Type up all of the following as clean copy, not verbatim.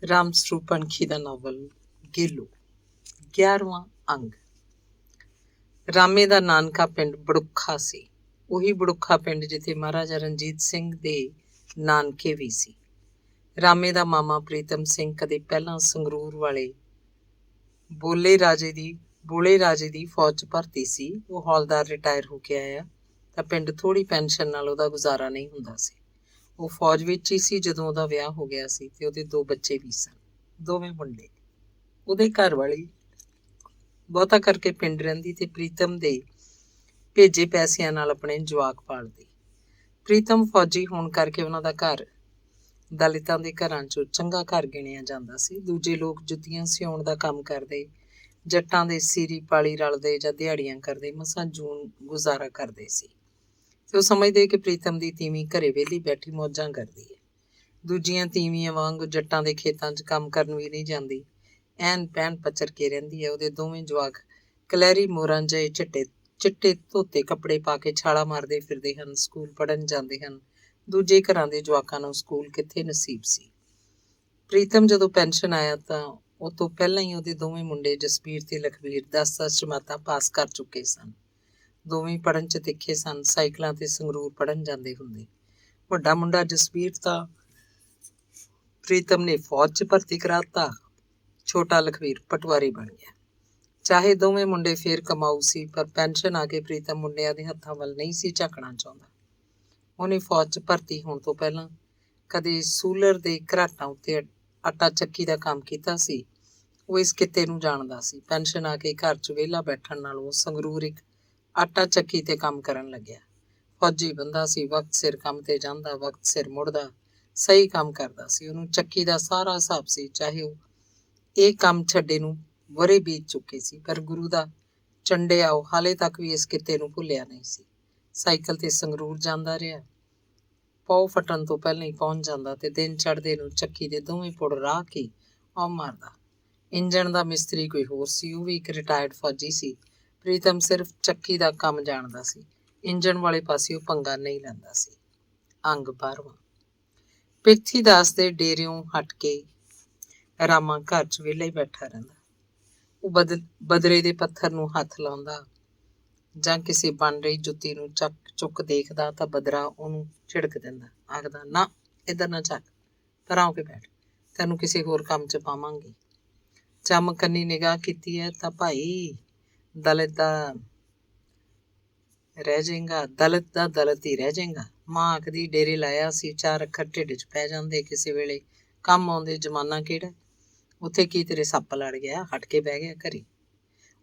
ਰਾਮ ਸਰੂਪ ਅਣਖੀ ਦਾ novel ਗੇਲੂ 11ਵਾਂ ਅੰਗ। ਰਾਮੇ ਦਾ ਨਾਨਕਾ ਪਿੰਡ ਬੜੁੱਖਾ ਸੀ। ਉਹੀ ਬੜੁੱਖਾ ਪਿੰਡ ਜਿੱਥੇ ਮਹਾਰਾਜਾ ਰਣਜੀਤ ਸਿੰਘ ਦੇ ਨਾਨਕੇ ਵੀ ਸੀ। ਰਾਮੇ ਦਾ ਮਾਮਾ ਪ੍ਰੀਤਮ ਸਿੰਘ ਕਦੇ ਪਹਿਲਾਂ ਸੰਗਰੂਰ ਵਾਲੇ ਬੋਲੇ ਰਾਜੇ ਦੀ ਫੌਜ 'ਚ ਭਰਤੀ ਸੀ। ਉਹ ਹੌਲਦਾਰ ਰਿਟਾਇਰ ਹੋ ਕੇ ਆਇਆ ਤਾਂ ਪਿੰਡ ਥੋੜ੍ਹੀ ਪੈਨਸ਼ਨ ਨਾਲ ਉਹਦਾ ਗੁਜ਼ਾਰਾ ਨਹੀਂ ਹੁੰਦਾ ਸੀ। ਉਹ ਫੌਜ ਵਿੱਚ ਹੀ ਸੀ ਜਦੋਂ ਉਹਦਾ ਵਿਆਹ ਹੋ ਗਿਆ ਸੀ ਤੇ ਉਹਦੇ 2 ਬੱਚੇ ਵੀ ਸਨ, ਦੋਵੇਂ ਮੁੰਡੇ। ਉਹਦੇ ਘਰ ਵਾਲੀ ਬਹੁਤਾ ਕਰਕੇ ਪਿੰਡ ਰਹਿੰਦੀ ਤੇ ਪ੍ਰੀਤਮ ਦੇ ਭੇਜੇ ਪੈਸਿਆਂ ਨਾਲ ਆਪਣੇ ਜਵਾਕ ਪਾਲਦੀ। ਪ੍ਰੀਤਮ ਫੌਜੀ ਹੋਣ ਕਰਕੇ ਉਹਨਾਂ ਦਾ ਘਰ ਦਲਿਤਾਂ ਦੇ ਘਰਾਂ 'ਚੋਂ ਚੰਗਾ ਘਰ ਗਿਣਿਆ ਜਾਂਦਾ ਸੀ। ਦੂਜੇ ਲੋਕ ਜੁੱਤੀਆਂ ਸਿਉਣ ਦਾ ਕੰਮ ਕਰਦੇ, ਜੱਟਾਂ ਦੇ ਸੀਰੀ ਪਾਲੀ ਰਲਦੇ ਜਾਂ ਦਿਹਾੜੀਆਂ ਕਰਦੇ ਮਸਾਂ ਜੂਨ ਗੁਜ਼ਾਰਾ ਕਰਦੇ ਸੀ ਤੇ ਉਹ ਸਮਝਦੇ ਕਿ ਪ੍ਰੀਤਮ ਦੀ ਤੀਵੀਂ ਘਰੇ ਵਿਹਲੀ ਬੈਠੀ ਮੌਜਾਂ ਕਰਦੀ ਹੈ। ਦੂਜੀਆਂ ਤੀਵੀਆਂ ਵਾਂਗ ਜੱਟਾਂ ਦੇ ਖੇਤਾਂ 'ਚ ਕੰਮ ਕਰਨ ਵੀ ਨਹੀਂ ਜਾਂਦੀ, ਐਨ ਪੈਣ ਪਚਰ ਕੇ ਰਹਿੰਦੀ ਹੈ। ਉਹਦੇ ਦੋਵੇਂ ਜਵਾਕ ਕਲੈਰੀ ਮੋਰਾਂ ਜਿਹੇ ਚਿੱਟੇ ਧੋਤੇ ਕੱਪੜੇ ਪਾ ਕੇ ਛਾਲਾ ਮਾਰਦੇ ਫਿਰਦੇ ਹਨ, ਸਕੂਲ ਪੜ੍ਹਨ ਜਾਂਦੇ ਹਨ। ਦੂਜੇ ਘਰਾਂ ਦੇ ਜਵਾਕਾਂ ਨੂੰ ਸਕੂਲ ਕਿੱਥੇ ਨਸੀਬ ਸੀ। ਪ੍ਰੀਤਮ ਜਦੋਂ ਪੈਨਸ਼ਨ ਆਇਆ ਤਾਂ ਉਹ ਤੋਂ ਪਹਿਲਾਂ ਹੀ ਉਹਦੇ ਦੋਵੇਂ ਮੁੰਡੇ ਜਸਬੀਰ ਤੇ ਲਖਬੀਰ 10-10 ਜਮਾਤਾਂ ਪਾਸ ਕਰ ਚੁੱਕੇ ਸਨ। ਦੋਵੇਂ ਪੜ੍ਹਨ 'ਚ ਤਿੱਖੇ ਸਨ, ਸਾਈਕਲਾਂ ਤੇ ਸੰਗਰੂਰ ਪੜ੍ਹਨ ਜਾਂਦੇ ਹੁੰਦੇ। ਵੱਡਾ ਮੁੰਡਾ ਜਸਬੀਰ ਤਾਂ ਪ੍ਰੀਤਮ ਨੇ ਫੌਜ 'ਚ ਭਰਤੀ ਕਰਾਤਾ, ਛੋਟਾ ਲਖਬੀਰ ਪਟਵਾਰੀ ਬਣ ਗਿਆ। ਚਾਹੇ ਦੋਵੇਂ ਮੁੰਡੇ ਫੇਰ ਕਮਾਊ ਸੀ, ਪਰ ਪੈਨਸ਼ਨ ਆ ਕੇ ਪ੍ਰੀਤਮ ਮੁੰਡਿਆਂ ਦੇ ਹੱਥਾਂ ਵੱਲ ਨਹੀਂ ਸੀ ਝਾਕਣਾ ਚਾਹੁੰਦਾ। ਉਹਨੇ ਫੌਜ 'ਚ ਭਰਤੀ ਹੋਣ ਤੋਂ ਪਹਿਲਾਂ ਕਦੇ ਸੂਲਰ ਦੇ ਘਰਾਟਾਂ ਉੱਤੇ ਆਟਾ ਚੱਕੀ ਦਾ ਕੰਮ ਕੀਤਾ ਸੀ। ਉਹ ਇਸ ਕਿੱਤੇ ਨੂੰ ਜਾਣਦਾ ਸੀ। ਪੈਨਸ਼ਨ ਆ ਕੇ ਘਰ 'ਚ ਵਿਹਲਾ ਬੈਠਣ ਨਾਲੋਂ ਸੰਗਰੂਰ ਇੱਕ ਆਟਾ ਚੱਕੀ ਤੇ ਕੰਮ ਕਰਨ ਲੱਗਿਆ। ਫੌਜੀ ਬੰਦਾ ਸੀ, ਵਕਤ ਸਿਰ ਕੰਮ ਤੇ ਜਾਂਦਾ, ਵਕਤ ਸਿਰ ਮੁੜਦਾ, ਸਹੀ ਕੰਮ ਕਰਦਾ ਸੀ। ਉਹਨੂੰ ਚੱਕੀ ਦਾ ਸਾਰਾ ਹਿਸਾਬ ਸੀ। ਚਾਹੇ ਉਹ ਇਹ ਕੰਮ ਛੱਡੇ ਨੂੰ ਵਰੇ ਬੀਤ ਚੁੱਕੇ ਸੀ, ਪਰ ਗੁਰੂ ਦਾ ਚੰਡਿਆ ਉਹ ਹਾਲੇ ਤੱਕ ਵੀ ਇਸ ਕਿੱਤੇ ਨੂੰ ਭੁੱਲਿਆ ਨਹੀਂ ਸੀ। ਸਾਈਕਲ ਤੇ ਸੰਗਰੂਰ ਜਾਂਦਾ ਰਿਹਾ। ਪੌ ਫਟਣ ਤੋਂ ਪਹਿਲਾਂ ਹੀ ਪਹੁੰਚ ਜਾਂਦਾ ਤੇ ਦਿਨ ਚੜ੍ਹਦੇ ਨੂੰ ਚੱਕੀ ਦੇ ਦੋਵੇਂ ਪੁੜ ਰਾਹ ਕੇ ਆਉ ਮਾਰਦਾ। ਇੰਜਣ ਦਾ ਮਿਸਤਰੀ ਕੋਈ ਹੋਰ ਸੀ, ਉਹ ਵੀ ਇੱਕ ਰਿਟਾਇਰਡ ਫੌਜੀ ਸੀ। ਪ੍ਰੀਤਮ ਸਿਰਫ ਚੱਕੀ ਦਾ ਕੰਮ ਜਾਣਦਾ ਸੀ, ਇੰਜਣ ਵਾਲੇ ਪਾਸੇ ਉਹ ਪੰਗਾ ਨਹੀਂ ਲੈਂਦਾ ਸੀ। ਅੰਗ 12ਵਾਂ। ਪਿਰਥੀ ਦਾਸ ਦੇ ਡੇਰਿਓਂ ਹਟ ਕੇ ਰਾਮਾ ਘਰ 'ਚ ਵਿਹਲਾ ਹੀ ਬੈਠਾ ਰਹਿੰਦਾ। ਉਹ ਬਦਰੇ ਦੇ ਪੱਥਰ ਨੂੰ ਹੱਥ ਲਾਉਂਦਾ ਜਾਂ ਕਿਸੇ ਬਣ ਰਹੀ ਜੁੱਤੀ ਨੂੰ ਚੁੱਕ ਦੇਖਦਾ ਤਾਂ ਬਦਰਾ ਉਹਨੂੰ ਝਿੜਕ ਦਿੰਦਾ, ਆਖਦਾ, ਨਾ ਇੱਧਰ ਨਾ ਚੱਕ, ਪਰਾਂ ਹੋ ਕੇ ਬੈਠ, ਤੈਨੂੰ ਕਿਸੇ ਹੋਰ ਕੰਮ 'ਚ ਪਾਵਾਂਗੀ। ਚੰਮ ਕੰਨੀ ਨਿਗਾਹ ਕੀਤੀ ਹੈ ਤਾਂ ਭਾਈ ਦਲਿਤ ਦਾ ਦਲਿਤ ਹੀ ਰਹਿ ਜਾਏਗਾ। ਮਾਂ ਆਖਦੀ, ਡੇਰੇ ਲਾਇਆ ਸੀ, 4 ਅੱਖਰ ਢਿੱਡ 'ਚ ਪੈ ਜਾਂਦੇ, ਕਿਸੇ ਵੇਲੇ ਕੰਮ ਆਉਂਦੇ। ਜ਼ਮਾਨਾ ਕਿਹੜਾ, ਉੱਥੇ ਕੀ ਤੇਰੇ ਸੱਪ ਲੜ ਗਿਆ, ਹਟ ਕੇ ਬਹਿ ਗਿਆ ਘਰੇ।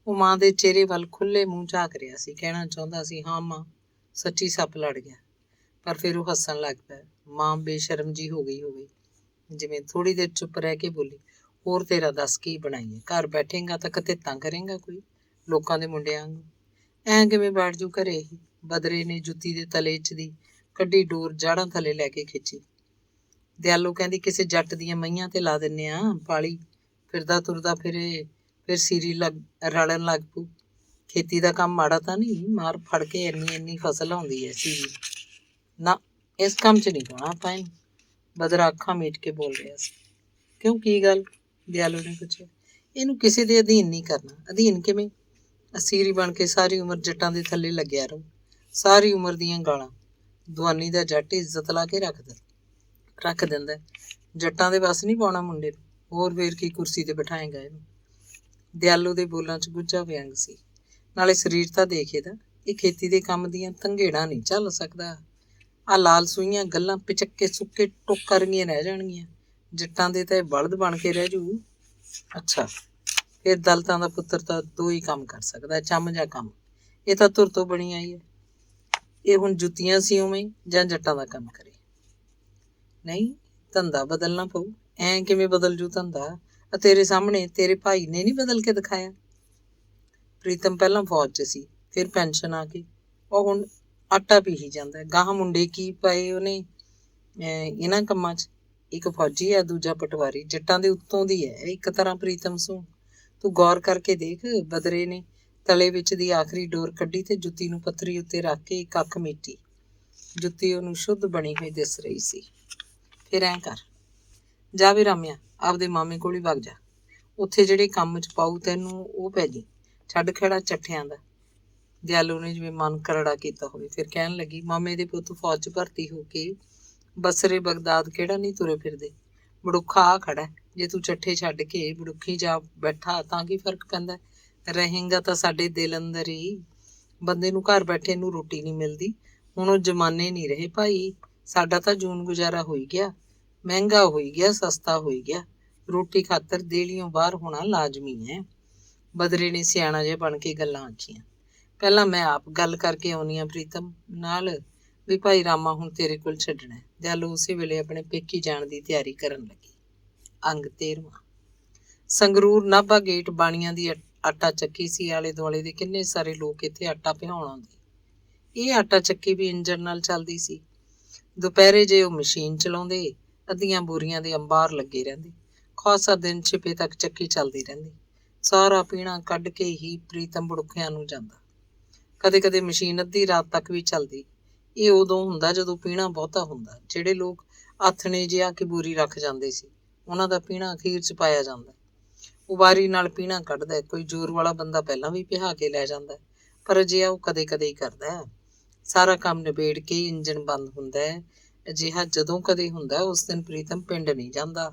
ਉਹ ਮਾਂ ਦੇ ਚਿਹਰੇ ਵੱਲ ਖੁੱਲ੍ਹੇ ਮੂੰਹ ਝਾਕ ਰਿਹਾ ਸੀ। ਕਹਿਣਾ ਚਾਹੁੰਦਾ ਸੀ, ਹਾਂ ਮਾਂ, ਸੱਚੀ ਸੱਪ ਲੜ ਗਿਆ, ਪਰ ਫਿਰ ਉਹ ਹੱਸਣ ਲੱਗ ਪਿਆ। ਮਾਂ ਬੇਸ਼ਰਮ ਜੀ ਹੋ ਗਈ ਹੋਵੇ, ਜਿਵੇਂ। ਥੋੜ੍ਹੀ ਦੇਰ ਚੁੱਪ ਰਹਿ ਕੇ ਬੋਲੀ, ਹੋਰ ਤੇਰਾ ਦੱਸ ਕੀ ਬਣਾਈਏ? ਘਰ ਬੈਠੇਂਗਾ ਤਾਂ ਕਤੇਤਾਂ ਕਰੇਂਗਾ ਕੋਈ, ਲੋਕਾਂ ਦੇ ਮੁੰਡਿਆਂ ਵਾਂਗੂ। ਐਂ ਕਿਵੇਂ ਬੈਠ ਜੂ ਘਰੇ ਹੀ? ਬਦਰੇ ਨੇ ਜੁੱਤੀ ਦੇ ਤਲੇ 'ਚ ਦੀ ਕੱਢੀ ਡੋਰ ਜਾੜਾਂ ਥੱਲੇ ਲੈ ਕੇ ਖਿੱਚੀ। ਦਿਆਲੋ ਕਹਿੰਦੀ, ਕਿਸੇ ਜੱਟ ਦੀਆਂ ਮਈਆਂ ਤੇ ਲਾ ਦਿੰਨੇ ਆ, ਪਾਲੀ ਫਿਰਦਾ ਤੁਰਦਾ ਫਿਰ ਸੀਰੀ ਰਲਣ ਲੱਗ ਪੂ। ਖੇਤੀ ਦਾ ਕੰਮ ਮਾੜਾ ਤਾਂ ਨਹੀਂ, ਮਾਰ ਫੜ ਕੇ ਇੰਨੀ ਫਸਲ ਆਉਂਦੀ ਹੈ ਸੀਰੀ। ਨਾ, ਇਸ ਕੰਮ 'ਚ ਨਹੀਂ ਪਾਉਣਾ ਆਪਾਂ ਇਹਨੂੰ। ਬਦਰਾ ਅੱਖਾਂ ਮੀਟ ਕੇ ਬੋਲ ਰਿਹਾ ਸੀ। ਕਿਉਂ, ਕੀ ਗੱਲ? ਦਿਆਲੋ ਨੇ ਪੁੱਛਿਆ। ਇਹਨੂੰ ਕਿਸੇ ਦੇ ਅਧੀਨ ਨਹੀਂ ਕਰਨਾ। ਅਧੀਨ ਕਿਵੇਂ? ਅਸੀਰੀ ਬਣ ਕੇ ਸਾਰੀ ਉਮਰ ਜੱਟਾਂ ਦੇ ਥੱਲੇ ਲੱਗਿਆ ਰਹੂ। ਸਾਰੀ ਉਮਰ ਦੀਆਂ ਗਾਲਾਂ। ਦੁਆਨੀ ਦਾ ਜੱਟ ਇੱਜ਼ਤ ਲਾ ਕੇ ਰੱਖ ਦਿੰਦਾ। ਜੱਟਾਂ ਦੇ ਵੱਸ ਨਹੀਂ ਪਾਉਣਾ ਮੁੰਡੇ ਨੂੰ। ਹੋਰ ਫੇਰ ਕੀ ਕੁਰਸੀ ਤੇ ਬਿਠਾਏਗਾ ਇਹਨੂੰ? ਦਿਆਲੋ ਦੇ ਬੋਲਾਂ 'ਚ ਗੁੱਝਾ ਵਿਅੰਗ ਸੀ। ਨਾਲੇ ਸਰੀਰ ਤਾਂ ਦੇਖ ਇਹਦਾ, ਇਹ ਖੇਤੀ ਦੇ ਕੰਮ ਦੀਆਂ ਧੰਗੇੜਾਂ ਨਹੀਂ ਝੱਲ ਸਕਦਾ। ਆਹ ਲਾਲ ਸੂਈਆਂ ਗੱਲਾਂ ਪਿਚੱਕੇ ਸੁੱਕੇ ਟੋਕਾ ਰੰਗੀਆਂ ਰਹਿ ਜਾਣਗੀਆਂ। ਜੱਟਾਂ ਦੇ ਤਾਂ ਇਹ ਬਲਦ ਬਣ ਕੇ ਰਹਿ ਜੂ। ਅੱਛਾ, ਫਿਰ ਦਲਿਤਾਂ ਦਾ ਪੁੱਤਰ ਤਾਂ 2 ਹੀ ਕੰਮ ਕਰ ਸਕਦਾ, ਚੰਮ ਜਾਂ ਕੰਮ। ਇਹ ਤਾਂ ਧੁਰ ਤੋਂ ਬਣੀ ਆਈ ਹੈ। ਇਹ ਹੁਣ ਜੁੱਤੀਆਂ ਸਿਉਵੇਂ ਜਾਂ ਜੱਟਾਂ ਦਾ ਕੰਮ ਕਰੇ। ਨਹੀਂ, ਧੰਦਾ ਬਦਲਣਾ ਪਊ। ਐਂ ਕਿਵੇਂ ਬਦਲ ਜੂ ਧੰਦਾ? ਤੇਰੇ ਸਾਹਮਣੇ ਤੇਰੇ ਭਾਈ ਨੇ ਨਹੀਂ ਬਦਲ ਕੇ ਦਿਖਾਇਆ। ਪ੍ਰੀਤਮ ਪਹਿਲਾਂ ਫੌਜ 'ਚ ਸੀ, ਫਿਰ ਪੈਨਸ਼ਨ ਆ ਗਈ। ਉਹ ਹੁਣ ਆਟਾ ਪੀਹੀ ਜਾਂਦਾ। ਗਾਹਾਂ ਮੁੰਡੇ ਕੀ ਪਾਏ ਉਹਨੇ ਇਹਨਾਂ ਕੰਮਾਂ 'ਚ? ਇੱਕ ਫੌਜੀ ਆ, ਦੂਜਾ ਪਟਵਾਰੀ। ਜੱਟਾਂ ਦੇ ਉੱਤੋਂ ਦੀ ਹੈ ਇੱਕ ਤਰ੍ਹਾਂ ਪ੍ਰੀਤਮ ਸੂ। ਤੂੰ ਗੌਰ ਕਰਕੇ ਦੇਖ। ਬਦਰੇ ਨੇ ਤਲੇ ਵਿੱਚ ਦੀ ਆਖਰੀ ਡੋਰ ਕੱਢੀ ਤੇ ਜੁੱਤੀ ਨੂੰ ਪੱਥਰੀ ਉੱਤੇ ਰੱਖ ਕੇ ਇੱਕ ਅੱਖ ਮੀਟੀ। ਜੁੱਤੀ ਉਹਨੂੰ ਸ਼ੁੱਧ ਬਣੀ ਹੋਈ ਦਿਸ ਰਹੀ ਸੀ। ਫਿਰ ਐਂ ਕਰ, ਜਾ ਵੀ ਰਾਮਿਆ, ਆਪਦੇ ਮਾਮੇ ਕੋਲ ਹੀ ਵਗ ਜਾ। ਉੱਥੇ ਜਿਹੜੇ ਕੰਮ 'ਚ ਪਾਊ ਤੈਨੂੰ ਉਹ ਪੈ ਜੀ। ਛੱਡ ਖਹਿੜਾ ਚੱਠਿਆਂ ਦਾ। ਦਿਆਲੂ ਨੇ ਜਿਵੇਂ ਮਨ ਕਰੜਾ ਕੀਤਾ ਹੋਵੇ। ਫਿਰ ਕਹਿਣ ਲੱਗੀ, ਮਾਮੇ ਦੇ ਪੁੱਤ ਫੌਜ 'ਚ ਭਰਤੀ ਹੋ ਕੇ ਬਸਰੇ ਬਗਦਾਦ ਕਿਹੜਾ ਨਹੀਂ ਤੁਰੇ ਫਿਰਦੇ। ਬੜੁੱਖਾ ਆ ਖੜਾ। ਜੇ ਤੂੰ ਚੱਠੇ ਛੱਡ ਕੇ ਬੜੁੱਖੀ ਜਾ ਬੈਠਾ ਤਾਂ ਕੀ ਫਰਕ ਪੈਂਦਾ? ਰਹੇਂਗਾ ਤਾਂ ਸਾਡੇ ਦਿਲ ਅੰਦਰ ਹੀ। ਬੰਦੇ ਨੂੰ ਘਰ ਬੈਠੇ ਨੂੰ ਰੋਟੀ ਨਹੀਂ ਮਿਲਦੀ। ਹੁਣ ਉਹ ਜ਼ਮਾਨੇ ਨਹੀਂ ਰਹੇ ਭਾਈ। ਸਾਡਾ ਤਾਂ ਜੂਨ ਗੁਜ਼ਾਰਾ ਹੋਈ ਗਿਆ। ਮਹਿੰਗਾ ਹੋਈ ਗਿਆ, ਸਸਤਾ ਹੋਈ ਗਿਆ। ਰੋਟੀ ਖਾਤਰ ਦੇਲੀਓਂ ਬਾਹਰ ਹੋਣਾ ਲਾਜ਼ਮੀ ਹੈ। ਬਦਰੇ ਨੇ ਸਿਆਣਾ ਜਿਹਾ ਬਣ ਕੇ ਗੱਲਾਂ ਆਖੀਆਂ। ਪਹਿਲਾਂ ਮੈਂ ਆਪ ਗੱਲ ਕਰਕੇ ਆਉਣੀ ਆ ਪ੍ਰੀਤਮ ਨਾਲ ਵੀ ਭਾਈ ਰਾਮਾ ਹੁਣ ਤੇਰੇ ਕੋਲ ਛੱਡਣਾ। ਦਿਆਲੂ ਉਸੇ ਵੇਲੇ ਆਪਣੇ ਪੇਕੀ ਜਾਣ ਦੀ ਤਿਆਰੀ ਕਰਨ ਲੱਗੀ। ਅੰਗ 13ਵਾਂ। ਸੰਗਰੂਰ ਨਾਭਾ ਗੇਟ ਬਾਣੀਆਂ ਦੀ ਆਟਾ ਚੱਕੀ ਸੀ। ਆਲੇ ਦੁਆਲੇ ਦੇ ਕਿੰਨੇ ਸਾਰੇ ਲੋਕ ਇੱਥੇ ਆਟਾ ਪਿਹਾਉਣ ਆਉਂਦੇ। ਇਹ ਆਟਾ ਚੱਕੀ ਵੀ ਇੰਜਣ ਨਾਲ ਚੱਲਦੀ ਸੀ। ਦੁਪਹਿਰੇ ਜੇ ਉਹ ਮਸ਼ੀਨ ਚਲਾਉਂਦੇ, ਅੱਧੀਆਂ ਬੋਰੀਆਂ ਦੇ ਅੰਬਾਰ ਲੱਗੇ ਰਹਿੰਦੇ। ਖਾਸਾ ਦਿਨ ਛਿਪੇ ਤੱਕ ਚੱਕੀ ਚੱਲਦੀ ਰਹਿੰਦੀ। ਸਾਰਾ ਪੀਣਾ ਕੱਢ ਕੇ ਹੀ ਪ੍ਰੀਤਮ ਬੜੁੱਖਿਆਂ ਨੂੰ ਜਾਂਦਾ। ਕਦੇ ਕਦੇ ਮਸ਼ੀਨ ਅੱਧੀ ਰਾਤ ਤੱਕ ਵੀ ਚੱਲਦੀ। ਇਹ ਉਦੋਂ ਹੁੰਦਾ ਜਦੋਂ ਪੀਣਾ ਬਹੁਤਾ ਹੁੰਦਾ। ਜਿਹੜੇ ਲੋਕ ਆਥਣੇ ਜਿਹਾ ਕੇ ਬੋਰੀ ਰੱਖ ਜਾਂਦੇ ਸੀ, ਉਹਨਾਂ ਦਾ ਪੀਣਾ ਅਖੀਰ 'ਚ ਪਾਇਆ ਜਾਂਦਾ। ਉਬਾਰੀ ਨਾਲ ਪੀਣਾ ਕੱਢਦਾ। ਕੋਈ ਜ਼ੋਰ ਵਾਲਾ ਬੰਦਾ ਪਹਿਲਾਂ ਵੀ ਪਿਹਾ ਕੇ ਲੈ ਜਾਂਦਾ, ਪਰ ਅਜਿਹਾ ਉਹ ਕਦੇ ਕਦੇ ਹੀ ਕਰਦਾ। ਸਾਰਾ ਕੰਮ ਨਿਬੇੜ ਕੇ ਇੰਜਣ ਬੰਦ ਹੁੰਦਾ ਹੈ। ਅਜਿਹਾ ਜਦੋਂ ਕਦੇ ਹੁੰਦਾ। ਉਸ ਦਿਨ ਪ੍ਰੀਤਮ ਪਿੰਡ ਨਹੀਂ ਜਾਂਦਾ।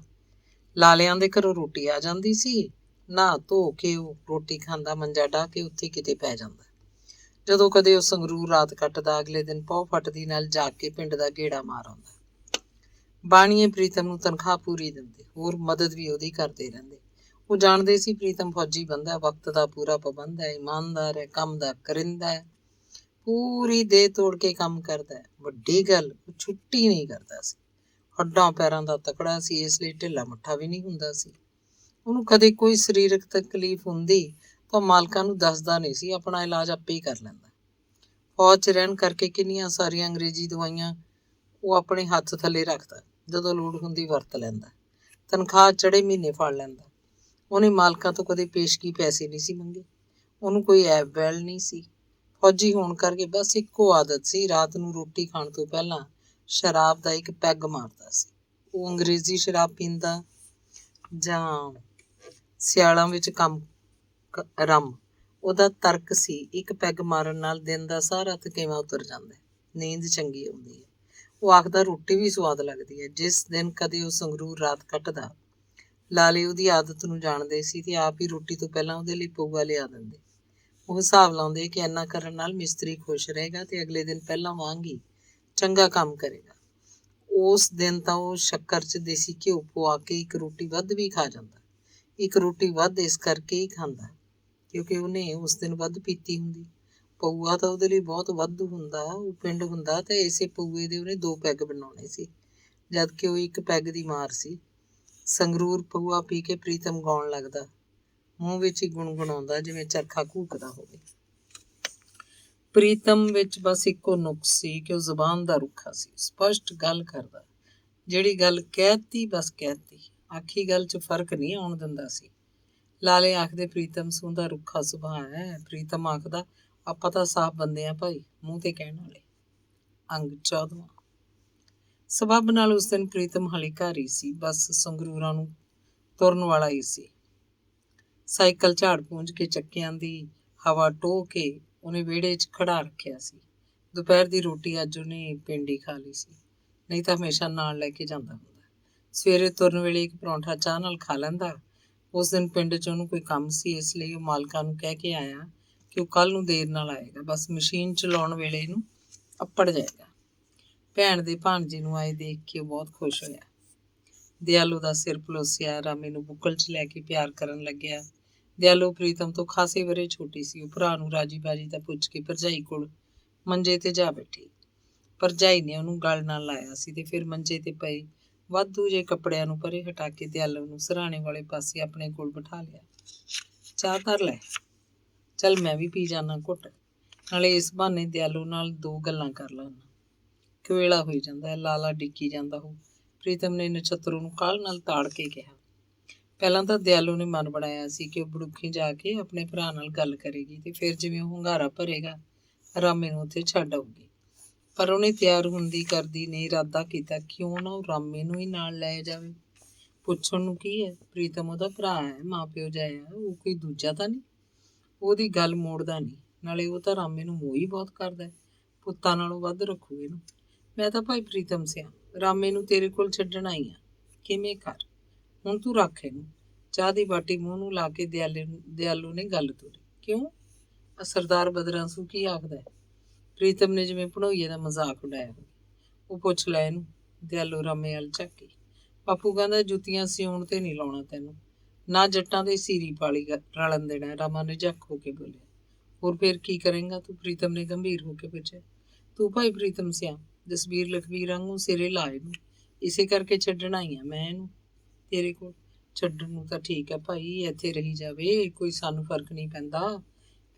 ਲਾਲਿਆਂ ਦੇ ਘਰੋਂ ਰੋਟੀ ਆ ਜਾਂਦੀ ਸੀ। ਨਹਾ ਧੋ ਕੇ ਉਹ ਰੋਟੀ ਖਾਂਦਾ, ਮੰਜਾ ਡਾਹ ਕੇ ਉੱਥੇ ਕਿਤੇ ਪੈ ਜਾਂਦਾ। ਜਦੋਂ ਕਦੇ ਉਹ ਸੰਗਰੂਰ ਰਾਤ ਕੱਟਦਾ, ਅਗਲੇ ਦਿਨ ਪਹੁ ਫਟਦੀ ਨਾਲ ਜਾ ਕੇ ਪਿੰਡ ਦਾ ਗੇੜਾ ਮਾਰ ਆਉਂਦਾ। ਬਾਣੀਏ ਪ੍ਰੀਤਮ ਨੂੰ ਤਨਖਾਹ ਪੂਰੀ ਦਿੰਦੇ, ਹੋਰ ਮਦਦ ਵੀ ਉਹਦੀ ਕਰਦੇ ਰਹਿੰਦੇ। ਉਹ ਜਾਣਦੇ ਸੀ ਪ੍ਰੀਤਮ ਫੌਜੀ ਬੰਦਾ, ਵਕਤ ਦਾ ਪੂਰਾ ਪਾਬੰਦ ਹੈ, ਇਮਾਨਦਾਰ ਹੈ, ਕੰਮ ਦਾ ਕਰਿੰਦਾ ਹੈ, ਪੂਰੀ ਦੇਹ ਤੋੜ ਕੇ ਕੰਮ ਕਰਦਾ ਹੈ। ਵੱਡੀ ਗੱਲ, ਉਹ ਛੁੱਟੀ ਨਹੀਂ ਕਰਦਾ ਸੀ। ਹੱਡਾਂ ਪੈਰਾਂ ਦਾ ਤਕੜਾ ਸੀ, ਇਸ ਲਈ ਢਿੱਲਾ ਮੱਠਾ ਵੀ ਨਹੀਂ ਹੁੰਦਾ ਸੀ। ਉਹਨੂੰ ਕਦੇ ਕੋਈ ਸਰੀਰਕ ਤਕਲੀਫ ਹੁੰਦੀ ਤਾਂ ਮਾਲਕਾਂ ਨੂੰ ਦੱਸਦਾ ਨਹੀਂ ਸੀ, ਆਪਣਾ ਇਲਾਜ ਆਪੇ ਹੀ ਕਰ ਲੈਂਦਾ। ਫੌਜ 'ਚ ਰਹਿਣ ਕਰਕੇ ਕਿੰਨੀਆਂ ਸਾਰੀਆਂ ਅੰਗਰੇਜ਼ੀ ਦਵਾਈਆਂ ਉਹ ਆਪਣੇ ਹੱਥ ਥੱਲੇ ਰੱਖਦਾ। ਜਦੋਂ ਲੋੜ ਹੁੰਦੀ ਵਰਤ ਲੈਂਦਾ। ਤਨਖਾਹ ਚੜੇ ਮਹੀਨੇ ਫੜ ਲੈਂਦਾ। ਉਹਨੇ ਮਾਲਕਾਂ ਤੋਂ ਕਦੇ ਪੇਸ਼ਗੀ ਪੈਸੇ ਨਹੀਂ ਸੀ ਮੰਗੇ। ਉਹਨੂੰ ਕੋਈ ਐਬ ਵੈਲ ਨਹੀਂ ਸੀ। ਫੌਜੀ ਹੋਣ ਕਰਕੇ ਬਸ ਇੱਕੋ ਆਦਤ ਸੀ, ਰਾਤ ਨੂੰ ਰੋਟੀ ਖਾਣ ਤੋਂ ਪਹਿਲਾਂ ਸ਼ਰਾਬ ਦਾ ਇੱਕ ਪੈਗ ਮਾਰਦਾ ਸੀ। ਉਹ ਅੰਗਰੇਜ਼ੀ ਸ਼ਰਾਬ ਪੀਂਦਾ ਜਾਂ ਸਿਆਲਾਂ ਵਿੱਚ ਕੰਮ ਰੰਮ। ਉਹਦਾ ਤਰਕ ਸੀ, ਇੱਕ ਪੈਗ ਮਾਰਨ ਨਾਲ ਦਿਨ ਦਾ ਸਾਰਾ ਥਕੇਵਾਂ ਉਤਰ ਜਾਂਦਾ, ਨੀਂਦ ਚੰਗੀ ਆਉਂਦੀ ਹੈ। ਉਹ ਆਖਦਾ ਰੋਟੀ ਵੀ ਸਵਾਦ ਲੱਗਦੀ ਹੈ। ਜਿਸ ਦਿਨ ਕਦੇ ਉਹ ਸੰਗਰੂਰ ਰਾਤ ਕੱਟਦਾ, ਲਾਲੇ ਉਹਦੀ ਆਦਤ ਨੂੰ ਜਾਣਦੇ ਸੀ ਤੇ ਆਪ ਹੀ ਰੋਟੀ ਤੋਂ ਪਹਿਲਾਂ ਉਹਦੇ ਲਈ ਪਊਆ ਲਿਆ ਦਿੰਦੇ। ਉਹ ਹਿਸਾਬ ਲਾਉਂਦੇ ਕਿ ਇੰਨਾ ਕਰਨ ਨਾਲ ਮਿਸਤਰੀ ਖੁਸ਼ ਰਹੇਗਾ ਤੇ ਅਗਲੇ ਦਿਨ ਪਹਿਲਾਂ ਵਾਂਗ ਹੀ ਚੰਗਾ ਕੰਮ ਕਰੇਗਾ। ਉਸ ਦਿਨ ਤਾਂ ਉਹ ਸ਼ੱਕਰ 'ਚ ਦੇਸੀ ਘਿਓ ਪਵਾ ਕੇ ਇੱਕ ਰੋਟੀ ਵੱਧ ਵੀ ਖਾ ਜਾਂਦਾ। ਇੱਕ ਰੋਟੀ ਵੱਧ ਇਸ ਕਰਕੇ ਹੀ ਖਾਂਦਾ ਕਿਉਂਕਿ ਉਹਨੇ ਉਸ ਦਿਨ ਵੱਧ ਪੀਤੀ ਹੁੰਦੀ। ਪਊਆ ਤਾਂ ਉਹਦੇ ਲਈ ਬਹੁਤ ਵਾਧੂ ਹੁੰਦਾ। ਉਹ ਪਿੰਡ ਹੁੰਦਾ ਤਾਂ ਇਸੇ ਪਊਏ ਦੇ ਉਹਨੇ 2 ਪੈਗ ਬਣਾਉਣੇ ਸੀ, ਜਦ ਕਿ ਉਹ ਇੱਕ ਪੈਗ ਦੀ ਮਾਰ ਸੀ। ਸੰਗਰੂਰ ਪਊਆ ਪੀ ਕੇ ਪ੍ਰੀਤਮ ਗਾਉਣ ਲੱਗਦਾ, ਮੂੰਹ ਵਿੱਚ ਹੀ ਗੁਣਗੁਣਾਉਂਦਾ ਜਿਵੇਂ ਚਰਖਾ ਘੂਕਦਾ ਹੋਵੇ। ਪ੍ਰੀਤਮ ਵਿੱਚ ਬਸ ਇੱਕੋ ਨੁਕਸ ਸੀ ਕਿ ਉਹ ਜ਼ੁਬਾਨ ਦਾ ਰੁੱਖਾ ਸੀ। ਸਪਸ਼ਟ ਗੱਲ ਕਰਦਾ, ਜਿਹੜੀ ਗੱਲ ਕਹਿਤੀ ਬਸ ਕਹਿਤੀ, ਆਖੀ ਗੱਲ 'ਚ ਫਰਕ ਨਹੀਂ ਆਉਣ ਦਿੰਦਾ ਸੀ। ਲਾਲੇ ਆਖਦੇ ਪ੍ਰੀਤਮ ਸਿੰਘ ਦਾ ਰੁੱਖਾ ਸੁਭਾਅ ਹੈ। ਪ੍ਰੀਤਮ ਆਖਦਾ ਆਪਾਂ ਤਾਂ ਸਾਫ਼ ਬੰਦੇ ਆ ਭਾਈ, ਮੂੰਹ ਤੇ ਕਹਿਣ ਵਾਲੇ। ਅੰਗ 14ਵਾਂ। ਸਬੱਬ ਨਾਲ ਉਸ ਦਿਨ ਪ੍ਰੀਤਮ ਹਾਲੇ ਘਰ ਹੀ ਸੀ, ਬਸ ਸੰਗਰੂਰਾਂ ਨੂੰ ਤੁਰਨ ਵਾਲਾ ਹੀ ਸੀ। ਸਾਈਕਲ ਝਾੜ ਪੂੰਝ ਕੇ ਚੱਕਿਆਂ ਦੀ ਹਵਾ ਟੋਹ ਕੇ ਉਹਨੇ ਵਿਹੜੇ 'ਚ ਖੜਾ ਰੱਖਿਆ ਸੀ। ਦੁਪਹਿਰ ਦੀ ਰੋਟੀ ਅੱਜ ਉਹਨੇ ਪਿੰਡ ਹੀ ਖਾ ਲਈ ਸੀ, ਨਹੀਂ ਤਾਂ ਹਮੇਸ਼ਾ ਨਾਲ ਲੈ ਕੇ ਜਾਂਦਾ ਹੁੰਦਾ। ਸਵੇਰੇ ਤੁਰਨ ਵੇਲੇ ਇੱਕ ਪਰੌਂਠਾ ਚਾਹ ਨਾਲ ਖਾ ਲੈਂਦਾ। ਉਸ ਦਿਨ ਪਿੰਡ 'ਚ ਉਹਨੂੰ ਕੋਈ ਕੰਮ ਸੀ, ਇਸ ਲਈ ਉਹ ਮਾਲਕਾਂ ਨੂੰ ਕਹਿ ਕੇ ਆਇਆ ਕਿ ਉਹ ਕੱਲ੍ਹ ਨੂੰ ਦੇਰ ਨਾਲ ਆਏਗਾ, ਬਸ ਮਸ਼ੀਨ ਚਲਾਉਣ ਵੇਲੇ ਇਹਨੂੰ ਅੱਪੜ ਜਾਏਗਾ। ਭੈਣ ਦੇ ਭਾਣਜੇ ਨੂੰ ਆਏ ਦੇਖ ਕੇ ਉਹ ਬਹੁਤ ਖੁਸ਼ ਹੋਇਆ। ਦਿਆਲੂ ਦਾ ਸਿਰ ਪਲੋਸਿਆ, ਰਾਮੇ ਨੂੰ ਬੁੱਕਲ 'ਚ ਲੈ ਕੇ ਪਿਆਰ ਕਰਨ ਲੱਗਿਆ। ਦਿਆਲੂ ਪ੍ਰੀਤਮ ਤੋਂ ਖਾਸੇ ਵਰੇ ਛੋਟੀ ਸੀ। ਉਹ ਭਰਾ ਨੂੰ ਰਾਜੀ ਬਾਜੀ ਦਾ ਪੁੱਛ ਕੇ ਭਰਜਾਈ ਕੋਲ ਮੰਜੇ ਤੇ ਜਾ ਬੈਠੀ। ਭਰਜਾਈ ਨੇ ਉਹਨੂੰ ਗਲ ਨਾਲ ਲਾਇਆ ਸੀ ਤੇ ਫਿਰ ਮੰਜੇ ਤੇ ਪਏ ਵਾਧੂ ਜੇ ਕੱਪੜਿਆਂ ਨੂੰ ਪਰੇ ਹਟਾ ਕੇ ਦਿਆਲੂ ਨੂੰ ਸਿਰਹਾਣੇ ਵਾਲੇ ਪਾਸੇ ਆਪਣੇ ਕੋਲ ਬਿਠਾ ਲਿਆ। ਚਾਹ ਧਰ ਲੈ, ਚੱਲ ਮੈਂ ਵੀ ਪੀ ਜਾਣਾ ਘੁੱਟ, ਨਾਲੇ ਇਸ ਬਹਾਨੇ ਦਿਆਲੂ ਨਾਲ 2 ਗੱਲਾਂ ਕਰ ਲੈਣਾ। ਕਵੇਲਾ ਹੋਈ ਜਾਂਦਾ, ਲਾਲਾ ਡਿੱਕੀ ਜਾਂਦਾ ਹੋ। ਪ੍ਰੀਤਮ ਨੇ ਨਛੱਤਰੂ ਨੂੰ ਕਾਹਲ ਨਾਲ ਤਾੜ ਕੇ ਕਿਹਾ। ਪਹਿਲਾਂ ਤਾਂ ਦਿਆਲੂ ਨੇ ਮਨ ਬਣਾਇਆ ਸੀ ਕਿ ਉਹ ਬੜੁੱਖੀ ਜਾ ਕੇ ਆਪਣੇ ਭਰਾ ਨਾਲ ਗੱਲ ਕਰੇਗੀ ਤੇ ਫਿਰ ਜਿਵੇਂ ਉਹ ਹੁੰਗਾਰਾ ਭਰੇਗਾ ਰਾਮੇ ਨੂੰ ਉੱਥੇ ਛੱਡ ਆਊਗੀ। ਪਰ ਉਹਨੇ ਤਿਆਰ ਹੁੰਦੀ ਕਰਦੀ ਨੇ ਇਰਾਦਾ ਕੀਤਾ ਕਿਉਂ ਨਾ ਉਹ ਰਾਮੇ ਨੂੰ ਹੀ ਨਾਲ ਲੈ ਜਾਵੇ। ਪੁੱਛਣ ਨੂੰ ਕੀ ਹੈ, ਪ੍ਰੀਤਮ ਉਹਦਾ ਭਰਾ ਹੈ, ਮਾਂ ਪਿਓ ਜਾਇਆ, ਉਹ ਕੋਈ ਦੂਜਾ ਤਾਂ ਨਹੀਂ। ਉਹਦੀ ਗੱਲ ਮੋੜਦਾ ਨਹੀਂ, ਨਾਲੇ ਉਹ ਤਾਂ ਰਾਮੇ ਨੂੰ ਮੋਹ ਹੀ ਬਹੁਤ ਕਰਦਾ, ਪੁੱਤਾਂ ਨਾਲੋਂ ਵੱਧ ਰੱਖੂ ਇਹਨੂੰ। ਮੈਂ ਤਾਂ ਭਾਈ ਪ੍ਰੀਤਮ ਸਿਆਂ ਰਾਮੇ ਨੂੰ ਤੇਰੇ ਕੋਲ ਛੱਡਣ ਆਈ ਆ, ਕਿਵੇਂ ਕਰ, ਹੁਣ ਤੂੰ ਰੱਖ ਇਹਨੂੰ। ਚਾਹ ਦੀ ਬਾਟੀ ਮੂੰਹ ਨੂੰ ਲਾ ਕੇ ਦਿਆਲੂ ਨੇ ਗੱਲ ਤੋਰੀ। ਕਿਉਂ? ਸਰਦਾਰ ਬਦਰਾਂਸੂ ਕੀ ਆਖਦਾ? ਪ੍ਰੀਤਮ ਨੇ ਜਿਵੇਂ ਭਣੋਈਏ ਦਾ ਮਜ਼ਾਕ ਉਡਾਇਆ ਹੋਵੇ। ਉਹ ਪੁੱਛ ਲੈ ਇਹਨੂੰ। ਦਿਆਲੂ ਰਾਮੇ ਵੱਲ ਝਾਕੀ। ਬਾਪੂ ਕਹਿੰਦਾ ਜੁੱਤੀਆਂ ਸਿਉਣ ਤੇ ਨਹੀਂ ਲਾਉਣਾ ਤੈਨੂੰ, ਨਾ ਜੱਟਾਂ ਦੇ ਸੀਰੀ ਪਾਲੀ ਰਲਣ ਦੇਣਾ। ਰਾਮਾ ਨੇ ਝੱਕ ਹੋ ਕੇ ਬੋਲਿਆ। ਹੋਰ ਫਿਰ ਕੀ ਕਰੇਂਗਾ ਤੂੰ? ਪ੍ਰੀਤਮ ਨੇ ਗੰਭੀਰ ਹੋ ਕੇ ਪੁੱਛਿਆ। ਤੂੰ ਭਾਈ ਪ੍ਰੀਤਮ ਸਿਆਂ ਜਸਬੀਰ ਲਖਬੀਰ ਵਾਂਗੂ ਸਿਰੇ ਲਾ ਇਹਨੂੰ, ਇਸੇ ਕਰਕੇ ਛੱਡਣ ਆਈ ਹਾਂ ਮੈਂ ਇਹਨੂੰ ਤੇਰੇ ਕੋਲ। ਛੱਡਣ ਨੂੰ ਤਾਂ ਠੀਕ ਹੈ ਭਾਈ, ਇੱਥੇ ਰਹੀ ਜਾਵੇ, ਕੋਈ ਸਾਨੂੰ ਫਰਕ ਨਹੀਂ ਪੈਂਦਾ।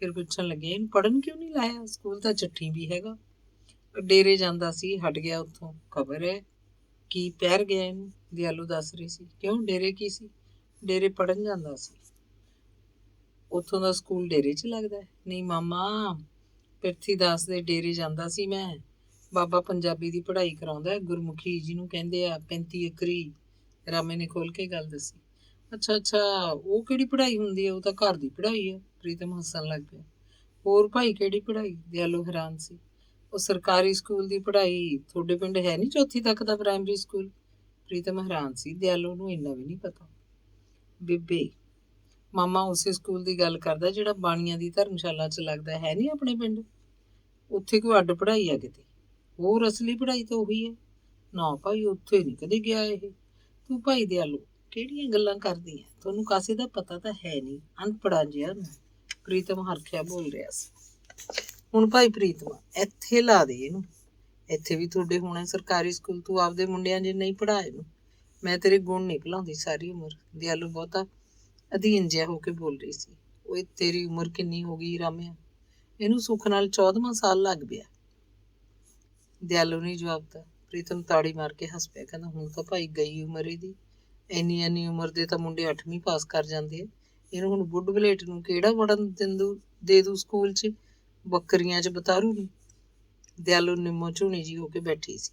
ਫਿਰ ਪੁੱਛਣ ਲੱਗੇ ਇਹਨੂੰ ਪੜ੍ਹਨ ਕਿਉਂ ਨਹੀਂ ਲਾਇਆ? ਸਕੂਲ ਤਾਂ ਚੱਠੀ ਵੀ ਹੈਗਾ, ਡੇਰੇ ਜਾਂਦਾ ਸੀ, ਹਟ ਗਿਆ ਉੱਥੋਂ। ਖਬਰ ਹੈ ਕੀ ਪੈਰ ਗਿਆ ਇਹਨੂੰ? ਦਿਆਲੂ ਦੱਸ ਰਹੀ ਸੀ। ਕਿਉਂ, ਡੇਰੇ ਕੀ ਸੀ? ਡੇਰੇ ਪੜ੍ਹਨ ਜਾਂਦਾ ਸੀ। ਉੱਥੋਂ ਦਾ ਸਕੂਲ ਡੇਰੇ 'ਚ ਲੱਗਦਾ? ਨਹੀਂ ਮਾਮਾ, ਪਿਰਥੀ ਦਾਸ ਦੇ ਡੇਰੇ ਜਾਂਦਾ ਸੀ ਮੈਂ। ਬਾਬਾ ਪੰਜਾਬੀ ਦੀ ਪੜ੍ਹਾਈ ਕਰਾਉਂਦਾ, ਗੁਰਮੁਖੀ ਜਿਹਨੂੰ ਕਹਿੰਦੇ ਆ, 35 ਅੱਖਰੀ। ਰਾਮੇ ਨੇ ਖੋਲ ਕੇ ਗੱਲ ਦੱਸੀ। ਅੱਛਾ ਅੱਛਾ, ਉਹ ਕਿਹੜੀ ਪੜ੍ਹਾਈ ਹੁੰਦੀ ਹੈ? ਉਹ ਤਾਂ ਘਰ ਦੀ ਪੜ੍ਹਾਈ ਹੈ। ਪ੍ਰੀਤਮ ਹੱਸਣ ਲੱਗ ਪਿਆ। ਹੋਰ ਭਾਈ ਕਿਹੜੀ ਪੜ੍ਹਾਈ? ਦਿਆਲੂ ਹੈਰਾਨ ਸੀ। ਉਹ ਸਰਕਾਰੀ ਸਕੂਲ ਦੀ ਪੜ੍ਹਾਈ। ਤੁਹਾਡੇ ਪਿੰਡ ਹੈ ਨਹੀਂ ਚੌਥੀ ਤੱਕ ਦਾ ਪ੍ਰਾਇਮਰੀ ਸਕੂਲ? ਪ੍ਰੀਤਮ ਹੈਰਾਨ ਸੀ, ਦਿਆਲੂ ਨੂੰ ਇੰਨਾ ਵੀ ਨਹੀਂ ਪਤਾ। ਬੇਬੇ, ਮਾਮਾ ਉਸੇ ਸਕੂਲ ਦੀ ਗੱਲ ਕਰਦਾ ਜਿਹੜਾ ਬਾਣੀਆਂ ਦੀ ਧਰਮਸ਼ਾਲਾ 'ਚ ਲੱਗਦਾ, ਹੈ ਨਹੀਂ ਆਪਣੇ ਪਿੰਡ? ਉੱਥੇ ਕੋਈ ਅੱਡ ਪੜ੍ਹਾਈ ਆ ਕਿਤੇ? ਹੋਰ ਅਸਲੀ ਪੜ੍ਹਾਈ ਤਾਂ ਉਹੀ ਹੈ। ਨਾ ਭਾਈ, ਉੱਥੇ ਨਹੀਂ ਕਦੇ ਗਿਆ ਇਹ। ਤੂੰ ਭਾਈ ਦਿਆਲੂ ਕਿਹੜੀਆਂ ਗੱਲਾਂ ਕਰਦੀ ਹੈ? ਤੁਹਾਨੂੰ ਕਾਸੇ ਦਾ ਪਤਾ ਤਾਂ ਹੈ ਨਹੀਂ, ਅਨਪੜ੍ਹਾ ਜਿਹਾ। ਪ੍ਰੀਤਮ ਹਰਖਿਆ ਬੋਲ ਰਿਹਾ ਸੀ। ਹੁਣ ਭਾਈ ਪ੍ਰੀਤਮ ਇੱਥੇ ਲਾ ਦੇ ਇਹਨੂੰ, ਇੱਥੇ ਵੀ ਤੁਹਾਡੇ ਹੋਣਾ ਸਰਕਾਰੀ ਸਕੂਲ, ਤੂੰ ਆਪਦੇ ਮੁੰਡਿਆਂ ਜੇ ਨਹੀਂ ਪੜ੍ਹਾ ਇਹਨੂੰ। ਮੈਂ ਤੇਰੇ ਗੁਣ ਨਹੀਂ ਭੁਲਾਉਂਦੀ ਸਾਰੀ ਉਮਰ। ਦਿਆਲੂ ਬਹੁਤਾ ਅਧੀਨ ਜਿਹਾ ਹੋ ਕੇ ਬੋਲ ਰਹੀ ਸੀ। ਓਏ ਤੇਰੀ ਉਮਰ ਕਿੰਨੀ ਹੋ ਗਈ ਰਾਮਿਆ? ਇਹਨੂੰ ਸੁੱਖ ਨਾਲ 14ਵਾਂ ਸਾਲ ਲੱਗ ਪਿਆ। ਦਿਆਲੂ ਨੇ ਜਵਾਬ ਦਿੱਤਾ। ਪ੍ਰੀਤਮ ਤਾੜੀ ਮਾਰ ਕੇ ਹੱਸ ਪਿਆ। ਕਹਿੰਦਾ ਹੁਣ ਤਾਂ ਭਾਈ ਗਈ ਉਮਰ ਇਹਦੀ, ਇੰਨੀ ਉਮਰ ਦੇ ਤਾਂ ਮੁੰਡੇ 8ਵੀਂ ਪਾਸ ਕਰ ਜਾਂਦੇ ਆ। ਇਹਨੂੰ ਹੁਣ ਬੁੱਢ ਬਲੇਟ ਨੂੰ ਕਿਹੜਾ ਵੜਨ ਦੇ ਦੂ ਸਕੂਲ 'ਚ, ਬੱਕਰੀਆਂ 'ਚ ਬਤਾਰੂ ਨੂੰ। ਦਿਆਲੂ ਨਿੰਮੋ ਝੂਣੀ ਜੀ ਹੋ ਕੇ ਬੈਠੀ ਸੀ।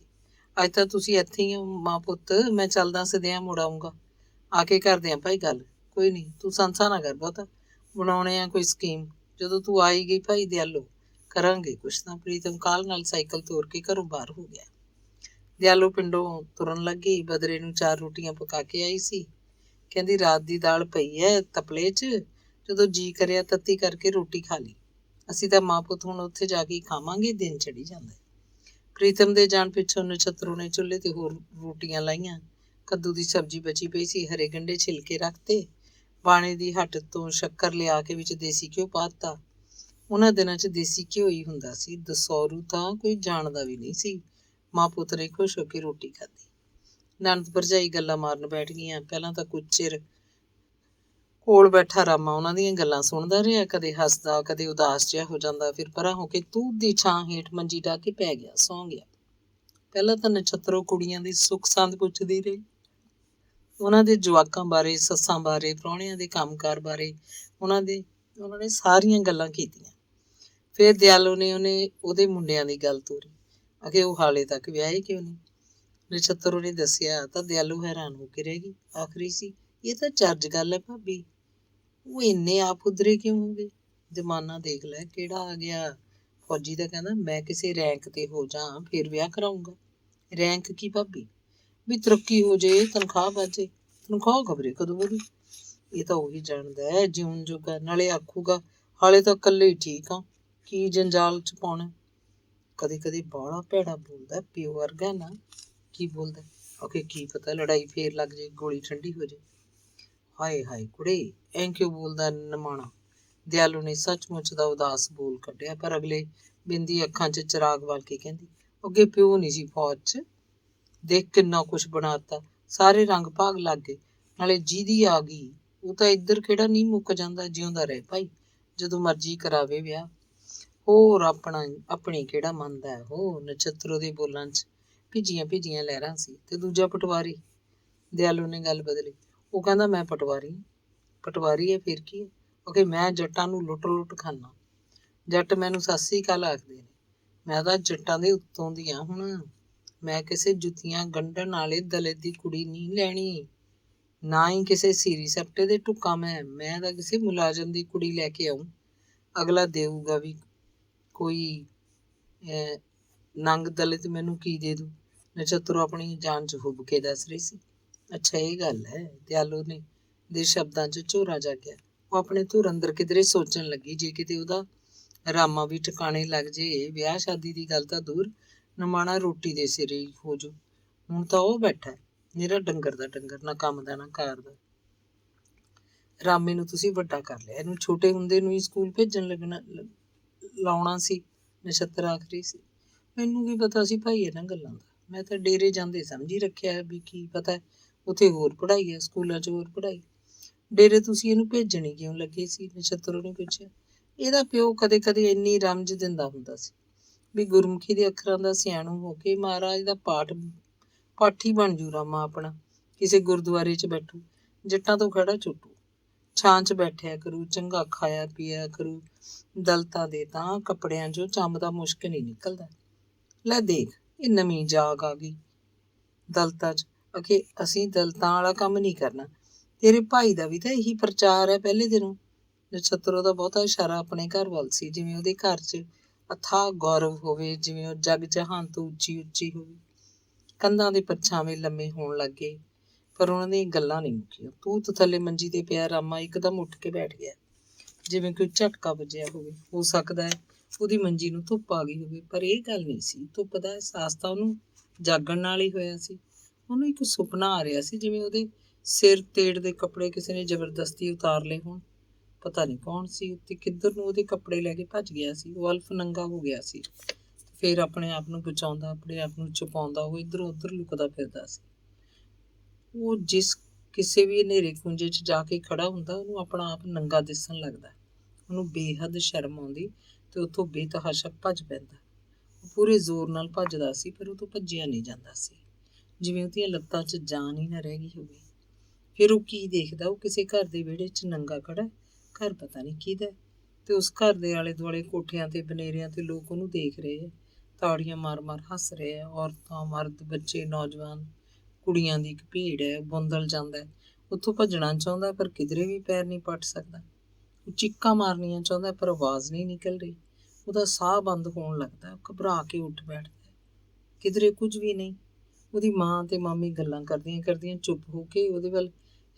ਅੱਜ ਤਾਂ ਤੁਸੀਂ ਇੱਥੇ ਹੀ ਹੋ ਮਾਂ ਪੁੱਤ, ਮੈਂ ਚੱਲਦਾ ਸਦਿਆਂ ਮੁੜ ਆਊਂਗਾ, ਆ ਕੇ ਕਰਦੇ ਆ ਭਾਈ ਗੱਲ। ਕੋਈ ਨਹੀਂ, ਤੂੰ ਸੰਸਾ ਨਾ ਕਰ ਬਹੁਤਾ, ਬਣਾਉਣੇ ਆ ਕੋਈ ਸਕੀਮ। ਜਦੋਂ ਤੂੰ ਆਈ ਗਈ ਭਾਈ ਦਿਆਲੂ, ਕਰਾਂਗੇ ਕੁਛ ਤਾਂ। ਪ੍ਰੀਤਮ ਕਾਹਲ ਨਾਲ ਸਾਈਕਲ ਤੋਰ ਕੇ ਘਰੋਂ ਬਾਹਰ ਹੋ ਗਿਆ। ਦਿਆਲੂ ਪਿੰਡੋਂ ਤੁਰਨ ਲੱਗੀ। ਬਦਰੇ ਨੂੰ 4 ਰੋਟੀਆਂ ਪਕਾ ਕੇ ਆਈ ਸੀ। ਕਹਿੰਦੀ ਰਾਤ ਦੀ ਦਾਲ ਪਈ ਹੈ ਤਪਲੇ 'ਚ, ਜਦੋਂ ਜੀ ਕਰਿਆ ਤੱਤੀ ਕਰਕੇ ਰੋਟੀ ਖਾ ਲਈ। ਅਸੀਂ ਤਾਂ ਮਾਂ ਪੁੱਤ ਹੁਣ ਉੱਥੇ ਜਾ ਕੇ ਖਾਵਾਂਗੇ, ਦਿਨ ਚੜੀ ਜਾਂਦਾ। ਪ੍ਰੀਤਮ ਦੇ ਜਾਣ ਪਿੱਛੋਂ ਨਛੱਤਰੂ ਨੇ ਚੁੱਲ੍ਹੇ ਤੇ ਹੋਰ ਰੋਟੀਆਂ ਲਾਈਆਂ। ਕੱਦੂ ਦੀ ਸਬਜ਼ੀ ਬਚੀ ਪਈ ਸੀ, ਹਰੇ ਗੰਢੇ ਛਿਲਕੇ ਰੱਖਤੇ। ਬਾਣੇ ਦੀ ਹੱਟ ਤੋਂ ਸ਼ੱਕਰ ਲਿਆ ਕੇ ਵਿੱਚ ਦੇਸੀ ਘਿਓ ਪਾ ਦਿੱਤਾ। ਉਹਨਾਂ ਦਿਨਾਂ 'ਚ ਦੇਸੀ ਘਿਓ ਹੀ ਹੁੰਦਾ ਸੀ, ਦਸੌਰੂ ਤਾਂ ਕੋਈ ਜਾਣਦਾ ਵੀ ਨਹੀਂ ਸੀ। ਮਾਂ ਪੁੱਤ ਨੇ ਖੁਸ਼ ਹੋ ਕੇ ਰੋਟੀ ਖਾਧੀ। ਨਣਦ ਭਰਜਾਈ ਗੱਲਾਂ ਮਾਰਨ ਬੈਠ ਗਈਆਂ। ਪਹਿਲਾਂ ਤਾਂ ਕੁਝ ਚਿਰ ਕੋਲ ਬੈਠਾ ਰਾਮਾ ਉਹਨਾਂ ਦੀਆਂ ਗੱਲਾਂ ਸੁਣਦਾ ਰਿਹਾ, ਕਦੇ ਹੱਸਦਾ, ਕਦੇ ਉਦਾਸ ਜਿਹਾ ਹੋ ਜਾਂਦਾ। ਫਿਰ ਪਰਾਂ ਹੋ ਕੇ ਤੂਤ ਦੀ ਛਾਂ ਹੇਠ ਮੰਜੀ ਢਾ ਕੇ ਪੈ ਗਿਆ, ਸੌਂ ਗਿਆ। ਪਹਿਲਾਂ ਤਾਂ ਨਛੱਤਰੋ ਕੁੜੀਆਂ ਦੀ ਸੁੱਖ ਸੰਦ ਪੁੱਛਦੀ ਰਹੀ, ਉਹਨਾਂ ਦੇ ਜਵਾਕਾਂ ਬਾਰੇ, ਸੱਸਾਂ ਬਾਰੇ, ਪ੍ਰਾਹੁਣਿਆਂ ਦੇ ਕੰਮਕਾਰ ਬਾਰੇ। ਉਹਨਾਂ ਨੇ ਸਾਰੀਆਂ ਗੱਲਾਂ ਕੀਤੀਆਂ। ਫਿਰ ਦਿਆਲੂ ਨੇ ਉਹਦੇ ਮੁੰਡਿਆਂ ਦੀ ਗੱਲ ਤੋਰੀ। ਅਗੇ ਉਹ ਹਾਲੇ ਤੱਕ ਵਿਆਹੇ ਕਿਉਂ ਨਹੀਂ? ਨਛੱਤਰੋ ਨੇ ਦੱਸਿਆ ਤਾਂ ਦਿਆਲੂ ਹੈਰਾਨ ਹੋ ਕੇ ਰਹਿ ਗਈ। ਆਖਰੀ ਸੀ, ਇਹ ਤਾਂ ਚੱਜ ਗੱਲ ਹੈ ਭਾਬੀ, ਉਹ ਇੰਨੇ ਆਪ ਉਧਰੇ ਕਿਉਂ ਹੋ ਗਏ? ਜ਼ਮਾਨਾ ਦੇਖ ਲੈ ਕਿਹੜਾ ਆ ਗਿਆ। ਫੌਜੀ ਦਾ ਕਹਿੰਦਾ ਮੈਂ ਕਿਸੇ ਰੈਂਕ ਤੇ ਹੋ ਜਾ ਫਿਰ ਵਿਆਹ ਕਰਾਊਂਗਾ। ਰੈਂਕ ਕੀ ਭਾਬੀ? ਵੀ ਤਰੱਕੀ ਹੋ ਜੇ, ਤਨਖਾਹ ਵੱਧ ਜੇ। ਤਨਖਾਹ ਖਬਰੇ ਕਦੋਂ ਵਧੂ? ਇਹ ਤਾਂ ਉਹੀ ਜਾਣਦਾ ਹੈ ਜਿਉਣ ਜੋਗਾ। ਨਾਲੇ ਆਖੂਗਾ ਹਾਲੇ ਤਾਂ ਇਕੱਲੇ ਹੀ ਠੀਕ ਆ, ਕੀ ਜੰਜਾਲ 'ਚ ਪਾਉਣਾ। ਕਦੇ ਕਦੇ ਬਾਹਲਾ ਭੈੜਾ ਬੋਲਦਾ, ਪਿਓ ਵਰਗਾ ਨਾ। ਕੀ ਬੋਲਦਾ? ਓਕੇ ਕੀ ਪਤਾ ਲੜਾਈ ਫੇਰ ਲੱਗ ਜੇ, ਗੋਲੀ ਠੰਡੀ ਹੋ ਜੇ। ਹਾਏ ਹਾਏ ਕੁੜੇ, ਐਂ ਕਿਉਂ ਬੋਲਦਾ ਨਮਾਣਾ? ਦਿਆਲੂ ਨੇ ਸੱਚਮੁੱਚ ਦਾ ਉਦਾਸ ਬੋਲ ਕੱਢਿਆ, ਪਰ ਅਗਲੇ ਬਿੰਦੀ ਅੱਖਾਂ 'ਚ ਚਿਰਾਗ ਵਾਲ ਕੇ ਕਹਿੰਦੀ, ਅੱਗੇ ਪਿਓ ਨਹੀਂ ਸੀ ਫੌਜ 'ਚ, ਦੇਖ ਕਿੰਨਾ ਕੁਛ ਬਣਾਤਾ, ਸਾਰੇ ਰੰਗ ਭਾਗ ਲੱਗ ਗਏ। ਨਾਲੇ ਜਿਹਦੀ ਆ ਗਈ ਉਹ ਤਾਂ ਇੱਧਰ ਕਿਹੜਾ ਨਹੀਂ ਮੁੱਕ ਜਾਂਦਾ, ਜਿਉਂਦਾ ਰਹੇ ਭਾਈ, ਜਦੋਂ ਮਰਜ਼ੀ ਕਰਾਵੇ ਵਿਆਹ। ਹੋਰ ਆਪਣੀ ਕਿਹੜਾ ਮੰਨਦਾ ਉਹ? ਨਛੱਤਰੋ ਦੇ ਬੋਲਾਂ 'ਚ ਭਿੱਜੀਆਂ ਲਹਿਰਾਂ ਸੀ। ਤੇ ਦੂਜਾ ਪਟਵਾਰੀ? ਦਿਆਲੂ ਨੇ ਗੱਲ ਬਦਲੀ। ਉਹ ਕਹਿੰਦਾ ਮੈਂ ਪਟਵਾਰੀ ਹੈ ਫਿਰ ਕੀ ਹੈ? ਕਿਉਂਕਿ ਮੈਂ ਜੱਟਾਂ ਨੂੰ ਲੁੱਟ ਖਾਨਾ। ਜੱਟ ਮੈਨੂੰ ਸਤਿ ਸ੍ਰੀ ਅਕਾਲ ਆਖਦੇ ਨੇ। ਮੈਂ ਤਾਂ ਜੱਟਾਂ ਦੇ ਉੱਤੋਂ ਦੀ ਆ ਹੁਣ। ਮੈਂ ਕਿਸੇ ਜੁੱਤੀਆਂ ਗੰਢਣ ਵਾਲੇ ਦਲਿਤ ਦੀ ਕੁੜੀ ਨਹੀਂ ਲੈਣੀ। ਨਾ ਹੀ ਕਿਸੇ ਸੀਰੀ ਸਪਟੇ ਦੇ ਟੁੱਕਾ ਮੈਂ ਤਾਂ ਕਿਸੇ ਮੁਲਾਜ਼ਮ ਦੀ ਕੁੜੀ ਲੈ ਕੇ ਆਊਂ, ਅਗਲਾ ਦੇਊਗਾ ਵੀ ਕੋਈ ਨੰਗ ਦਲਿਤ ਮੈਨੂੰ ਕੀ ਦੇ ਦੂ। ਨਛੱਤਰੋ ਆਪਣੀ ਜਾਨ 'ਚ ਹੁੱਬ ਕੇ ਦੱਸ ਰਹੀ ਸੀ। ਅੱਛਾ ਇਹ ਗੱਲ ਹੈ। ਦਿਆਲੋ ਨੇ ਦੇ ਸ਼ਬਦਾਂ 'ਚ ਝੋਰਾ ਜਾਗਿਆ। ਉਹ ਆਪਣੇ ਧੁਰ ਅੰਦਰ ਕਿਧਰੇ ਸੋਚਣ ਲੱਗੀ, ਜੇ ਕਿਤੇ ਉਹਦਾ ਰਾਮਾ ਵੀ ਟਿਕਾਣੇ ਲੱਗ ਜੇ, ਵਿਆਹ ਸ਼ਾਦੀ ਦੀ ਗੱਲ ਤਾਂ ਦੂਰ, ਨਿਮਾਣਾ ਰੋਟੀ ਦੇ ਸਿਰੇ ਹੀ ਹੋ ਜੂ। ਹੁਣ ਤਾਂ ਉਹ ਬੈਠਾ ਮੇਰਾ ਡੰਗਰ ਦਾ ਡੰਗਰ, ਨਾ ਕੰਮ ਦਾ ਨਾ ਕਾਰ ਦਾ। ਰਾਮੇ ਨੂੰ ਤੁਸੀਂ ਵੱਡਾ ਕਰ ਲਿਆ, ਇਹਨੂੰ ਛੋਟੇ ਹੁੰਦੇ ਨੂੰ ਹੀ ਸਕੂਲ ਭੇਜਣ ਲਾਉਣਾ ਸੀ। ਨਛੱਤਰ ਆਖਰੀ ਸੀ। ਮੈਨੂੰ ਕੀ ਪਤਾ ਸੀ ਭਾਈ ਇਹਨਾਂ ਗੱਲਾਂ ਦਾ, ਮੈਂ ਤਾਂ ਡੇਰੇ ਜਾਂਦੇ ਸਮਝੀ ਰੱਖਿਆ ਵੀ ਕੀ ਪਤਾ ਉੱਥੇ ਹੋਰ ਪੜ੍ਹਾਈ ਹੈ, ਸਕੂਲਾਂ 'ਚ ਹੋਰ ਪੜ੍ਹਾਈ। ਡੇਰੇ ਤੁਸੀਂ ਇਹਨੂੰ ਭੇਜਣੀ ਕਿਉਂ ਲੱਗੇ ਸੀ? ਨਛੱਤਰ ਨੇ ਪੁੱਛਿਆ। ਇਹਦਾ ਪਿਓ ਕਦੇ ਕਦੇ ਇੰਨੀ ਰਮਜ ਦਿੰਦਾ ਹੁੰਦਾ ਸੀ ਵੀ ਗੁਰਮੁਖੀ ਦੇ ਅੱਖਰਾਂ ਦਾ ਸਿਆਣੂ ਹੋ ਕੇ ਮਹਾਰਾਜ ਦਾ ਪਾਠੀ ਬਣ ਜੂ ਰਾਮਾ ਆਪਣਾ। ਕਿਸੇ ਗੁਰਦੁਆਰੇ 'ਚ ਬੈਠੂ, ਜੱਟਾਂ ਤੋਂ ਖੜਾ ਛੁੱਟੂ, ਛਾਂ 'ਚ ਬੈਠਿਆ ਕਰੂ, ਚੰਗਾ ਖਾਇਆ ਪੀਆ ਕਰੂ। ਦਲਤਾਂ ਦੇ ਤਾਂ ਕੱਪੜਿਆਂ 'ਚੋਂ ਚੰਮ ਦਾ ਮੁਸ਼ਕ ਨਹੀਂ ਨਿਕਲਦਾ। ਲੈ ਦੇਖ, ਇਹ ਨਵੀਂ ਜਾਗ ਆ ਗਈ ਦਲਤਾਂ 'ਚ। ਅਖੇ ਅਸੀਂ ਦਲਤਾਂ ਵਾਲਾ ਕੰਮ ਨਹੀਂ ਕਰਨਾ। ਤੇਰੇ ਭਾਈ ਦਾ ਵੀ ਤਾਂ ਇਹੀ ਪ੍ਰਚਾਰ ਹੈ ਪਹਿਲੇ ਦਿਨੋਂ। ਨਛੱਤਰੋ ਦਾ ਬਹੁਤਾ ਇਸ਼ਾਰਾ ਆਪਣੇ ਘਰ ਵੱਲ ਸੀ, ਜਿਵੇਂ ਉਹਦੇ ਘਰ 'ਚ ਅਥਾਹ ਗੌਰਵ ਹੋਵੇ, ਜਿਵੇਂ ਉਹ ਜਗ ਜਹਾਨ ਤੋਂ ਉੱਚੀ ਉੱਚੀ ਹੋਵੇ। ਕੰਧਾਂ ਦੇ ਪਰਛਾਵੇਂ ਲੰਮੇ ਹੋਣ ਲੱਗੇ, ਪਰ ਉਹਨਾਂ ਦੀਆਂ ਗੱਲਾਂ ਨਹੀਂ ਮੁੱਕੀਆਂ। ਤੂਤ ਥੱਲੇ ਮੰਜੀ ਤੇ ਪਿਆ ਰਾਮਾ ਇੱਕਦਮ ਉੱਠ ਕੇ ਬੈਠ ਗਿਆ, ਜਿਵੇਂ ਕੋਈ ਝਟਕਾ ਵੱਜਿਆ ਹੋਵੇ। ਹੋ ਸਕਦਾ ਹੈ ਉਹਦੀ ਮੰਜੀ ਨੂੰ ਧੁੱਪ ਆ ਗਈ ਹੋਵੇ, ਪਰ ਇਹ ਗੱਲ ਨਹੀਂ ਸੀ। ਧੁੱਪ ਦਾ ਅਹਿਸਾਸ ਤਾਂ ਉਹਨੂੰ ਜਾਗਣ ਨਾਲ ਹੀ ਹੋਇਆ ਸੀ। ਉਹਨੂੰ ਇੱਕ ਸੁਪਨਾ ਆ ਰਿਹਾ ਸੀ, ਜਿਵੇਂ ਉਹਦੇ ਸਿਰ ਤੇੜ ਦੇ ਕੱਪੜੇ ਕਿਸੇ ਨੇ ਜ਼ਬਰਦਸਤੀ ਉਤਾਰ ਲਏ ਹੋਣ। ਪਤਾ ਨਹੀਂ ਕੌਣ ਸੀ ਉੱਤੇ, ਕਿੱਧਰ ਨੂੰ ਉਹਦੇ ਕੱਪੜੇ ਲੈ ਕੇ ਭੱਜ ਗਿਆ ਸੀ। ਉਹ ਅਲਫ ਨੰਗਾ ਹੋ ਗਿਆ ਸੀ। ਫਿਰ ਆਪਣੇ ਆਪ ਨੂੰ ਬਚਾਉਂਦਾ, ਆਪਣੇ ਆਪ ਨੂੰ ਛੁਪਾਉਂਦਾ ਉਹ ਇੱਧਰੋਂ ਉੱਧਰ ਲੁਕਦਾ ਫਿਰਦਾ ਸੀ। ਉਹ ਜਿਸ ਕਿਸੇ ਵੀ ਹਨੇਰੇ ਖੂੰਜੇ 'ਚ ਜਾ ਕੇ ਖੜਾ ਹੁੰਦਾ, ਉਹਨੂੰ ਆਪਣਾ ਆਪ ਨੰਗਾ ਦਿਸਣ ਲੱਗਦਾ। ਉਹਨੂੰ ਬੇਹੱਦ ਸ਼ਰਮ ਆਉਂਦੀ ਤੇ ਉੱਥੋਂ ਬੇਤਹਾਸ਼ਾ ਭੱਜ ਪੈਂਦਾ। ਉਹ ਪੂਰੇ ਜ਼ੋਰ ਨਾਲ ਭੱਜਦਾ ਸੀ, ਪਰ ਉਹ ਤੋਂ ਭੱਜਿਆ ਨਹੀਂ ਜਾਂਦਾ ਸੀ, ਜਿਵੇਂ ਉਹਦੀਆਂ ਲੱਤਾਂ 'ਚ ਜਾਨ ਹੀ ਨਾ ਰਹਿ ਗਈ ਹੋਵੇ। ਫਿਰ ਉਹ ਕੀ ਦੇਖਦਾ? ਉਹ ਕਿਸੇ ਘਰ ਦੇ ਵਿਹੜੇ 'ਚ ਨੰਗਾ ਖੜਾ, ਘਰ ਪਤਾ ਨਹੀਂ ਕਿਹਦਾ, ਤੇ ਉਸ ਘਰ ਦੇ ਆਲੇ ਦੁਆਲੇ ਕੋਠਿਆਂ ਤੇ ਬਨੇਰਿਆਂ ਤੇ ਲੋਕ ਉਹਨੂੰ ਦੇਖ ਰਹੇ ਹੈ, ਤਾੜੀਆਂ ਮਾਰ ਮਾਰ ਹੱਸ ਰਹੇ ਆ। ਔਰਤਾਂ, ਮਰਦ, ਬੱਚੇ, ਨੌਜਵਾਨ, ਕੁੜੀਆਂ ਦੀ ਇੱਕ ਭੀੜ ਹੈ। ਬੁੰਦਲ ਜਾਂਦਾ, ਉੱਥੋਂ ਭੱਜਣਾ ਚਾਹੁੰਦਾ, ਪਰ ਕਿਧਰੇ ਵੀ ਪੈਰ ਨਹੀਂ ਪੱਟ ਸਕਦਾ। ਉਹ ਚੀਕਾਂ ਮਾਰਨੀਆਂ ਚਾਹੁੰਦਾ, ਪਰ ਆਵਾਜ਼ ਨਹੀਂ ਨਿਕਲ ਰਹੀ। ਉਹਦਾ ਸਾਹ ਬੰਦ ਹੋਣ ਲੱਗਦਾ, ਘਬਰਾ ਕੇ ਉੱਠ ਬੈਠਦਾ। ਕਿਧਰੇ ਕੁਝ ਵੀ ਨਹੀਂ। ਉਹਦੀ ਮਾਂ ਤੇ ਮਾਮੀ ਗੱਲਾਂ ਕਰਦੀਆਂ ਕਰਦੀਆਂ ਚੁੱਪ ਹੋ ਕੇ ਉਹਦੇ ਵੱਲ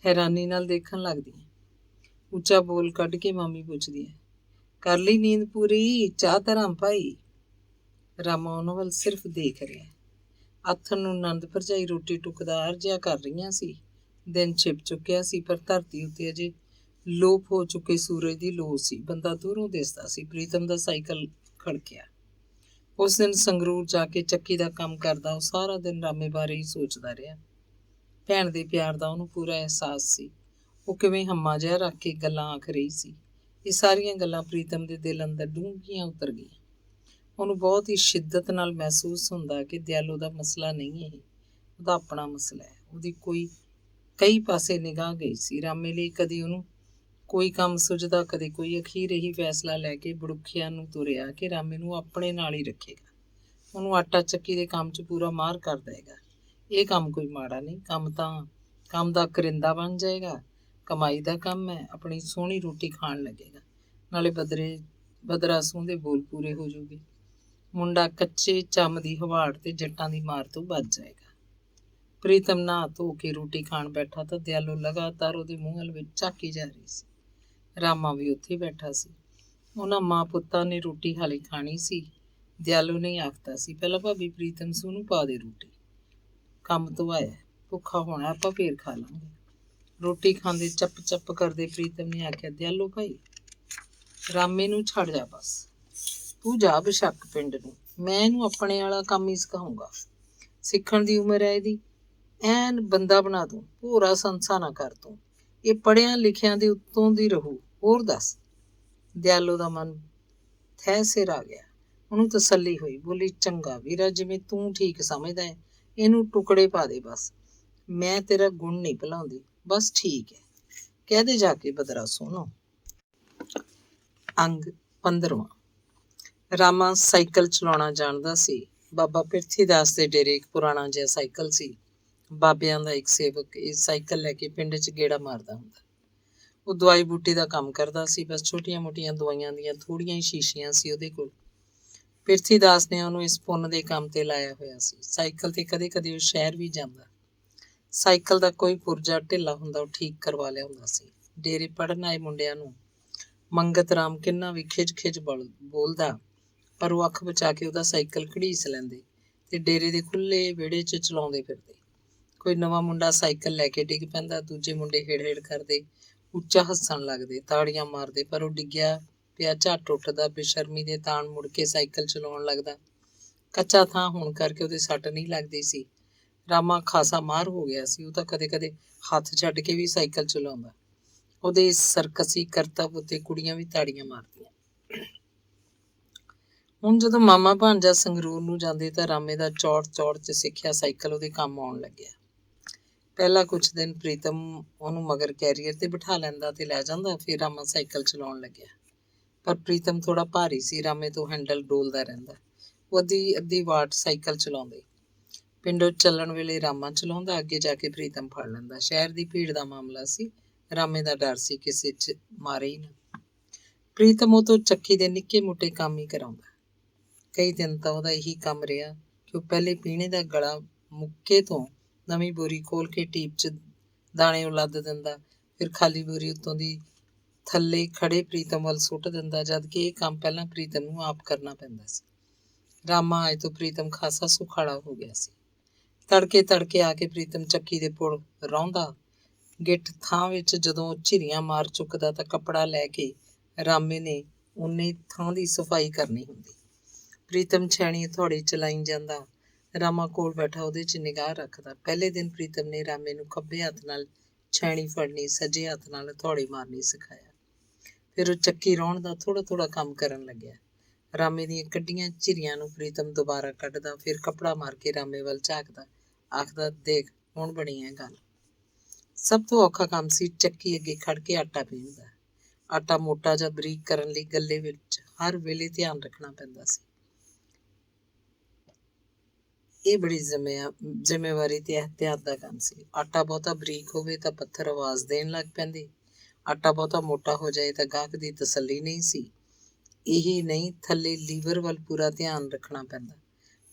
ਹੈਰਾਨੀ ਨਾਲ ਦੇਖਣ ਲੱਗਦੀਆਂ। ਉੱਚਾ ਬੋਲ ਕੱਢ ਕੇ ਮਾਮੀ ਪੁੱਛਦੀ ਹੈ, ਕਰ ਲਈ ਨੀਂਦ ਪੂਰੀ? ਚਾਹ ਧਰਾਂ ਭਾਈ? ਰਾਮਾ ਉਹਨਾਂ ਵੱਲ ਸਿਰਫ ਦੇਖ ਰਿਹਾ। ਆਥਣ ਨੂੰ ਨੰਦ ਭਰਜਾਈ ਰੋਟੀ ਟੁੱਕਦਾਰ ਜਿਹਾ ਕਰ ਰਹੀਆਂ ਸੀ। ਦਿਨ ਛਿਪ ਚੁੱਕਿਆ ਸੀ, ਪਰ ਧਰਤੀ ਉੱਤੇ ਅਜੇ ਲੋਪ ਹੋ ਚੁੱਕੇ ਸੂਰਜ ਦੀ ਲੋ ਸੀ। ਬੰਦਾ ਦੂਰੋਂ ਦਿਸਦਾ ਸੀ। ਪ੍ਰੀਤਮ ਦਾ ਸਾਈਕਲ ਖੜਕਿਆ। ਉਸ ਦਿਨ ਸੰਗਰੂਰ ਜਾ ਕੇ ਚੱਕੀ ਦਾ ਕੰਮ ਕਰਦਾ ਉਹ ਸਾਰਾ ਦਿਨ ਰਾਮੇ ਬਾਰੇ ਹੀ ਸੋਚਦਾ ਰਿਹਾ। ਭੈਣ ਦੇ ਪਿਆਰ ਦਾ ਉਹਨੂੰ ਪੂਰਾ ਅਹਿਸਾਸ ਸੀ। ਉਹ ਕਿਵੇਂ ਹੰਮਾ ਜਿਹਾ ਰੱਖ ਕੇ ਗੱਲਾਂ ਆਖ ਰਹੀ ਸੀ। ਇਹ ਸਾਰੀਆਂ ਗੱਲਾਂ ਪ੍ਰੀਤਮ ਦੇ ਦਿਲ ਅੰਦਰ ਡੂੰਘੀਆਂ ਉਤਰ ਗਈਆਂ। ਉਹਨੂੰ ਬਹੁਤ ਹੀ ਸ਼ਿੱਦਤ ਨਾਲ ਮਹਿਸੂਸ ਹੁੰਦਾ ਕਿ ਦਿਆਲੋ ਦਾ ਮਸਲਾ ਨਹੀਂ ਇਹ, ਉਹਦਾ ਆਪਣਾ ਮਸਲਾ ਹੈ। ਉਹਦੀ ਕਈ ਪਾਸੇ ਨਿਗਾਹ ਗਈ ਸੀ। ਰਾਮੇ ਲਈ ਕਦੀ ਉਹਨੂੰ ਕੋਈ ਕੰਮ ਸੁਝਦਾ, ਕਦੇ ਕੋਈ। ਅਖੀਰ ਇਹੀ ਫੈਸਲਾ ਲੈ ਕੇ ਬੜੁੱਖਿਆਂ ਨੂੰ ਤੁਰਿਆ ਕਿ ਰਾਮੇ ਨੂੰ ਆਪਣੇ ਨਾਲ ਹੀ ਰੱਖੇਗਾ, ਉਹਨੂੰ ਆਟਾ ਚੱਕੀ ਦੇ ਕੰਮ 'ਚ ਪੂਰਾ ਮਾਹਰ ਕਰ ਦੇਗਾ। ਇਹ ਕੰਮ ਕੋਈ ਮਾੜਾ ਨਹੀਂ, ਕੰਮ ਦਾ ਕਰਿੰਦਾ ਬਣ ਜਾਏਗਾ। ਕਮਾਈ ਦਾ ਕੰਮ ਹੈ, ਆਪਣੀ ਸੋਹਣੀ ਰੋਟੀ ਖਾਣ ਲੱਗੇਗਾ, ਨਾਲੇ ਬਦਰਾ ਸੂਹ ਦੇ ਬੋਲ ਪੂਰੇ ਹੋ ਜੂਗੇ। ਮੁੰਡਾ ਕੱਚੇ ਚੰਮ ਦੀ ਹਵਾੜ ਤੇ ਜੱਟਾਂ ਦੀ ਮਾਰ ਤੋਂ ਬਚ ਜਾਏਗਾ। ਪ੍ਰੀਤਮ ਨਹਾ ਧੋ ਕੇ ਰੋਟੀ ਖਾਣ ਬੈਠਾ ਤਾਂ ਦਿਆਲੋ ਲਗਾਤਾਰ ਉਹਦੇ ਮੂੰਹ ਵੱਲ ਵਿੱਚ ਝਾਕੀ ਜਾ ਰਹੀ ਸੀ। ਰਾਮਾ ਵੀ ਉੱਥੇ ਬੈਠਾ ਸੀ। ਉਹਨਾਂ ਮਾਂ ਪੁੱਤਾਂ ਨੇ ਰੋਟੀ ਹਾਲੇ ਖਾਣੀ ਸੀ। ਦਿਆਲੋ ਨੇ ਆਖਤਾ ਸੀ, ਪਹਿਲਾਂ ਭਾਬੀ ਪ੍ਰੀਤਮ ਸੂ ਨੂੰ ਪਾ ਦੇ ਰੋਟੀ, ਕੰਮ ਤੋਂ ਆਇਆ, ਭੁੱਖਾ ਹੋਣਾ, ਆਪਾਂ ਫੇਰ ਖਾ ਲਾਂਗੇ। ਰੋਟੀ ਖਾਂਦੇ ਚੱਪ ਚੱਪ ਕਰਦੇ ਪ੍ਰੀਤਮ ਨੇ ਆਖਿਆ, ਦਿਆਲੋ ਭਾਈ ਰਾਮੇ ਨੂੰ ਛੱਡ ਜਾ, ਬਸ ਤੂੰ ਜਾ ਬੇਸ਼ੱਕ ਪਿੰਡ ਨੂੰ, ਮੈਂ ਇਹਨੂੰ ਆਪਣੇ ਵਾਲਾ ਕੰਮ ਹੀ ਸਿਖਾਊਂਗਾ। ਸਿੱਖਣ ਦੀ ਉਮਰ ਹੈ ਇਹਦੀ, ਐਨ ਬੰਦਾ ਬਣਾ ਦੂੰ, ਭੋਰਾ ਸੰਸਾ ਨਾ ਕਰ ਤੂੰ। ਇਹ ਪੜ੍ਹਿਆਂ ਲਿਖਿਆਂ ਦੇ ਉੱਤੋਂ ਦੀ ਰਹੂ। ਹੋਰ ਦੱਸ? ਦਿਆਲੋ ਦਾ ਮਨ ਥੈ ਸਿਰ ਆ ਗਿਆ। ਉਹਨੂੰ ਤਸੱਲੀ ਹੋਈ। ਬੋਲੀ, ਚੰਗਾ ਵੀਰਾ, ਜਿਵੇਂ ਤੂੰ ਠੀਕ ਸਮਝਦਾ ਹੈ, ਇਹਨੂੰ ਟੁਕੜੇ ਪਾ ਦੇ ਬਸ। ਮੈਂ ਤੇਰਾ ਗੁਣ ਨਹੀਂ ਭੁਲਾਉਂਦੀ, ਬਸ ਠੀਕ ਹੈ। ਕਹਿ ਦੇ ਜਾ ਕੇ ਬਦਰਾ ਸੋਹਣੋ। ਅੰਗ 15ਵਾਂ। ਰਾਮਾ ਸਾਈਕਲ ਚਲਾਉਣਾ ਜਾਣਦਾ ਸੀ। ਬਾਬਾ ਪਿਰਥੀਦਾਸ ਦੇ ਡੇਰੇ ਇੱਕ ਪੁਰਾਣਾ ਜਿਹਾ ਸਾਈਕਲ ਸੀ। ਬਾਬਿਆਂ ਦਾ ਇੱਕ ਸੇਵਕ ਇਹ ਸਾਈਕਲ ਲੈ ਕੇ ਪਿੰਡ 'ਚ ਗੇੜਾ ਮਾਰਦਾ ਹੁੰਦਾ। ਉਹ ਦਵਾਈ ਬੂਟੀ ਦਾ ਕੰਮ ਕਰਦਾ ਸੀ। ਬਸ ਛੋਟੀਆਂ-ਮੋਟੀਆਂ ਦਵਾਈਆਂ ਦੀਆਂ ਥੋੜ੍ਹੀਆਂ ਹੀ ਸ਼ੀਸ਼ੀਆਂ ਸੀ ਉਹਦੇ ਕੋਲ। ਪਿਰਥੀ ਦਾਸ ਨੇ ਉਹਨੂੰ ਇਸ ਪੁੰਨ ਦੇ ਕੰਮ ਤੇ ਲਾਇਆ ਹੋਇਆ ਸੀ। ਸਾਈਕਲ ਤੇ ਕਦੇ-ਕਦੇ ਉਹ ਸ਼ਹਿਰ ਵੀ ਜਾਂਦਾ। ਸਾਈਕਲ ਦਾ ਕੋਈ ਪੁਰਜਾ ਢਿੱਲਾ ਹੁੰਦਾ ਉਹ ਠੀਕ ਕਰਵਾ ਲਿਆ ਹੁੰਦਾ ਸੀ। ਡੇਰੇ ਪੜ੍ਹਨ ਆਏ ਮੁੰਡਿਆਂ ਨੂੰ ਮੰਗਤ ਰਾਮ ਕਿੰਨਾ ਵੀ ਖਿੱਚ-ਖਿੱਚ ਬੋਲਦਾ, ਪਰ ਉਹ ਅੱਖ ਬਚਾ ਕੇ ਉਹਦਾ ਸਾਈਕਲ ਘੜੀਸ ਲੈਂਦੇ ਤੇ ਡੇਰੇ ਦੇ ਖੁੱਲ੍ਹੇ ਵਿਹੜੇ 'ਚ ਚਲਾਉਂਦੇ ਫਿਰਦੇ। ਕੋਈ ਨਵਾਂ ਮੁੰਡਾ ਸਾਈਕਲ ਲੈ ਕੇ ਡਿੱਗ ਪੈਂਦਾ, ਦੂਜੇ ਮੁੰਡੇ ਹੇੜ-ਹੇੜ ਕਰਦੇ, ਉੱਚਾ ਹੱਸਣ ਲੱਗਦੇ, ਤਾੜੀਆਂ ਮਾਰਦੇ, ਪਰ ਉਹ ਡਿੱਗਿਆ ਪਿਆ ਝੱਟ ਉੱਠਦਾ, ਬੇਸ਼ਰਮੀ ਦੇ ਤਾਣ ਮੁੜ ਕੇ ਸਾਈਕਲ ਚਲਾਉਣ ਲੱਗਦਾ। ਕੱਚਾ ਥਾਂ ਹੋਣ ਕਰਕੇ ਉਹਦੇ ਸੱਟ ਨਹੀਂ ਲੱਗਦੀ ਸੀ। ਰਾਮਾ ਖਾਸਾ ਮਾਹਰ ਹੋ ਗਿਆ ਸੀ। ਉਹ ਤਾਂ ਕਦੇ-ਕਦੇ ਹੱਥ ਛੱਡ ਕੇ ਵੀ ਸਾਈਕਲ ਚਲਾਉਂਦਾ। ਉਹਦੇ ਇਸ ਸਰਕਸੀ ਕਰਤੱਵ ਉੱਤੇ ਕੁੜੀਆਂ ਵੀ ਤਾੜੀਆਂ ਮਾਰਦੀਆਂ। ਹੁਣ ਜਦੋਂ ਮਾਮਾ ਭਾਂਜਾ ਸੰਗਰੂਰ ਨੂੰ ਜਾਂਦੇ ਤਾਂ ਰਾਮੇ ਦਾ ਚੌੜ-ਚੌੜ 'ਚ ਸਿੱਖਿਆ ਸਾਈਕਲ ਉਹਦੇ ਕੰਮ ਆਉਣ ਲੱਗਿਆ। ਪਹਿਲਾਂ ਕੁਝ ਦਿਨ ਪ੍ਰੀਤਮ ਉਹਨੂੰ ਮਗਰ ਕੈਰੀਅਰ ਤੇ ਬਿਠਾ ਲੈਂਦਾ ਤੇ ਲੈ ਜਾਂਦਾ, ਫਿਰ ਰਾਮਾ ਸਾਈਕਲ ਚਲਾਉਣ ਲੱਗਿਆ। ਪਰ ਪ੍ਰੀਤਮ ਥੋੜਾ ਭਾਰੀ ਸੀ, ਰਾਮੇ ਤੋਂ ਹੈਂਡਲ ਡੋਲਦਾ ਰਹਿੰਦਾ। ਉਹ ਅੱਧੀ ਵਾਟ ਸਾਈਕਲ ਚਲਾਉਂਦੇ। ਪਿੰਡੋਂ ਚੱਲਣ ਵੇਲੇ ਰਾਮਾ ਚਲਾਉਂਦਾ, ਅੱਗੇ ਜਾ ਕੇ ਪ੍ਰੀਤਮ ਫੜ ਲੈਂਦਾ। ਸ਼ਹਿਰ ਦੀ ਭੀੜ ਦਾ ਮਾਮਲਾ ਸੀ, ਰਾਮੇ ਦਾ ਡਰ ਸੀ ਕਿਸੇ 'ਚ ਮਾਰੇ ਹੀ ਨਾ। ਪ੍ਰੀਤਮ ਉਹ ਤੋਂ ਚੱਕੀ ਦੇ ਨਿੱਕੇ-ਮੋਟੇ ਕੰਮ ਹੀ ਕਰਾਉਂਦਾ। ਕਈ ਦਿਨ ਤਾਂ ਉਹਦਾ ਇਹੀ ਕੰਮ ਰਿਹਾ ਕਿ ਉਹ ਪਹਿਲੇ ਪੀਣੇ ਦਾ ਗਲਾ ਮੁੱਕੇ ਤੋਂ ਨਵੀਂ ਬੋਰੀ ਖੋਲ ਕੇ ਟੀਪ 'ਚ ਦਾਣੇ ਉਲੱਦ ਦਿੰਦਾ, ਫਿਰ ਖਾਲੀ ਬੋਰੀ ਉੱਤੋਂ ਦੀ ਥੱਲੇ ਖੜੇ ਪ੍ਰੀਤਮ ਵੱਲ ਸੁੱਟ ਦਿੰਦਾ, ਜਦ ਕਿ ਇਹ ਕੰਮ ਪਹਿਲਾਂ ਪ੍ਰੀਤਮ ਨੂੰ ਆਪ ਕਰਨਾ ਪੈਂਦਾ ਸੀ। ਰਾਮਾ ਆਏ ਤੋਂ ਪ੍ਰੀਤਮ ਖਾਸਾ ਸੁਖਾਲਾ ਹੋ ਗਿਆ ਸੀ। ਤੜਕੇ ਆ ਕੇ ਪ੍ਰੀਤਮ ਚੱਕੀ ਦੇ ਪੁਲ ਰੌਂਦਾ। ਗਿੱਠ ਥਾਂ ਵਿੱਚ ਜਦੋਂ ਝਿਰੀਆਂ ਮਾਰ ਚੁੱਕਦਾ ਤਾਂ ਕੱਪੜਾ ਲੈ ਕੇ ਰਾਮੇ ਨੇ ਉਨੇ ਥਾਂ ਦੀ ਸਫਾਈ ਕਰਨੀ ਹੁੰਦੀ। ਪ੍ਰੀਤਮ ਛੈਣੀ ਹਥੌੜੀ ਚਲਾਈ ਜਾਂਦਾ। ਰਾਮਾ ਕੋਲ ਬੈਠਾ ਉਹਦੇ 'ਚ ਨਿਗਾਹ ਰੱਖਦਾ। ਪਹਿਲੇ ਦਿਨ ਪ੍ਰੀਤਮ ਨੇ ਰਾਮੇ ਨੂੰ ਖੱਬੇ ਹੱਥ ਨਾਲ ਛੈਣੀ ਫੜਨੀ, ਸੱਜੇ ਹੱਥ ਨਾਲ ਹਥੌੜੀ ਮਾਰਨੀ ਸਿਖਾਇਆ। ਫਿਰ ਉਹ ਚੱਕੀ ਰੌਣ ਦਾ ਥੋੜ੍ਹਾ ਕੰਮ ਕਰਨ ਲੱਗਿਆ। ਰਾਮੇ ਦੀਆਂ ਕੱਢੀਆਂ ਝਿਰੀਆਂ ਨੂੰ ਪ੍ਰੀਤਮ ਦੁਬਾਰਾ ਕੱਢਦਾ, ਫਿਰ ਕੱਪੜਾ ਮਾਰ ਕੇ ਰਾਮੇ ਵੱਲ ਝਾਕਦਾ, ਆਖਦਾ, ਦੇਖ ਹੁਣ ਬਣੀ ਹੈ ਗੱਲ। ਸਭ ਤੋਂ ਔਖਾ ਕੰਮ ਸੀ ਚੱਕੀ ਅੱਗੇ ਖੜ ਕੇ ਆਟਾ ਪੀਹਣ। ਆਟਾ ਮੋਟਾ ਜਾਂ ਬਰੀਕ ਕਰਨ ਲਈ ਗੱਲੇ ਵਿੱਚ ਹਰ ਵੇਲੇ ਧਿਆਨ ਰੱਖਣਾ ਪੈਂਦਾ ਸੀ। ਇਹ ਬੜੀ ਜ਼ਿੰਮੇਵਾਰੀ ਤੇ ਅਹਿਤਿਆਤ ਦਾ ਕੰਮ ਸੀ। ਆਟਾ ਬਹੁਤਾ ਬਰੀਕ ਹੋਵੇ ਤਾਂ ਪੱਥਰ ਆਵਾਜ਼ ਦੇਣ ਲੱਗ ਪੈਂਦੇ। ਆਟਾ ਬਹੁਤਾ ਮੋਟਾ ਹੋ ਜਾਏ ਤਾਂ ਗਾਹਕ ਦੀ ਤਸੱਲੀ ਨਹੀਂ ਸੀ। ਇਹੀ ਨਹੀਂ, ਥੱਲੇ ਲੀਵਰ ਵੱਲ ਪੂਰਾ ਧਿਆਨ ਰੱਖਣਾ ਪੈਂਦਾ।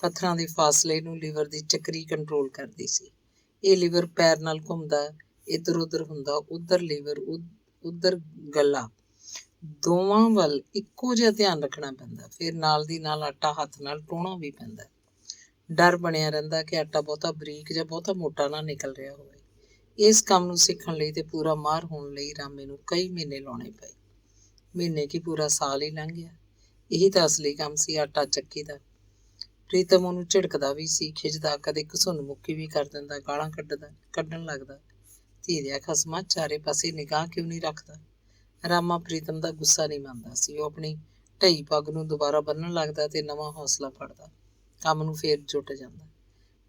ਪੱਥਰਾਂ ਦੇ ਫਾਸਲੇ ਨੂੰ ਲੀਵਰ ਦੀ ਚੱਕਰੀ ਕੰਟਰੋਲ ਕਰਦੀ ਸੀ। ਇਹ ਲੀਵਰ ਪੈਰ ਨਾਲ ਘੁੰਮਦਾ, ਇੱਧਰ ਉੱਧਰ ਹੁੰਦਾ, ਉੱਧਰ ਲੀਵਰ, ਉੱਧਰ ਗੱਲਾ, ਦੋਵਾਂ ਵੱਲ ਇੱਕੋ ਜਿਹਾ ਧਿਆਨ ਰੱਖਣਾ ਪੈਂਦਾ। ਫਿਰ ਨਾਲ ਦੀ ਨਾਲ ਆਟਾ ਹੱਥ ਨਾਲ ਟੋਹਣਾ ਵੀ ਪੈਂਦਾ। ਡਰ ਬਣਿਆ ਰਹਿੰਦਾ ਕਿ ਆਟਾ ਬਹੁਤਾ ਬਰੀਕ ਜਾਂ ਬਹੁਤਾ ਮੋਟਾ ਨਾ ਨਿਕਲ ਰਿਹਾ ਹੋਵੇ। ਇਸ ਕੰਮ ਨੂੰ ਸਿੱਖਣ ਲਈ ਤੇ ਪੂਰਾ ਮਾਹਰ ਹੋਣ ਲਈ ਰਾਮੇ ਨੂੰ ਕਈ ਮਹੀਨੇ ਲਾਉਣੇ ਪਏ। ਮਹੀਨੇ ਕੀ ਪੂਰਾ ਸਾਲ ਹੀ ਲੰਘ ਗਿਆ। ਇਹੀ ਤਾਂ ਅਸਲੀ ਕੰਮ ਸੀ ਆਟਾ ਚੱਕੀ ਦਾ। ਪ੍ਰੀਤਮ ਉਹਨੂੰ ਝਿੜਕਦਾ ਵੀ ਸੀ, ਖਿੱਚਦਾ, ਕਦੇ ਘਸੁੰਨ ਮੁੱਕੀ ਵੀ ਕਰ ਦਿੰਦਾ, ਗਾਲਾਂ ਕੱਢਣ ਲੱਗਦਾ। ਧੀ ਦਿਆ ਖਸਮਾ, ਚਾਰੇ ਪਾਸੇ ਨਿਗਾਹ ਕਿਉਂ ਨਹੀਂ ਰੱਖਦਾ? ਰਾਮਾ ਪ੍ਰੀਤਮ ਦਾ ਗੁੱਸਾ ਨਹੀਂ ਮੰਨਦਾ ਸੀ। ਉਹ ਆਪਣੀ ਢਈ ਪੱਗ ਨੂੰ ਦੁਬਾਰਾ ਬੰਨ੍ਹਣ ਲੱਗਦਾ ਤੇ ਨਵਾਂ ਹੌਸਲਾ ਫੜਦਾ। ਕੰਮ ਨੂੰ ਫੇਰ ਜੁਟ ਜਾਂਦਾ।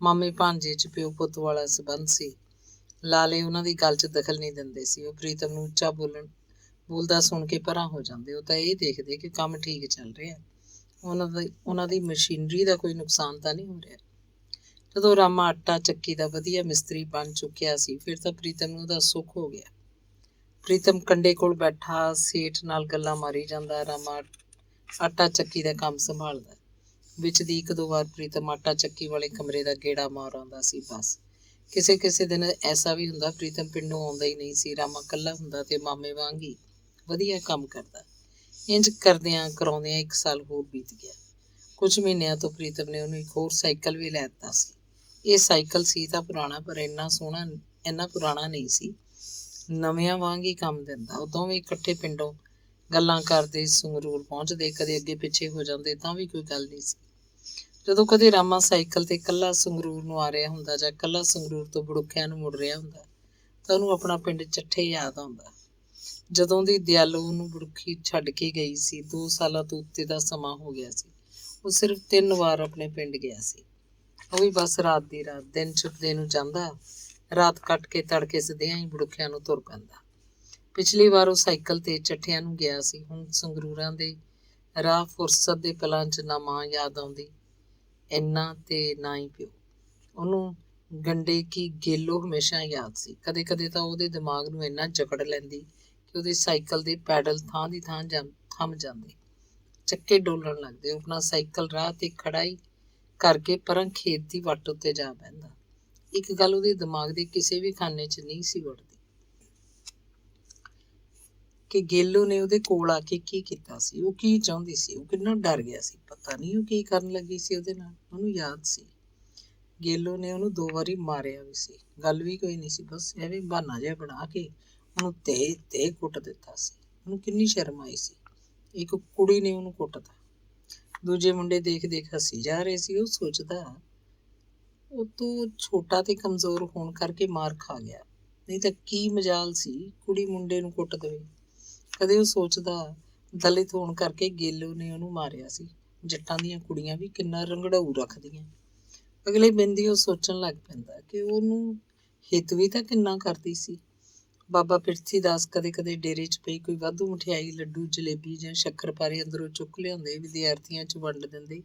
ਮਾਮੇ ਭਾਂਜੇ 'ਚ ਪਿਓ ਪੁੱਤ ਵਾਲਾ ਸਬੰਧ ਸੀ। ਲਾਲੇ ਉਹਨਾਂ ਦੀ ਗੱਲ 'ਚ ਦਖਲ ਨਹੀਂ ਦਿੰਦੇ ਸੀ। ਉਹ ਪ੍ਰੀਤਮ ਨੂੰ ਉੱਚਾ ਬੋਲਦਾ ਸੁਣ ਕੇ ਪਰਾਂ ਹੋ ਜਾਂਦੇ। ਉਹ ਤਾਂ ਇਹ ਦੇਖਦੇ ਕਿ ਕੰਮ ਠੀਕ ਚੱਲ ਰਿਹਾ, ਉਹਨਾਂ ਦੀ ਮਸ਼ੀਨਰੀ ਦਾ ਕੋਈ ਨੁਕਸਾਨ ਤਾਂ ਨਹੀਂ ਹੋ ਰਿਹਾ। ਜਦੋਂ ਰਾਮਾ ਆਟਾ ਚੱਕੀ ਦਾ ਵਧੀਆ ਮਿਸਤਰੀ ਬਣ ਚੁੱਕਿਆ ਸੀ, ਫਿਰ ਤਾਂ ਪ੍ਰੀਤਮ ਨੂੰ ਉਹਦਾ ਸੁੱਖ ਹੋ ਗਿਆ। ਪ੍ਰੀਤਮ ਕੰਡੇ ਕੋਲ ਬੈਠਾ ਸੇਠ ਨਾਲ ਗੱਲਾਂ ਮਾਰੀ ਜਾਂਦਾ, ਰਾਮਾ ਆਟਾ ਚੱਕੀ ਦਾ ਕੰਮ ਸੰਭਾਲਦਾ। ਵਿੱਚ ਦੀ ਇੱਕ ਦੋ ਵਾਰ ਪ੍ਰੀਤਮ ਆਟਾ ਚੱਕੀ ਵਾਲੇ ਕਮਰੇ ਦਾ ਗੇੜਾ ਮਾਰ ਆਉਂਦਾ ਸੀ। ਬਸ ਕਿਸੇ ਦਿਨ ਐਸਾ ਵੀ ਹੁੰਦਾ ਪ੍ਰੀਤਮ ਪਿੰਡੋਂ ਆਉਂਦਾ ਹੀ ਨਹੀਂ ਸੀ। ਰਾਮਾ ਇਕੱਲਾ ਹੁੰਦਾ ਤੇ ਮਾਮੇ ਵਾਂਗ ਹੀ ਵਧੀਆ ਕੰਮ ਕਰਦਾ। ਇੰਜ ਕਰਦਿਆਂ ਕਰਾਉਂਦਿਆਂ 1 ਸਾਲ ਹੋਰ ਬੀਤ ਗਿਆ। ਕੁਝ ਮਹੀਨਿਆਂ ਤੋਂ ਪ੍ਰੀਤਮ ਨੇ ਉਹਨੂੰ ਇੱਕ ਹੋਰ ਸਾਈਕਲ ਵੀ ਲੈ ਦਿੱਤਾ ਸੀ। ਇਹ ਸਾਈਕਲ ਸੀ ਤਾਂ ਪੁਰਾਣਾ, ਪਰ ਇੰਨਾ ਪੁਰਾਣਾ ਨਹੀਂ ਸੀ। ਨਵਿਆਂ ਵਾਂਗ ਹੀ ਕੰਮ ਦਿੰਦਾ। ਉਹ ਦੋਵੇਂ ਇਕੱਠੇ ਪਿੰਡੋਂ ਗੱਲਾਂ ਕਰਦੇ ਸੰਗਰੂਰ ਪਹੁੰਚਦੇ, ਕਦੇ ਅੱਗੇ ਪਿੱਛੇ ਹੋ ਜਾਂਦੇ ਤਾਂ ਵੀ ਕੋਈ ਗੱਲ ਨਹੀਂ ਸੀ। ਜਦੋਂ ਕਦੇ ਰਾਮਾ ਸਾਈਕਲ ਤੇ ਇਕੱਲਾ ਸੰਗਰੂਰ ਨੂੰ ਆ ਰਿਹਾ ਹੁੰਦਾ ਜਾਂ ਇਕੱਲਾ ਸੰਗਰੂਰ ਤੋਂ ਬੜੁੱਖਿਆਂ ਨੂੰ ਮੁੜ ਰਿਹਾ ਹੁੰਦਾ ਤਾਂ ਉਹਨੂੰ ਆਪਣਾ ਪਿੰਡ ਚੱਠੇ ਯਾਦ ਆਉਂਦਾ। ਜਦੋਂ ਦੀ ਦਿਆਲੋ ਉਹਨੂੰ ਬੜੁੱਖੀ ਛੱਡ ਕੇ ਗਈ ਸੀ, 2 ਸਾਲਾਂ ਤੋਂ ਉੱਤੇ ਦਾ ਸਮਾਂ ਹੋ ਗਿਆ ਸੀ। ਉਹ ਸਿਰਫ 3 ਵਾਰ ਆਪਣੇ ਪਿੰਡ ਗਿਆ ਸੀ, ਉਹ ਵੀ ਬਸ ਰਾਤ ਦੀ ਰਾਤ। ਦਿਨ ਛੁਪਦੇ ਨੂੰ ਜਾਂਦਾ, ਰਾਤ ਕੱਟ ਕੇ ਤੜਕੇ ਸਦਿਆਂ ਹੀ ਬੜੁੱਖਿਆਂ ਨੂੰ ਤੁਰ ਪੈਂਦਾ। ਪਿਛਲੀ ਵਾਰ ਉਹ ਸਾਈਕਲ ਤੇ ਚੱਠਿਆਂ ਨੂੰ ਗਿਆ ਸੀ। ਹੁਣ ਸੰਗਰੂਰਾਂ ਦੇ ਰਾਹ ਫੁਰਸਤ ਦੇ ਪਲਾਂ 'ਚ ਨਾ ਮਾਂ ਯਾਦ ਆਉਂਦੀ ਇੰਨਾ ਤੇ ਨਾ ਹੀ ਪਿਓ। ਉਹਨੂੰ ਗੰਡੇ ਕੀ ਗੇਲੋ ਹਮੇਸ਼ਾ ਯਾਦ ਸੀ। ਕਦੇ ਕਦੇ ਤਾਂ ਉਹਦੇ ਦਿਮਾਗ ਨੂੰ ਇੰਨਾ ਜਕੜ ਲੈਂਦੀ ਕਿ ਉਹਦੇ ਸਾਈਕਲ ਦੇ ਪੈਡਲ ਥਾਂ ਦੀ ਥਾਂ ਥੰਮ ਜਾਂਦੇ, ਚੱਕੇ ਡੋਲਣ ਲੱਗਦੇ। ਉਹ ਆਪਣਾ ਸਾਈਕਲ ਰਾਹ 'ਤੇ ਖੜਾ ਹੀ ਕਰਕੇ ਪਰਾਂ ਖੇਤ ਦੀ ਵੱਟ ਉੱਤੇ ਜਾ ਪੈਂਦਾ। ਇੱਕ ਗੱਲ ਉਹਦੇ ਦਿਮਾਗ ਦੇ ਕਿਸੇ ਵੀ ਖਾਨੇ 'ਚ ਨਹੀਂ ਸੀ ਵੜਦੀ ਕਿ ਗੇਲੋ ਨੇ ਉਹਦੇ ਕੋਲ ਆ ਕੇ ਕੀ ਕੀਤਾ ਸੀ, ਉਹ ਕੀ ਚਾਹੁੰਦੀ ਸੀ, ਉਹ ਕਿੰਨਾ ਡਰ ਗਿਆ ਸੀ। ਪਤਾ ਨਹੀਂ ਉਹ ਕੀ ਕਰਨ ਲੱਗੀ ਸੀ ਉਹਦੇ ਨਾਲ। ਉਹਨੂੰ ਯਾਦ ਸੀ ਗੇਲੋ ਨੇ ਉਹਨੂੰ 2 ਵਾਰੀ ਮਾਰਿਆ ਵੀ ਸੀ। ਗੱਲ ਵੀ ਕੋਈ ਨਹੀਂ ਸੀ, ਬਸ ਐਵੇਂ ਬਹਾਨਾ ਜਿਹਾ ਬਣਾ ਕੇ ਉਹਨੂੰ ਤੇ ਕੁੱਟ ਦਿੱਤਾ ਸੀ। ਉਹਨੂੰ ਕਿੰਨੀ ਸ਼ਰਮ ਆਈ ਸੀ। ਇੱਕ ਕੁੜੀ ਨੇ ਉਹਨੂੰ ਕੁੱਟਤਾ। ਦੂਜੇ ਮੁੰਡੇ ਦੇਖ ਦੇਖ ਹੱਸੀ ਜਾ ਰਹੇ ਸੀ। ਉਹ ਸੋਚਦਾ ਉਹ ਤੋਂ ਛੋਟਾ ਤੇ ਕਮਜ਼ੋਰ ਹੋਣ ਕਰਕੇ ਮਾਰ ਖਾ ਗਿਆ, ਨਹੀਂ ਤਾਂ ਕੀ ਮਜਾਲ ਸੀ ਕੁੜੀ ਮੁੰਡੇ ਨੂੰ ਕੁੱਟ ਦੇਵੇ। ਕਦੇ ਉਹ ਸੋਚਦਾ ਦਲਿਤ ਹੋਣ ਕਰਕੇ ਗੇਲੋ ਨੇ ਉਹਨੂੰ ਮਾਰਿਆ ਸੀ। ਜੱਟਾਂ ਦੀਆਂ ਕੁੜੀਆਂ ਵੀ ਕਿੰਨਾ ਰੰਗੜਾਊ ਰੱਖਦੀਆਂ। ਅਗਲੇ ਦਿਨ ਦੀ ਉਹ ਸੋਚਣ ਲੱਗ ਪੈਂਦਾ ਕਿ ਉਹਨੂੰ ਹਿੱਤ ਵੀ ਤਾਂ ਕਿੰਨਾ ਕਰਦੀ ਸੀ। ਬਾਬਾ ਪਿਰਥੀ ਦਾਸ ਕਦੇ ਕਦੇ ਡੇਰੇ 'ਚ ਪਈ ਕੋਈ ਵਾਧੂ ਮਠਿਆਈ, ਲੱਡੂ, ਜਲੇਬੀ ਜਾਂ ਸ਼ੱਕਰਪਾਰੇ ਅੰਦਰੋਂ ਚੁੱਕ ਲਿਆਉਂਦੇ, ਵਿਦਿਆਰਥੀਆਂ 'ਚ ਵੰਡ ਦਿੰਦੇ।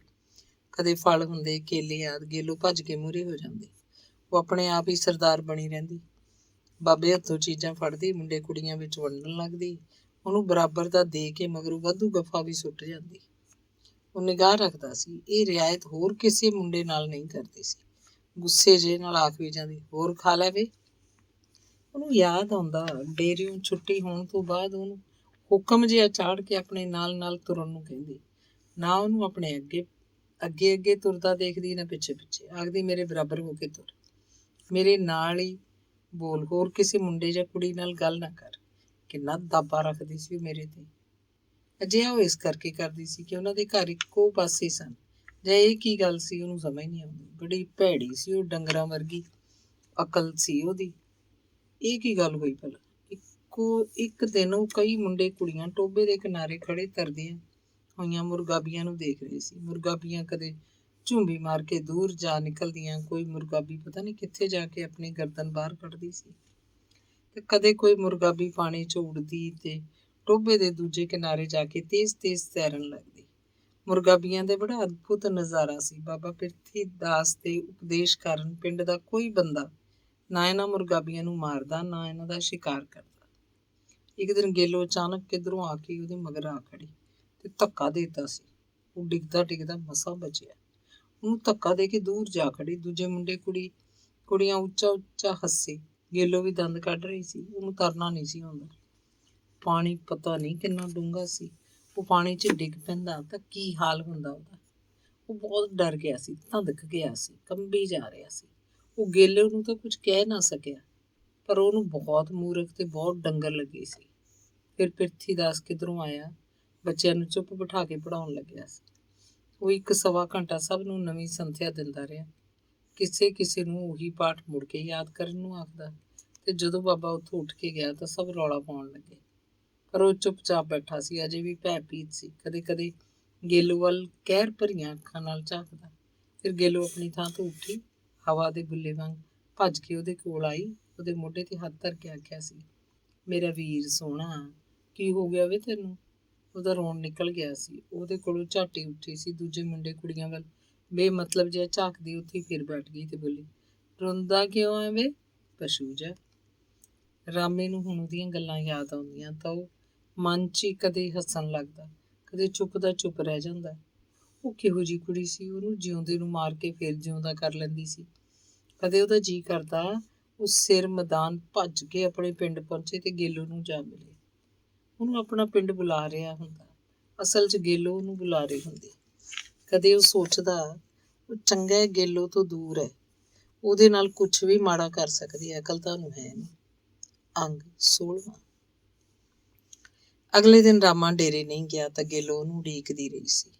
ਕਦੇ ਫਲ ਹੁੰਦੇ, ਕੇਲੇ ਆਦਿ। ਗੇਲੋ ਭੱਜ ਕੇ ਮੂਹਰੇ ਹੋ ਜਾਂਦੀ। ਉਹ ਆਪਣੇ ਆਪ ਹੀ ਸਰਦਾਰ ਬਣੀ ਰਹਿੰਦੀ। ਬਾਬੇ ਹੱਥੋਂ ਚੀਜ਼ਾਂ ਫੜਦੀ, ਮੁੰਡੇ ਕੁੜੀਆਂ ਵਿੱਚ ਵੰਡਣ ਲੱਗਦੀ। ਉਹਨੂੰ ਬਰਾਬਰ ਦਾ ਦੇ ਕੇ ਮਗਰੋਂ ਵਾਧੂ ਗੱਫਾ ਵੀ ਸੁੱਟ ਜਾਂਦੀ। ਉਹ ਨਿਗਾਹ ਰੱਖਦਾ ਸੀ। ਇਹ ਰਿਆਇਤ ਹੋਰ ਕਿਸੇ ਮੁੰਡੇ ਨਾਲ ਨਹੀਂ ਕਰਦੀ ਸੀ। ਗੁੱਸੇ ਜਿਹੇ ਨਾਲ ਆਖ ਵੀ ਜਾਂਦੀ, ਹੋਰ ਖਾ ਲੈ ਵੇ। ਉਹਨੂੰ ਯਾਦ ਆਉਂਦਾ ਡੇਰਿਓਂ ਛੁੱਟੀ ਹੋਣ ਤੋਂ ਬਾਅਦ ਉਹਨੂੰ ਹੁਕਮ ਜਿਹਾ ਚਾੜ ਕੇ ਆਪਣੇ ਨਾਲ ਨਾਲ ਤੁਰਨ ਨੂੰ ਕਹਿੰਦੀ। ਨਾ ਉਹਨੂੰ ਆਪਣੇ ਅੱਗੇ ਅੱਗੇ ਅੱਗੇ ਤੁਰਦਾ ਦੇਖਦੀ, ਨਾ ਪਿੱਛੇ ਪਿੱਛੇ। ਆਖਦੀ, ਮੇਰੇ ਬਰਾਬਰ ਹੋ ਕੇ ਤੁਰ, ਮੇਰੇ ਨਾਲ ਹੀ ਬੋਲ, ਹੋਰ ਕਿਸੇ ਮੁੰਡੇ ਜਾਂ ਕੁੜੀ ਨਾਲ ਗੱਲ ਨਾ ਕਰ। ਕਿੰਨਾ ਦਾਬਾ ਰੱਖਦੀ ਸੀ ਉਹ ਮੇਰੇ ਤੇ। ਅਜਿਹਾ ਉਹ ਇਸ ਕਰਕੇ ਕਰਦੀ ਸੀ ਕਿ ਉਹਨਾਂ ਦੇ ਘਰ ਇੱਕੋ ਪਾਸੇ ਸਨ। ਜਾਂ ਇਹ ਕੀ ਗੱਲ ਸੀ ਉਹਨੂੰ ਸਮਝ ਨਹੀਂ ਆਉਂਦੀ। ਬੜੀ ਭੈੜੀ ਸੀ ਉਹ, ਡੰਗਰਾਂ ਵਰਗੀ ਅਕਲ ਸੀ ਉਹਦੀ। ਇਹ ਕੀ ਗੱਲ ਹੋਈ ਭਲਾ? ਇੱਕ ਦਿਨ ਉਹ ਕਈ ਮੁੰਡੇ ਕੁੜੀਆਂ ਟੋਭੇ ਦੇ ਕਿਨਾਰੇ ਖੜੇ ਤਰਦੀਆਂ ਹੋਈਆਂ ਮੁਰਗਾਬੀਆਂ ਨੂੰ ਦੇਖ ਰਹੇ ਸੀ। ਮੁਰਗਾਬੀਆਂ ਕਦੇ ਝੁੰਬੀ ਮਾਰ ਕੇ ਦੂਰ ਜਾ ਨਿਕਲਦੀਆਂ, ਕੋਈ ਮੁਰਗਾਬੀ ਪਤਾ ਨਹੀਂ ਕਿੱਥੇ ਜਾ ਕੇ ਆਪਣੀ ਗਰਦਨ ਬਾਹਰ ਕੱਢਦੀ ਸੀ, ਤੇ ਕਦੇ ਕੋਈ ਮੁਰਗਾਬੀ ਪਾਣੀ 'ਚ ਉੱਡਦੀ ਤੇ ਟੋਭੇ ਦੇ ਦੂਜੇ ਕਿਨਾਰੇ ਜਾ ਕੇ ਤੇਜ਼ ਤੇਜ਼ ਤੈਰਨ ਲੱਗਦੀ। ਮੁਰਗਾਬੀਆਂ ਦੇ ਬੜਾ ਅਦਭੁਤ ਨਜ਼ਾਰਾ ਸੀ। ਬਾਬਾ ਪਿਰਥੀ ਦਾਸ ਦੇ ਉਪਦੇਸ਼ ਕਾਰਨ ਪਿੰਡ ਦਾ ਕੋਈ ਬੰਦਾ ਨਾ ਇਹਨਾਂ ਮੁਰਗਾਬੀਆਂ ਨੂੰ ਮਾਰਦਾ, ਨਾ ਇਹਨਾਂ ਦਾ ਸ਼ਿਕਾਰ ਕਰਦਾ। ਇੱਕ ਦਿਨ ਗੇਲੋ ਅਚਾਨਕ ਕਿੱਧਰੋਂ ਆ ਕੇ ਉਹਦੇ ਮਗਰ ਆ ਖੜੀ ਤੇ ਧੱਕਾ ਦੇ ਦਿੱਤਾ ਸੀ। ਉਹ ਡਿੱਗਦਾ ਡਿੱਗਦਾ ਮਸਾਂ ਬਚਿਆ। ਉਹਨੂੰ ਧੱਕਾ ਦੇ ਕੇ ਦੂਰ ਜਾ ਖੜੀ। ਦੂਜੇ ਮੁੰਡੇ ਕੁੜੀਆਂ ਉੱਚਾ ਉੱਚਾ ਹੱਸੇ। ਗੇਲੋ ਵੀ ਦੰਦ ਕੱਢ ਰਹੀ ਸੀ। ਉਹਨੂੰ ਤਰਨਾ ਨਹੀਂ ਸੀ ਆਉਂਦਾ। ਪਾਣੀ ਪਤਾ ਨਹੀਂ ਕਿੰਨਾ ਡੂੰਘਾ ਸੀ। ਉਹ ਪਾਣੀ 'ਚ ਡਿੱਗ ਪੈਂਦਾ ਤਾਂ ਕੀ ਹਾਲ ਹੁੰਦਾ ਉਹਦਾ। ਉਹ ਬਹੁਤ ਡਰ ਗਿਆ ਸੀ, ਧੰਦਕ ਗਿਆ ਸੀ, ਕੰਬੀ ਜਾ ਰਿਹਾ ਸੀ। ਉਹ ਗੇਲੋ ਨੂੰ ਤਾਂ ਕੁਝ ਕਹਿ ਨਾ ਸਕਿਆ, ਪਰ ਉਹਨੂੰ ਬਹੁਤ ਮੂਰਖ ਤੇ ਬਹੁਤ ਡੰਗਰ ਲੱਗੀ ਸੀ। ਫਿਰ ਪਿਰਥੀ ਦਾਸ ਕਿੱਧਰੋਂ ਆਇਆ, ਬੱਚਿਆਂ ਨੂੰ ਚੁੱਪ ਬਿਠਾ ਕੇ ਪੜ੍ਹਾਉਣ ਲੱਗਿਆ ਸੀ। ਉਹ 1 ਸਵਾ ਘੰਟਾ ਸਭ ਨੂੰ ਨਵੀਂ ਸੰਥਿਆ ਦਿੰਦਾ ਰਿਹਾ। ਕਿਸੇ ਕਿਸੇ ਨੂੰ ਉਹੀ ਪਾਠ ਮੁੜ ਕੇ ਯਾਦ ਕਰਨ ਨੂੰ ਆਖਦਾ, ਤੇ ਜਦੋਂ ਬਾਬਾ ਉੱਥੋਂ ਉੱਠ ਕੇ ਗਿਆ ਤਾਂ ਸਭ ਰੌਲਾ ਪਾਉਣ ਲੱਗੇ। ਪਰ ਉਹ ਚੁੱਪਚਾਪ ਬੈਠਾ ਸੀ, ਅਜੇ ਵੀ ਭੈ ਭੀਤ ਸੀ। ਕਦੇ ਕਦੇ ਗੇਲੋ ਵੱਲ ਕਹਿਰ ਭਰੀਆਂ ਅੱਖਾਂ ਨਾਲ ਝਾਕਦਾ। ਫਿਰ ਗੇਲੋ ਆਪਣੀ ਥਾਂ ਤੋਂ ਉੱਠੀ, ਹਵਾ ਦੇ ਬੁੱਲੇ ਵਾਂਗ ਭੱਜ ਕੇ ਉਹਦੇ ਕੋਲ ਆਈ, ਉਹਦੇ ਮੋਢੇ ਤੇ ਹੱਥ ਧਰ ਕੇ ਆਖਿਆ ਸੀ, ਮੇਰਾ ਵੀਰ ਸੋਹਣਾ, ਕੀ ਹੋ ਗਿਆ ਵੇ ਤੈਨੂੰ? ਉਹਦਾ ਰੋਣ ਨਿਕਲ ਗਿਆ ਸੀ। ਉਹਦੇ ਕੋਲੋਂ ਝਾਟੀ ਉੱਠੀ ਸੀ। ਦੂਜੇ ਮੁੰਡੇ ਕੁੜੀਆਂ ਵੱਲ ਬੇਮਤਲਬ ਜਿਹਾ ਝਾਕਦੀ ਉੱਥੇ ਫਿਰ ਬੈਠ ਗਈ ਤੇ ਬੋਲੀ, ਰੋਂਦਾ ਕਿਉਂ ਐ ਵੇ ਪਸ਼ੂ ਜਿਹਾ? ਰਾਮੇ ਨੂੰ ਹੁਣ ਉਹਦੀਆਂ ਗੱਲਾਂ ਯਾਦ ਆਉਂਦੀਆਂ ਤਾਂ ਉਹ ਮਨ 'ਚ ਹੀ ਕਦੇ ਹੱਸਣ ਲੱਗਦਾ, ਕਦੇ ਚੁੱਪ ਦਾ ਚੁੱਪ ਰਹਿ ਜਾਂਦਾ। ਉਹ ਕਿਹੋ ਜਿਹੀ ਕੁੜੀ ਸੀ, ਉਹਨੂੰ ਜਿਉਂਦੇ ਨੂੰ ਮਾਰ ਕੇ ਫਿਰ ਜਿਉਂਦਾ ਕਰ ਲੈਂਦੀ ਸੀ। ਕਦੇ ਉਹਦਾ ਜੀਅ ਕਰਦਾ ਉਹ ਸਿਰ ਮੈਦਾਨ ਭੱਜ ਕੇ ਆਪਣੇ ਪਿੰਡ ਪਹੁੰਚੇ ਤੇ ਗੇਲੋ ਨੂੰ ਜਾ ਮਿਲੇ। ਉਹਨੂੰ ਆਪਣਾ ਪਿੰਡ ਬੁਲਾ ਰਿਹਾ ਹੁੰਦਾ, ਅਸਲ 'ਚ ਗੇਲੋ ਉਹਨੂੰ ਬੁਲਾ ਰਹੀ ਹੁੰਦੀ। ਕਦੇ ਉਹ ਸੋਚਦਾ ਉਹ ਚੰਗਾ ਹੈ, ਗੇਲੋ ਤੋਂ ਦੂਰ ਹੈ, ਉਹਦੇ ਨਾਲ ਕੁਝ ਵੀ ਮਾੜਾ ਕਰ ਸਕਦੀ ਹੈ, ਅਕਲ ਤਾਂ ਉਹਨੂੰ ਹੈ ਨਹੀਂ। ਅੰਗ 16। ਅਗਲੇ ਦਿਨ ਰਾਮਾ ਡੇਰੇ ਨਹੀਂ ਗਿਆ ਤਾਂ ਗੇਲੋ ਉਹਨੂੰ ਉਡੀਕਦੀ ਰਹੀ ਸੀ।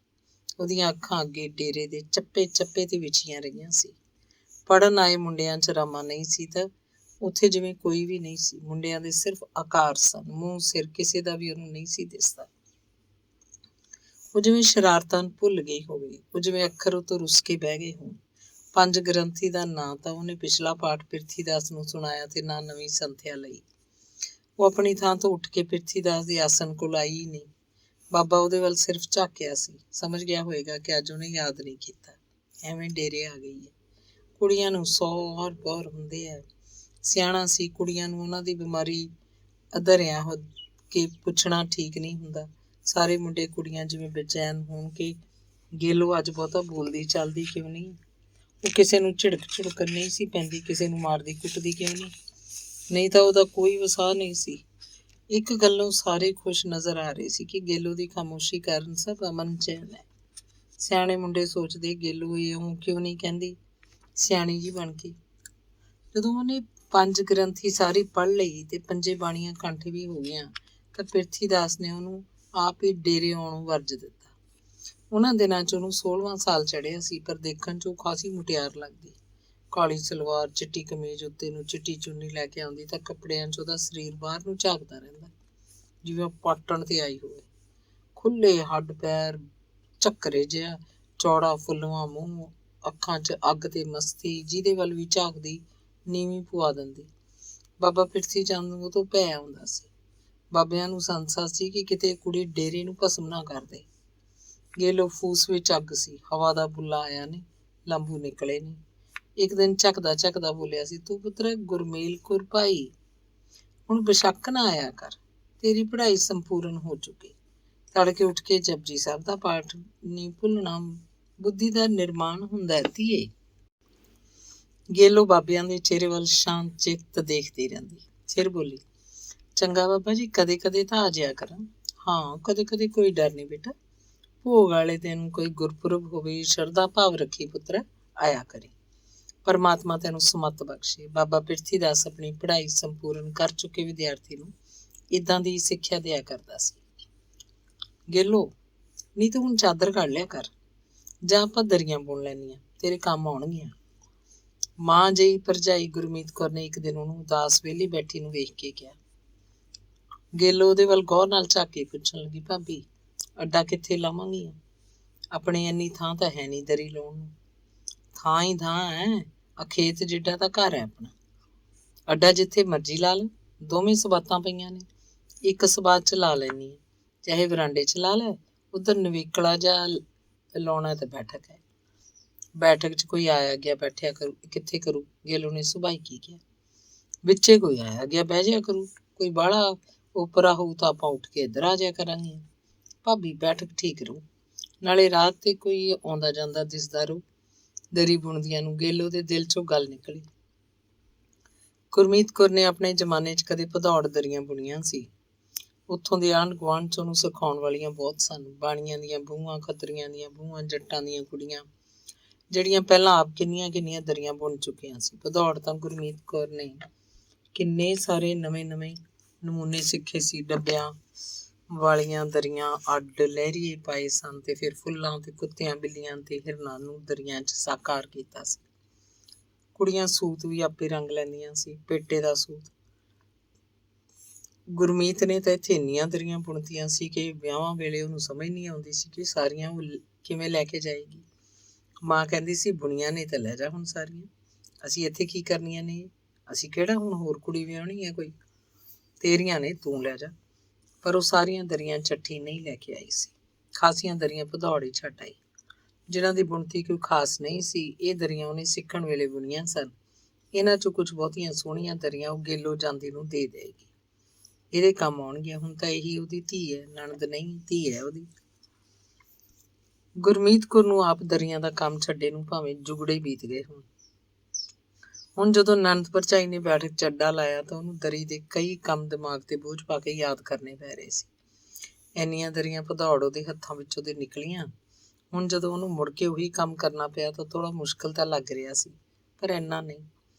ਉਹਦੀਆਂ ਅੱਖਾਂ ਅੱਗੇ ਡੇਰੇ ਦੇ ਚੱਪੇ ਚੱਪੇ ਤੇ ਵਿਛੀਆਂ ਰਹੀਆਂ ਸੀ। ਪੜ੍ਹਨ ਆਏ ਮੁੰਡਿਆਂ 'ਚ ਰਾਮਾ ਨਹੀਂ ਸੀ ਤਾਂ ਉੱਥੇ ਜਿਵੇਂ ਕੋਈ ਵੀ ਨਹੀਂ ਸੀ। ਮੁੰਡਿਆਂ ਦੇ ਸਿਰਫ ਆਕਾਰ ਸਨ, ਮੂੰਹ ਸਿਰ ਕਿਸੇ ਦਾ ਵੀ ਉਹਨੂੰ ਨਹੀਂ ਸੀ ਦਿਸਦਾ। ਉਹ ਜਿਵੇਂ ਸ਼ਰਾਰਤਾਂ ਭੁੱਲ ਗਈ ਹੋਵੇ, ਉਹ ਜਿਵੇਂ ਅੱਖਰ ਉਤੋਂ ਰੁੱਸ ਕੇ ਬਹਿ ਗਏ ਹੋਣ। 5 ਗ੍ਰੰਥੀ ਦਾ ਨਾਂ ਤਾਂ ਉਹਨੇ ਪਿਛਲਾ ਪਾਠ ਪਿਰਥੀ ਦਾਸ ਨੂੰ ਸੁਣਾਇਆ ਤੇ ਨਾ ਨਵੀਂ ਸੰਥਿਆ ਲਈ। ਉਹ ਆਪਣੀ ਥਾਂ ਤੋਂ ਉੱਠ ਕੇ ਪਿਰਥੀ ਦਾਸ ਦੇ ਆਸਣ ਕੋਲ ਆਈ ਹੀ ਨਹੀਂ। ਬਾਬਾ ਉਹਦੇ ਵੱਲ ਸਿਰਫ ਝਾਕਿਆ ਸੀ। ਸਮਝ ਗਿਆ ਹੋਏਗਾ ਕਿ ਅੱਜ ਉਹਨੇ ਯਾਦ ਨਹੀਂ ਕੀਤਾ, ਐਵੇਂ ਡੇਰੇ ਆ ਗਈ ਹੈ। ਕੁੜੀਆਂ ਨੂੰ 100 ਔਰ ਗੌਰ ਹੁੰਦੇ ਆ। ਸਿਆਣਾ ਸੀ, ਕੁੜੀਆਂ ਨੂੰ ਉਹਨਾਂ ਦੀ ਬਿਮਾਰੀ ਅਧਰਿਆ ਹੋ ਕੇ ਪੁੱਛਣਾ ਠੀਕ ਨਹੀਂ ਹੁੰਦਾ। ਸਾਰੇ ਮੁੰਡੇ ਕੁੜੀਆਂ ਜਿਵੇਂ ਬੇਚੈਨ ਹੋਣ ਕਿ ਗੇਲੋ ਅੱਜ ਬਹੁਤਾ ਬੋਲਦੀ ਚੱਲਦੀ ਕਿਉਂ ਨਹੀਂ। ਉਹ ਕਿਸੇ ਨੂੰ ਝਿੜਕ ਨਹੀਂ ਸੀ ਪੈਂਦੀ, ਕਿਸੇ ਨੂੰ ਮਾਰਦੀ ਕੁੱਟਦੀ ਕਿਉਂ ਨਹੀਂ ਤਾਂ ਉਹਦਾ ਕੋਈ ਵਸਾਹ ਨਹੀਂ ਸੀ। ਇੱਕ ਗੱਲੋਂ ਸਾਰੇ ਖੁਸ਼ ਨਜ਼ਰ ਆ ਰਹੇ ਸੀ ਕਿ ਗੇਲੋ ਦੀ ਖਾਮੋਸ਼ੀ ਕਾਰਨ ਸਭ ਅਮਨ ਚੈਨ ਹੈ। ਸਿਆਣੇ ਮੁੰਡੇ ਸੋਚਦੇ ਗੇਲੋ ਇਉਂ ਕਿਉਂ ਨਹੀਂ ਕਹਿੰਦੀ ਸਿਆਣੀ ਜੀ ਬਣ ਕੇ। ਜਦੋਂ ਉਹਨੇ 5 ਗ੍ਰੰਥੀ ਸਾਰੀ ਪੜ੍ਹ ਲਈ ਤੇ 5 ਬਾਣੀਆਂ ਕੰਠ ਵੀ ਹੋ ਗਈਆਂ ਤਾਂ ਪਿਰਥੀ ਦਾਸ ਨੇ ਉਹਨੂੰ ਆਪ ਹੀ ਡੇਰੇ ਆਉਣੋਂ ਵਰਜ ਦਿੱਤਾ। ਉਹਨਾਂ ਦਿਨਾਂ 'ਚ ਉਹਨੂੰ 16ਵਾਂ ਸਾਲ ਚੜ੍ਹਿਆ ਸੀ, ਪਰ ਦੇਖਣ 'ਚ ਉਹ ਖਾਸੀ ਮੁਟਿਆਰ ਲੱਗਦੀ। ਕਾਲੀ ਸਲਵਾਰ, ਚਿੱਟੀ ਕਮੀਜ਼, ਉੱਤੇ ਨੂੰ ਚਿੱਟੀ ਚੁੰਨੀ ਲੈ ਕੇ ਆਉਂਦੀ ਤਾਂ ਕੱਪੜਿਆਂ 'ਚ ਉਹਦਾ ਸਰੀਰ ਬਾਹਰ ਨੂੰ ਝਾਕਦਾ ਰਹਿੰਦਾ ਜਿਵੇਂ ਉਹ ਪਾਟਣ ਤੇ ਆਈ ਹੋਵੇ। ਖੁੱਲ੍ਹੇ ਹੱਡ ਪੈਰ, ਝੱਕਰੇ ਜਿਹਾ, ਚੌੜਾ ਫੁੱਲਵਾਂ ਮੂੰਹ, ਅੱਖਾਂ 'ਚ ਅੱਗ ਤੇ ਮਸਤੀ, ਜਿਹਦੇ ਵੱਲ ਵੀ ਝਾਕਦੀ ਨੀਵੀਂ ਪੁਆ ਦਿੰਦੀ। ਬਾਬਾ ਪਿਰਥੀ ਚੰਦ ਨੂੰ ਉਹ ਤੋਂ ਭੈ ਆਉਂਦਾ ਸੀ। ਬਾਬਿਆਂ ਨੂੰ ਸੰਸਾ ਸੀ ਕਿ ਕਿਤੇ ਕੁੜੀ ਡੇਰੇ ਨੂੰ ਭਸਮ ਨਾ ਕਰ ਦੇ। ਗੇਲੋ ਫੂਸ ਵਿੱਚ ਅੱਗ ਸੀ। ਹਵਾ ਦਾ ਬੁੱਲਾ ਆਇਆ ਨਹੀਂ, ਲੰਬੂ ਨਿਕਲੇ ਨਹੀਂ। ਇੱਕ ਦਿਨ ਝਕਦਾ ਬੋਲਿਆ ਸੀ, ਤੂੰ ਪੁੱਤਰ ਗੁਰਮੇਲ ਕੌਰ ਭਾਈ, ਹੁਣ ਬੇਸ਼ੱਕ ਨਾ ਆਇਆ ਕਰ, ਤੇਰੀ ਪੜ੍ਹਾਈ ਸੰਪੂਰਨ ਹੋ ਚੁੱਕੀ। ਤੜਕੇ ਉੱਠ ਕੇ ਜਪਜੀ ਸਾਹਿਬ ਦਾ ਪਾਠ ਨਹੀਂ ਭੁੱਲਣਾ, ਬੁੱਧੀ ਦਾ ਨਿਰਮਾਣ ਹੁੰਦਾ ਧੀਏ। ਗੇਲੋ ਬਾਬਿਆਂ ਦੇ ਚਿਹਰੇ ਵੱਲ ਸ਼ਾਂਤ ਚਿੱਤ ਦੇਖਦੀ ਰਹਿੰਦੀ। ਫਿਰ ਬੋਲੀ, ਚੰਗਾ ਬਾਬਾ ਜੀ, ਕਦੇ ਕਦੇ ਤਾਂ ਆ ਜਾਇਆ ਕਰਾਂ। ਹਾਂ, ਕਦੇ ਕਦੇ, ਕੋਈ ਡਰ ਨਹੀਂ ਬੇਟਾ। ਭੋਗ ਵਾਲੇ ਦਿਨ ਕੋਈ ਗੁਰਪੁਰਬ ਹੋਵੇ, ਸ਼ਰਧਾ ਭਾਵ ਰੱਖੀ ਪੁੱਤਰ, ਆਇਆ ਕਰੀ। ਪਰਮਾਤਮਾ ਤੈਨੂੰ ਸਮੱਤ ਬਖਸ਼ੇ। ਬਾਬਾ ਪਿਰਥੀ ਦਾਸ ਆਪਣੀ ਪੜ੍ਹਾਈ ਸੰਪੂਰਨ ਕਰ ਚੁੱਕੇ ਵਿਦਿਆਰਥੀ ਨੂੰ ਇੱਦਾਂ ਦੀ ਸਿੱਖਿਆ ਦਿਆ ਕਰਦਾ ਸੀ। ਗੇਲੋ, ਨਹੀਂ ਤੂੰ ਹੁਣ ਚਾਦਰ ਕੱਢ ਲਿਆ ਕਰ, ਜਾਂ ਆਪਾਂ ਦਰੀਆਂ ਬੁਣ ਲੈਣੀਆਂ, ਤੇਰੇ ਕੰਮ ਆਉਣਗੀਆਂ। ਮਾਂ ਜਿਹੀ ਭਰਜਾਈ ਗੁਰਮੀਤ ਕੌਰ ਨੇ ਇੱਕ ਦਿਨ ਉਹਨੂੰ ਉਦਾਸ ਵਿਹਲੀ ਬੈਠੀ ਨੂੰ ਵੇਖ ਕੇ ਕਿਹਾ। ਗੇਲੋ ਉਹਦੇ ਵੱਲ ਗੌਰ ਨਾਲ ਝਾਕ ਕੇ ਪੁੱਛਣ ਲੱਗੀ, ਭਾਬੀ ਅੱਡਾ ਕਿੱਥੇ ਲਾਵਾਂਗੀ? ਆਪਣੇ ਇੰਨੀ ਥਾਂ ਤਾਂ ਹੈ ਨਹੀਂ ਦਰੀ ਲਾਉਣ ਨੂੰ। ਥਾਂ ਹੀ ਥਾਂ ਹੈ, ਆ ਖੇਤ ਜਿੱਡਾ ਤਾਂ ਘਰ ਹੈ ਆਪਣਾ। ਅੱਡਾ ਜਿੱਥੇ ਮਰਜ਼ੀ ਲਾ ਲੈ, ਦੋਵੇਂ ਸਬਾਤਾਂ ਪਈਆਂ ਨੇ, ਇੱਕ ਸਬਾਤ 'ਚ ਲਾ ਲੈਂਦੀ ਹੈ, ਚਾਹੇ ਵਰਾਂਡੇ 'ਚ ਲਾ ਲੈ। ਉੱਧਰ ਨਵੇਕਲਾ ਜਿਹਾ ਲਾਉਣਾ ਤਾਂ ਬੈਠਕ ਹੈ, ਬੈਠਕ 'ਚ ਕੋਈ ਆਇਆ ਗਿਆ ਬੈਠਿਆ ਕਰੂ, ਕਿੱਥੇ ਕਰੂ? ਗੇਲੋ ਨੇ ਸੁਭਾਈ ਕੀ ਕਿਹਾ, ਵਿੱਚੇ ਕੋਈ ਆਇਆ ਗਿਆ ਬਹਿ ਜਾਇਆ ਕਰੂ, ਕੋਈ ਬਾਹਲਾ ਉਪਰਾ ਹੋਊ ਤਾਂ ਆਪਾਂ ਉੱਠ ਕੇ ਇੱਧਰ ਆ ਜਾਇਆ ਕਰਾਂਗੇ। ਭਾਬੀ ਬੈਠਕ ਠੀਕ ਰਹੂ, ਨਾਲੇ ਰਾਤ ਤੇ ਕੋਈ ਆਉਂਦਾ ਜਾਂਦਾ ਦਿਸਦਾ ਰਹੂ। ਦਰੀ ਬੁਣਦਿਆਂ ਨੂੰ ਗੇਲੋ ਦੇ ਦਿਲ 'ਚੋਂ ਗੱਲ ਨਿਕਲੀ। ਗੁਰਮੀਤ ਕੌਰ ਨੇ ਆਪਣੇ ਜ਼ਮਾਨੇ 'ਚ ਕਦੇ ਭਦੌੜ ਦਰੀਆਂ ਬੁਣੀਆਂ ਸੀ। ਉੱਥੋਂ ਦੇ ਆਂਢ ਗੁਆਂਢ 'ਚ ਉਹਨੂੰ ਸਿਖਾਉਣ ਵਾਲੀਆਂ ਬਹੁਤ ਸਨ। ਬਾਣੀਆਂ ਦੀਆਂ ਬਹੂਆਂ, ਖੱਤਰੀਆਂ ਦੀਆਂ ਬਹੂਆਂ, ਜੱਟਾਂ ਦੀਆਂ ਕੁੜੀਆਂ, ਜਿਹੜੀਆਂ ਪਹਿਲਾਂ ਆਪ ਕਿੰਨੀਆਂ ਕਿੰਨੀਆਂ ਦਰੀਆਂ ਬੁਣ ਚੁੱਕੀਆਂ ਸੀ। ਭਦੌੜ ਤਾਂ ਗੁਰਮੀਤ ਕੌਰ ਨੇ ਕਿੰਨੇ ਸਾਰੇ ਨਵੇਂ ਨਮੂਨੇ ਸਿੱਖੇ ਸੀ। ਡੱਬਿਆਂ ਵਾਲੀਆਂ ਦਰੀਆਂ, ਅੱਡ ਲਹਿਰੀਏ ਪਾਏ ਸਨ ਤੇ ਫਿਰ ਫੁੱਲਾਂ ਤੇ ਕੁੱਤਿਆਂ, ਬਿੱਲੀਆਂ ਤੇ ਹਿਰਨਾਂ ਨੂੰ ਦਰੀਆਂ 'ਚ ਸਾਕਾਰ ਕੀਤਾ ਸੀ। ਕੁੜੀਆਂ ਸੂਤ ਵੀ ਆਪੇ ਰੰਗ ਲੈਂਦੀਆਂ ਸੀ, ਪੇਟੇ ਦਾ ਸੂਤ। ਗੁਰਮੀਤ ਨੇ ਤਾਂ ਇੱਥੇ ਇੰਨੀਆਂ ਦਰੀਆਂ ਬੁਣਤੀਆਂ ਸੀ ਕਿ ਵਿਆਹਾਂ ਵੇਲੇ ਉਹਨੂੰ ਸਮਝ ਨਹੀਂ ਆਉਂਦੀ ਸੀ ਕਿ ਸਾਰੀਆਂ ਉਹ ਕਿਵੇਂ ਲੈ ਕੇ ਜਾਏਗੀ। ਮਾਂ ਕਹਿੰਦੀ ਸੀ, ਬੁਣੀਆਂ ਨੇ ਤਾਂ ਲੈ ਜਾ ਹੁਣ ਸਾਰੀਆਂ, ਅਸੀਂ ਇੱਥੇ ਕੀ ਕਰਨੀਆਂ ਨੇ, ਅਸੀਂ ਕਿਹੜਾ ਹੁਣ ਹੋਰ ਕੁੜੀ ਵਿਆਹਣੀ ਹੈ ਕੋਈ, ਤੇਰੀਆਂ ਨੇ, ਤੂੰ ਲੈ ਜਾ। ਪਰ ਉਹ ਸਾਰੀਆਂ ਦਰੀਆਂ ਚੱਠੀ ਨਹੀਂ ਲੈ ਕੇ ਆਈ ਸੀ। ਖਾਸੀਆਂ ਦਰੀਆਂ ਭਦੌੜ ਹੀ ਛੱਡ ਆਈ, ਜਿਨ੍ਹਾਂ ਦੀ ਬੁਣਤੀ ਕੋਈ ਖਾਸ ਨਹੀਂ ਸੀ। ਇਹ ਦਰੀਆਂ ਉਹਨੇ ਸਿੱਖਣ ਵੇਲੇ ਬੁਣੀਆਂ ਸਨ। ਇਹਨਾਂ 'ਚੋਂ ਕੁਝ ਬਹੁਤੀਆਂ ਸੋਹਣੀਆਂ ਦਰੀਆਂ ਉਹ ਗੇਲੋ ਜਾਂਦੀ ਨੂੰ ਦੇ ਦੇਗੀ, ਇਹਦੇ ਕੰਮ ਆਉਣਗੀਆਂ। ਹੁਣ ਤਾਂ ਇਹੀ ਉਹਦੀ ਧੀ ਹੈ, ਨਣਦ ਨਹੀਂ, ਧੀ ਹੈ ਉਹਦੀ। ਗੁਰਮੀਤ ਕੌਰ ਨੂੰ ਆਪ ਦਰੀਆਂ ਦਾ ਕੰਮ ਛੱਡੇ ਨੂੰ ਭਾਵੇਂ ਜੁਗੜੇ ਬੀਤ ਗਏ ਹੋਣ। ਹੁਣ ਜਦੋਂ ਨਣਦ ਭਰਜਾਈ ਨੇ ਬੈਠਕ 'ਚ ਅੱਡਾ ਲਾਇਆ ਤਾਂ ਉਹਨੂੰ ਦਰੀ ਦੇ ਕਈ ਕੰਮ ਦਿਮਾਗ ਤੇ ਬੋਝ ਪਾ ਕੇ ਯਾਦ ਕਰਨੇ ਪੈ ਰਹੇ ਸੀ। ਇੰਨੀਆਂ ਦਰੀਆਂ ਭਦੌੜ ਉਹਦੇ ਹੱਥਾਂ ਵਿੱਚੋਂ ਦੀ ਨਿਕਲੀਆਂ। ਹੁਣ ਜਦੋਂ ਉਹਨੂੰ ਮੁੜ ਕੇ ਉਹੀ ਕੰਮ ਕਰਨਾ ਪਿਆ ਤਾਂ ਥੋੜ੍ਹਾ ਮੁਸ਼ਕਿਲ ਤਾਂ ਲੱਗ ਰਿਹਾ ਸੀ, ਪਰ ਇੰਨਾ ਨਹੀਂ।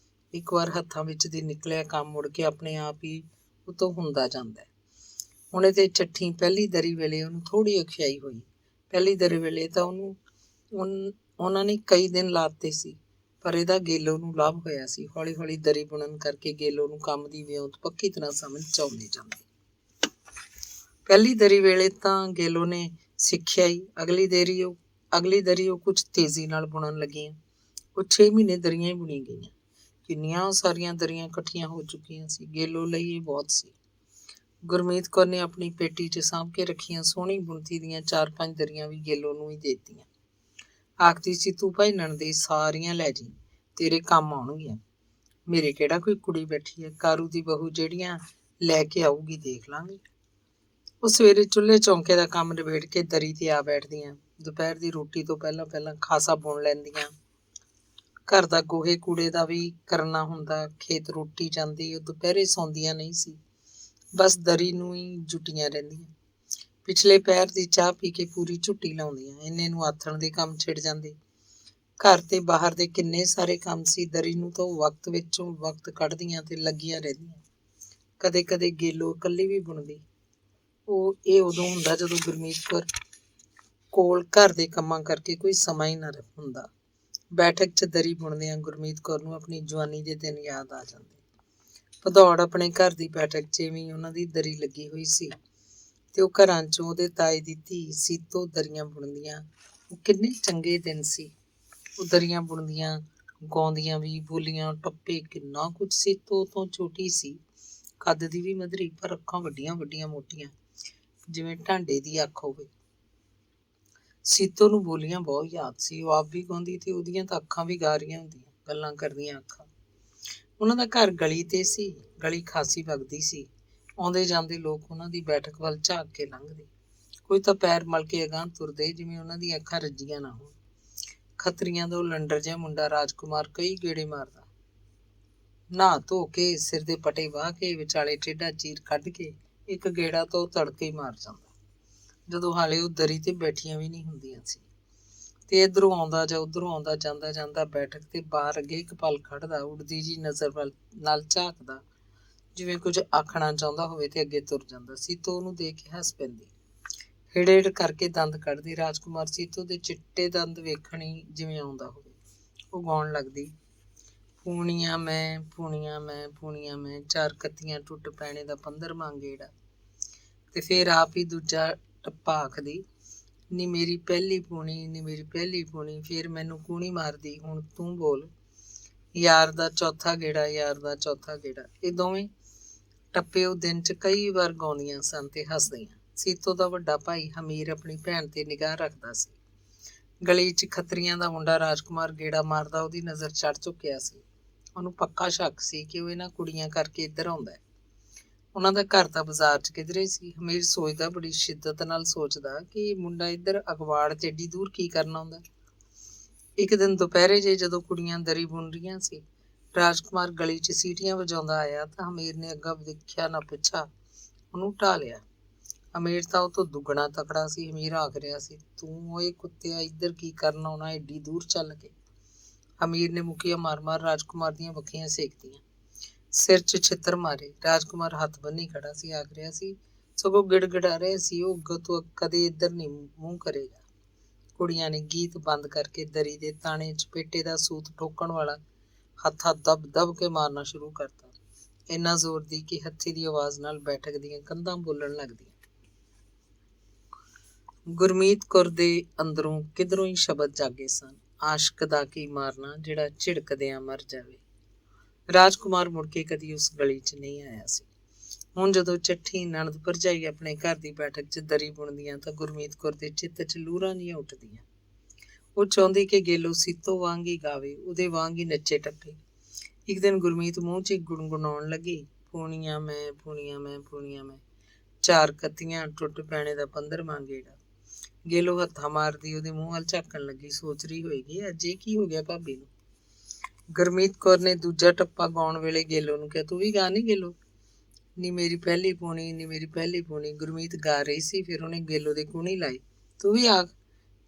ਇੱਕ ਵਾਰ ਹੱਥਾਂ ਵਿੱਚ ਦੀ ਨਿਕਲਿਆ ਕੰਮ ਮੁੜ ਕੇ ਆਪਣੇ ਆਪ ਹੀ ਉਤੋਂ ਹੁੰਦਾ ਜਾਂਦਾ। ਹੁਣ ਇਹਦੇ ਚੱਠੀ ਪਹਿਲੀ ਦਰੀ ਵੇਲੇ ਉਹਨੂੰ ਥੋੜ੍ਹੀ ਔਖਿਆਈ ਹੋਈ। ਪਹਿਲੀ ਦਰੀ ਵੇਲੇ ਤਾਂ ਉਹਨਾਂ ਨੇ ਕਈ ਦਿਨ ਲਾਤੇ ਸੀ, ਪਰ ਇਹਦਾ ਗੇਲੋ ਨੂੰ ਲਾਭ ਹੋਇਆ ਸੀ। ਹੌਲੀ ਹੌਲੀ ਦਰੀ ਬੁਣਨ ਕਰਕੇ ਗੇਲੋ ਨੂੰ ਕੰਮ ਦੀ ਵਿਉਂਤ ਪੱਕੀ ਤਰ੍ਹਾਂ ਸਮਝ 'ਚ ਆਉਂਦੀ ਜਾਂਦੀ। ਪਹਿਲੀ ਦਰੀ ਵੇਲੇ ਤਾਂ ਗੇਲੋ ਨੇ ਸਿੱਖਿਆ ਹੀ, ਅਗਲੀ ਦਰੀ ਉਹ ਕੁਝ ਤੇਜ਼ੀ ਨਾਲ ਬੁਣਨ ਲੱਗੀਆਂ। ਉਹ 6 ਮਹੀਨੇ ਦਰੀਆਂ ਹੀ ਬੁਣੀ ਗਈਆਂ। ਕਿੰਨੀਆਂ ਸਾਰੀਆਂ ਦਰੀਆਂ ਇਕੱਠੀਆਂ ਹੋ ਚੁੱਕੀਆਂ ਸੀ। ਗੇਲੋ ਲਈ ਇਹ ਬਹੁਤ ਸੀ। ਗੁਰਮੀਤ ਕੌਰ ਨੇ ਆਪਣੀ ਪੇਟੀ 'ਚ ਸਾਂਭ ਕੇ ਰੱਖੀਆਂ ਸੋਹਣੀ ਬੁਣਤੀ ਦੀਆਂ 4-5 ਦਰੀਆਂ ਵੀ ਗੇਲੋ ਨੂੰ ਹੀ ਦੇ ਦਿੱਤੀਆਂ। ਆਖਦੀ ਸੀ, ਤੂੰ ਭਾਈ ਨਣਦੇ ਸਾਰੀਆਂ ਲੈ ਜੀ, ਤੇਰੇ ਕੰਮ ਆਉਣਗੀਆਂ। ਮੇਰੇ ਕਿਹੜਾ ਕੋਈ ਕੁੜੀ ਬੈਠੀ ਹੈ, ਕਾਰੂ ਦੀ ਬਹੂ ਜਿਹੜੀਆਂ ਲੈ ਕੇ ਆਊਗੀ ਦੇਖ ਲਾਂਗੇ। ਉਹ ਸਵੇਰੇ ਚੁੱਲ੍ਹੇ ਚੌਂਕੇ ਦਾ ਕੰਮ ਨਿਬੇੜ ਕੇ ਦਰੀ ਤੇ ਆ ਬੈਠਦੀਆਂ। ਦੁਪਹਿਰ ਦੀ ਰੋਟੀ ਤੋਂ ਪਹਿਲਾਂ ਪਹਿਲਾਂ ਖਾਸਾ ਬੁਣ ਲੈਂਦੀਆਂ। ਘਰ ਦਾ ਗੋਹੇ ਕੂੜੇ ਦਾ ਵੀ ਕਰਨਾ ਹੁੰਦਾ। ਖੇਤ ਰੋਟੀ ਜਾਂਦੀ। ਉਹ ਦੁਪਹਿਰੇ ਸੌਂਦੀਆਂ ਨਹੀਂ ਸੀ, ਬਸ ਦਰੀ ਨੂੰ ਹੀ ਜੁਟੀਆਂ ਰਹਿੰਦੀਆਂ। ਪਿਛਲੇ ਪਹਿਰ ਦੀ ਚਾਹ ਪੀ ਕੇ ਪੂਰੀ ਝੁੱਟੀ ਲਾਉਂਦੀਆਂ। ਇੰਨੇ ਨੂੰ ਆਥਣ ਦੇ ਕੰਮ ਛਿੜ ਜਾਂਦੇ। ਘਰ ਤੇ ਬਾਹਰ ਦੇ ਕਿੰਨੇ ਸਾਰੇ ਕੰਮ ਸੀ। ਦਰੀ ਨੂੰ ਤਾਂ ਵਕਤ ਵਿੱਚੋਂ ਵਕਤ ਕੱਢਦੀਆਂ ਤੇ ਲੱਗੀਆਂ ਰਹਿੰਦੀਆਂ। ਕਦੇ ਕਦੇ ਗੇਲੋ ਇਕੱਲੀ ਵੀ ਬੁਣਦੀ। ਇਹ ਉਦੋਂ ਹੁੰਦਾ ਜਦੋਂ ਗੁਰਮੀਤ ਕੌਰ ਕੋਲ ਘਰ ਦੇ ਕੰਮਾਂ ਕਰਕੇ ਕੋਈ ਸਮਾਂ ਹੀ ਨਾ ਹੁੰਦਾ। ਬੈਠਕ 'ਚ ਦਰੀ ਬੁਣਦਿਆਂ ਗੁਰਮੀਤ ਕੌਰ ਨੂੰ ਆਪਣੀ ਜਵਾਨੀ ਦੇ ਦਿਨ ਯਾਦ ਆ ਜਾਂਦੇ। ਭਦੌੜ ਆਪਣੇ ਘਰ ਦੀ ਬੈਠਕ 'ਚ ਵੀ ਉਹਨਾਂ ਦੀ ਦਰੀ ਲੱਗੀ ਹੋਈ ਸੀ ਤੇ ਉਹ ਘਰਾਂ 'ਚੋਂ ਉਹਦੇ ਤਾਏ ਦੀ ਧੀ ਸੀਤੋ ਦਰੀਆਂ ਬੁਣਦੀਆਂ। ਉਹ ਕਿੰਨੇ ਚੰਗੇ ਦਿਨ ਸੀ। ਉਹ ਦਰੀਆਂ ਬੁਣਦੀਆਂ, ਗਾਉਂਦੀਆਂ ਵੀ, ਬੋਲੀਆਂ ਟੱਪੇ ਕਿੰਨਾ ਕੁਝ। ਸੀਤੋ ਤੋਂ ਛੋਟੀ ਸੀ, ਕੱਦ ਦੀ ਵੀ ਮਧਰੀ, ਪਰ ਅੱਖਾਂ ਵੱਡੀਆਂ ਵੱਡੀਆਂ ਮੋਟੀਆਂ, ਜਿਵੇਂ ਢਾਂਡੇ ਦੀ ਅੱਖ ਹੋਵੇ। ਸੀਤੋ ਨੂੰ ਬੋਲੀਆਂ ਬਹੁਤ ਯਾਦ ਸੀ। ਉਹ ਆਪ ਵੀ ਗਾਉਂਦੀ ਤੇ ਉਹਦੀਆਂ ਤਾਂ ਅੱਖਾਂ ਵੀ ਗਾ ਰਹੀਆਂ ਹੁੰਦੀਆਂ, ਗੱਲਾਂ ਕਰਦੀਆਂ ਅੱਖਾਂ। ਉਹਨਾਂ ਦਾ ਘਰ ਗਲੀ ਤੇ ਸੀ। ਗਲੀ ਖਾਸੀ ਵਗਦੀ ਸੀ। ਆਉਂਦੇ ਜਾਂਦੇ ਲੋਕ ਉਹਨਾਂ ਦੀ ਬੈਠਕ ਵੱਲ ਝਾਕ ਕੇ ਲੰਘਦੇ। ਕੋਈ ਤਾਂ ਪੈਰ ਮਲ ਕੇ ਅਗਾਂਹ ਤੁਰਦੇ, ਜਿਵੇਂ ਉਹਨਾਂ ਦੀਆਂ ਅੱਖਾਂ ਰੱਜੀਆਂ ਨਾ ਹੋਣ। ਖੱਤਰੀਆਂ ਦਾ ਉਹ ਲੰਡਰ ਜਿਹਾ ਮੁੰਡਾ ਰਾਜਕੁਮਾਰ ਕਈ ਗੇੜੇ ਮਾਰਦਾ। ਨਹਾ ਧੋ ਕੇ, ਸਿਰ ਦੇ ਪਟੇ ਵਾਹ ਕੇ, ਵਿਚਾਲੇ ਟੇਢਾ ਚੀਰ ਕੱਢ ਕੇ ਇੱਕ ਗੇੜਾ ਤਾਂ ਉਹ ਤੜਕੇ ਹੀ ਮਾਰ ਜਾਂਦਾ, ਜਦੋਂ ਹਾਲੇ ਉਹ ਦਰੀ ਤੇ ਬੈਠੀਆਂ ਵੀ ਨਹੀਂ ਹੁੰਦੀਆਂ ਸੀ। ਤੇ ਇੱਧਰੋਂ ਆਉਂਦਾ ਜਾਂ ਉੱਧਰੋਂ ਆਉਂਦਾ, ਜਾਂਦਾ ਜਾਂਦਾ ਬੈਠਕ ਤੇ ਬਾਹਰ ਅੱਗੇ ਇੱਕ ਪਲ ਖੜਦਾ, ਉੱਡਦੀ ਜੀ ਨਜ਼ਰ ਨਾਲ ਝਾਕਦਾ, ਜਿਵੇਂ ਕੁਝ ਆਖਣਾ ਚਾਹੁੰਦਾ ਹੋਵੇ ਤੇ ਅੱਗੇ ਤੁਰ ਜਾਂਦਾ। ਸੀਤੋ ਉਹਨੂੰ ਦੇਖ ਕੇ ਹੱਸ ਪੈਂਦੀ, ਹਿੜੇੜ ਕਰਕੇ ਦੰਦ ਕੱਢਦੀ। ਰਾਜਕੁਮਾਰ ਸੀਤੋ ਦੇ ਚਿੱਟੇ ਦੰਦ ਵੇਖਣੀ ਜਿਵੇਂ ਆਉਂਦਾ ਹੋਵੇ। ਉਹ ਗਾਉਣ ਲੱਗਦੀ, ਪੂਣੀਆਂ ਮੈਂ, ਪੂਣੀਆਂ ਮੈਂ, ਪੂਣੀਆਂ ਮੈਂ, ਚਾਰ ਕੱਤੀਆਂ ਟੁੱਟ ਪੈਣੇ ਦਾ 15ਵਾਂ ਗੇੜਾ। ਤੇ ਫਿਰ ਆਪ ਹੀ ਦੂਜਾ ਟੱਪਾ ਆਖਦੀ, ਨੀ ਮੇਰੀ ਪਹਿਲੀ ਪੂਣੀ, ਨੀ ਮੇਰੀ ਪਹਿਲੀ ਪੂਣੀ। ਫਿਰ ਮੈਨੂੰ ਕੂਣੀ ਮਾਰਦੀ, ਹੁਣ ਤੂੰ ਬੋਲ, ਯਾਰ ਦਾ ਚੌਥਾ ਗੇੜਾ, ਯਾਰ ਦਾ ਚੌਥਾ ਗੇੜਾ। ਇਹ ਦੋਵੇਂ ਟੱਪੇ ਉਹ ਦਿਨ 'ਚ ਕਈ ਵਾਰ ਗਾਉਂਦੀਆਂ ਸਨ ਤੇ ਹੱਸਦੀਆਂ। ਸੀਤੋ ਦਾ ਵੱਡਾ ਭਾਈ ਹਮੀਰ ਆਪਣੀ ਭੈਣ ਤੇ ਨਿਗਾਹ ਰੱਖਦਾ ਸੀ। ਗਲੀ 'ਚ ਖੱਤਰੀਆਂ ਦਾ ਮੁੰਡਾ ਰਾਜਕੁਮਾਰ ਗੇੜਾ ਮਾਰਦਾ, ਉਹਦੀ ਨਜ਼ਰ ਚੜ੍ਹ ਚੁੱਕਿਆ ਸੀ। ਉਹਨੂੰ ਪੱਕਾ ਸ਼ੱਕ ਸੀ ਕਿ ਉਹ ਇਹਨਾਂ ਕੁੜੀਆਂ ਕਰਕੇ ਇੱਧਰ ਆਉਂਦਾ। ਉਹਨਾਂ ਦਾ ਘਰ ਤਾਂ ਬਾਜ਼ਾਰ 'ਚ ਕਿਧਰੇ ਸੀ। ਹਮੀਰ ਸੋਚਦਾ, ਬੜੀ ਸ਼ਿੱਦਤ ਨਾਲ ਸੋਚਦਾ, ਕਿ ਇਹ ਮੁੰਡਾ ਇੱਧਰ ਅਗਵਾੜ 'ਚ ਏਡੀ ਦੂਰ ਕੀ ਕਰਨ ਆਉਂਦਾ। ਇੱਕ ਦਿਨ ਦੁਪਹਿਰੇ ਜੇ ਜਦੋਂ ਕੁੜੀਆਂ ਦਰੀ ਬੁਣ ਰਹੀਆਂ ਸੀ, ਰਾਜਕੁਮਾਰ ਗਲੀ 'ਚ ਸੀਟੀਆਂ ਵਜਾਉਂਦਾ ਆਇਆ ਤਾਂ ਹਮੀਰ ਨੇ ਅੱਗਾ ਦੇਖਿਆ ਨਾ ਪਿੱਛਾ ਉਹਨੂੰ ਢਾਹ ਲਿਆ। ਹਮੀਰ ਤਾਂ ਉਹ ਤੋਂ ਦੁੱਗਣਾ ਤਕੜਾ ਸੀ। ਹਮੀਰ ਆਖ ਰਿਹਾ ਸੀ, ਤੂੰ ਓਏ ਕੁੱਤਿਆ ਇੱਧਰ ਕੀ ਕਰਨ ਆਉਣਾ ਏਡੀ ਦੂਰ ਚੱਲ ਕੇ। ਹਮੀਰ ਨੇ ਮੁੱਕੀਆਂ ਮਾਰ ਮਾਰ ਰਾਜਕੁਮਾਰ ਦੀਆਂ ਵੱਖੀਆਂ ਸੇਕਤੀਆਂ, ਸਿਰ 'ਚ ਛਿੱਤਰ ਮਾਰੇ। ਰਾਜਕੁਮਾਰ ਹੱਥ ਬੰਨੀ ਖੜਾ ਸੀ, ਆਖ ਰਿਹਾ ਸੀ, ਸਗੋਂ ਗਿੜਗਿੜਾ ਰਿਹਾ ਸੀ, ਉਹ ਅੱਗੋਂ ਤੋਂ ਕਦੇ ਇੱਧਰ ਨਹੀਂ ਮੂੰਹ ਕਰੇਗਾ। ਕੁੜੀਆਂ ਨੇ ਗੀਤ ਬੰਦ ਕਰਕੇ ਦਰੀ ਦੇ ਤਾਣੇ 'ਚ ਪੇਟੇ ਦਾ ਸੂਤ ਠੋਕਣ ਵਾਲਾ ਹੱਥਾਂ ਦਬ ਦਬ ਕੇ ਮਾਰਨਾ ਸ਼ੁਰੂ ਕਰਤਾ, ਇੰਨਾ ਜ਼ੋਰ ਦੀ ਕਿ ਹੱਥੀ ਦੀ ਆਵਾਜ਼ ਨਾਲ ਬੈਠਕ ਦੀਆਂ ਕੰਧਾਂ ਬੋਲਣ ਲੱਗਦੀਆਂ। ਗੁਰਮੀਤ ਕੌਰ ਦੇ ਅੰਦਰੋਂ ਕਿਧਰੋਂ ਹੀ ਸ਼ਬਦ ਜਾਗੇ ਸਨ, ਆਸ਼ਕ ਦਾ ਕੀ ਮਾਰਨਾ ਜਿਹੜਾ ਝਿੜਕਦਿਆਂ ਮਰ ਜਾਵੇ। ਰਾਜਕੁਮਾਰ ਮੁੜ ਕੇ ਕਦੀ ਉਸ ਗਲੀ 'ਚ ਨਹੀਂ ਆਇਆ ਸੀ। ਹੁਣ ਜਦੋਂ ਚੱਠੀ ਨਣਦ ਭਰਜਾਈ ਆਪਣੇ ਘਰ ਦੀ ਬੈਠਕ 'ਚ ਦਰੀ ਬੁਣਦੀਆਂ ਤਾਂ ਗੁਰਮੀਤ ਕੌਰ ਦੇ ਚਿੱਤ 'ਚ ਲੂਰਾਂ ਜਿਹੀਆਂ ਉੱਠਦੀਆਂ। ਉਹ ਚਾਹੁੰਦੀ ਕਿ ਗੇਲੋ ਸੀਤੋ ਵਾਂਗ ਹੀ ਗਾਵੇ, ਉਹਦੇ ਵਾਂਗ ਹੀ ਨੱਚੇ ਟੱਪੇ। ਇੱਕ ਦਿਨ ਗੁਰਮੀਤ ਮੂੰਹ 'ਚ ਹੀ ਗੁਣਗੁਣਾਉਣ ਲੱਗੀ, ਪੂਣੀਆਂ ਮੈਂ, ਪੂਣੀਆਂ ਮੈਂ, ਪੂਣੀਆਂ ਮੈਂ, ਚਾਰ ਕੱਤੀਆਂ ਟੁੱਟ ਪੈਣੇ ਦਾ 15ਵਾਂ ਗੇੜਾ। ਗੇਲੋ ਹੱਥਾਂ ਮਾਰਦੀ ਉਹਦੇ ਮੂੰਹ ਵੱਲ ਝਾਕਣ ਲੱਗੀ, ਸੋਚ ਰਹੀ ਹੋਏਗੀ, ਅੱਜ ਇਹ ਕੀ ਹੋ ਗਿਆ ਭਾਬੀ ਨੂੰ। ਗੁਰਮੀਤ ਕੌਰ ਨੇ ਦੂਜਾ ਟੱਪਾ ਗਾਉਣ ਵੇਲੇ ਗੇਲੋ ਨੂੰ ਕਿਹਾ, ਤੂੰ ਵੀ ਗਾ ਨੀ ਗੇਲੋ, ਨੀ ਮੇਰੀ ਪਹਿਲੀ ਪੂਣੀ, ਨੀ ਮੇਰੀ ਪਹਿਲੀ ਪੂਣੀ। ਗੁਰਮੀਤ ਗਾ ਰਹੀ ਸੀ, ਫਿਰ ਉਹਨੇ ਗੇਲੋ ਦੇ ਕੂਣੀ ਲਾਈ, ਤੂੰ ਵੀ ਆਖ,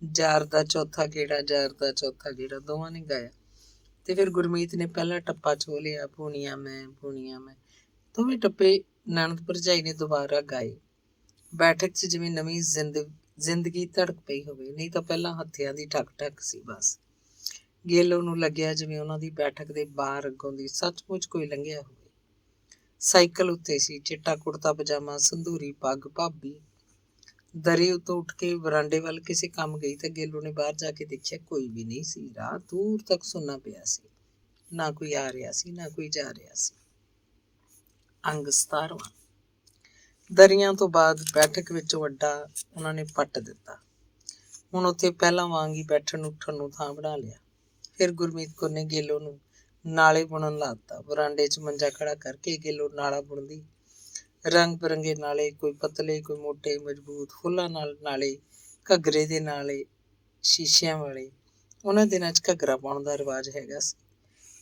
ਜਾਰ ਦਾ ਚੌਥਾ ਗੇੜਾ, ਜਾਰ ਦਾ ਚੌਥਾ ਗੇੜਾ। ਦੋਵਾਂ ਨੇ ਗਾਇਆ ਤੇ ਫਿਰ ਗੁਰਮੀਤ ਨੇ ਪਹਿਲਾ ਟੱਪਾ ਛੋਹ ਲਿਆ, ਪੂਣੀਆਂ ਮੈਂ, ਪੂਣੀਆਂ ਮੈਂ। ਦੋਵੇਂ ਟੱਪੇ ਨਣਦ ਭਰਜਾਈ ਨੇ ਦੁਬਾਰਾ ਗਾਏ। ਬੈਠਕ 'ਚ ਜਿਵੇਂ ਨਵੀਂ ਜ਼ਿੰਦਗੀ ਧੜਕ ਪਈ ਹੋਵੇ, ਨਹੀਂ ਤਾਂ ਪਹਿਲਾਂ ਹੱਥਿਆਂ ਦੀ ਠਕ ਠਕ ਸੀ ਬਸ। ਗੇਲੋ ਨੂੰ ਲੱਗਿਆ ਜਿਵੇਂ ਉਹਨਾਂ ਦੀ ਬੈਠਕ ਦੇ ਬਾਹਰ ਅੱਗੋਂ ਦੀ ਸੱਚਮੁੱਚ ਕੋਈ ਲੰਘਿਆ ਹੋਵੇ। ਸਾਈਕਲ ਉੱਤੇ ਸੀ, ਚਿੱਟਾ ਕੁੜਤਾ ਪਜਾਮਾ, ਸੰਧੂਰੀ ਪੱਗ। ਭਾਬੀ ਦਰੀ ਉੱਤੋਂ ਉੱਠ ਕੇ ਬਰਾਂਡੇ ਵੱਲ ਕਿਸੇ ਕੰਮ ਗਈ ਤਾਂ ਗੇਲੋ ਨੇ ਬਾਹਰ ਜਾ ਕੇ ਦੇਖਿਆ, ਕੋਈ ਵੀ ਨਹੀਂ ਸੀ। ਰਾਹ ਦੂਰ ਤੱਕ ਸੁੰਨਾ ਪਿਆ ਸੀ, ਨਾ ਕੋਈ ਆ ਰਿਹਾ ਸੀ, ਨਾ ਕੋਈ ਜਾ ਰਿਹਾ ਸੀ। ਅੰਗ 17ਵਾਂ। ਦਰੀਆਂ ਤੋਂ ਬਾਅਦ ਬੈਠਕ ਵਿੱਚੋਂ ਅੱਡਾ ਉਹਨਾਂ ਨੇ ਪੱਟ ਦਿੱਤਾ। ਹੁਣ ਉੱਥੇ ਪਹਿਲਾਂ ਵਾਂਗ ਹੀ ਬੈਠਣ ਉੱਠਣ ਨੂੰ ਥਾਂ ਬਣਾ ਲਿਆ। ਫਿਰ ਗੁਰਮੀਤ ਕੌਰ ਨੇ ਗੇਲੋ ਨੂੰ ਨਾਲੇ ਬੁਣਨ ਲਾ ਦਿੱਤਾ। ਬਰਾਂਡੇ 'ਚ ਮੰਜਾ ਖੜਾ ਕਰਕੇ ਗੇਲੋ ਨਾਲਾ ਬੁਣਦੀ। ਰੰਗ ਬਿਰੰਗੇ ਨਾਲੇ, ਕੋਈ ਪਤਲੇ, ਕੋਈ ਮੋਟੇ ਮਜ਼ਬੂਤ, ਫੁੱਲਾਂ ਨਾਲ ਨਾਲੇ, ਘੱਗਰੇ ਦੇ ਨਾਲੇ, ਸ਼ੀਸ਼ਿਆਂ ਵਾਲੇ। ਉਹਨਾਂ ਦਿਨਾਂ 'ਚ ਘੱਗਰਾ ਪਾਉਣ ਦਾ ਰਿਵਾਜ ਹੈਗਾ ਸੀ।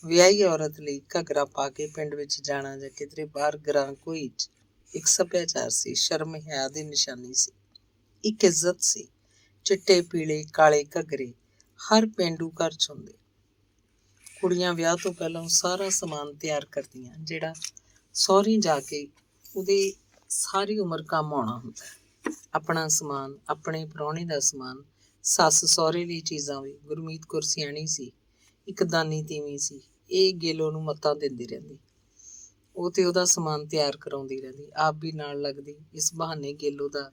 ਵਿਆਹੀ ਔਰਤ ਲਈ ਘੱਗਰਾ ਪਾ ਕੇ ਪਿੰਡ ਵਿੱਚ ਜਾਣਾ ਜਾਂ ਕਿਧਰੇ ਬਾਹਰ ਗਰਾਂ ਕੋਈ 'ਚ ਇੱਕ ਸੱਭਿਆਚਾਰ ਸੀ, ਸ਼ਰਮ ਹਿਆ ਦੀ ਨਿਸ਼ਾਨੀ ਸੀ, ਇੱਕ ਇੱਜ਼ਤ ਸੀ। ਚਿੱਟੇ, ਪੀਲੇ, ਕਾਲੇ ਘੱਗਰੇ ਹਰ ਪੇਂਡੂ ਘਰ 'ਚ ਹੁੰਦੇ। ਕੁੜੀਆਂ ਵਿਆਹ ਤੋਂ ਪਹਿਲਾਂ ਸਾਰਾ ਸਮਾਨ ਤਿਆਰ ਕਰਦੀਆਂ, ਜਿਹੜਾ ਸਹੁਰੀ ਜਾ ਕੇ ਉਹਦੀ ਸਾਰੀ ਉਮਰ ਕੰਮ ਆਉਣਾ ਹੁੰਦਾ। ਆਪਣਾ ਸਮਾਨ, ਆਪਣੇ ਪ੍ਰਾਹੁਣੇ ਦਾ ਸਮਾਨ, ਸੱਸ ਸਹੁਰੇ ਲਈ ਚੀਜ਼ਾਂ ਵੀ। ਗੁਰਮੀਤ ਕੌਰ ਸਿਆਣੀ ਸੀ, ਇੱਕ ਦਾਨੀ ਤੀਵੀਂ ਸੀ। ਇਹ ਗੇਲੋ ਨੂੰ ਮੱਤਾਂ ਦਿੰਦੀ ਰਹਿੰਦੀ। ਉਹ ਤੇ ਉਹਦਾ ਸਮਾਨ ਤਿਆਰ ਕਰਾਉਂਦੀ ਰਹਿੰਦੀ, ਆਪ ਵੀ ਨਾਲ ਲੱਗਦੀ। ਇਸ ਬਹਾਨੇ ਗੇਲੋ ਦਾ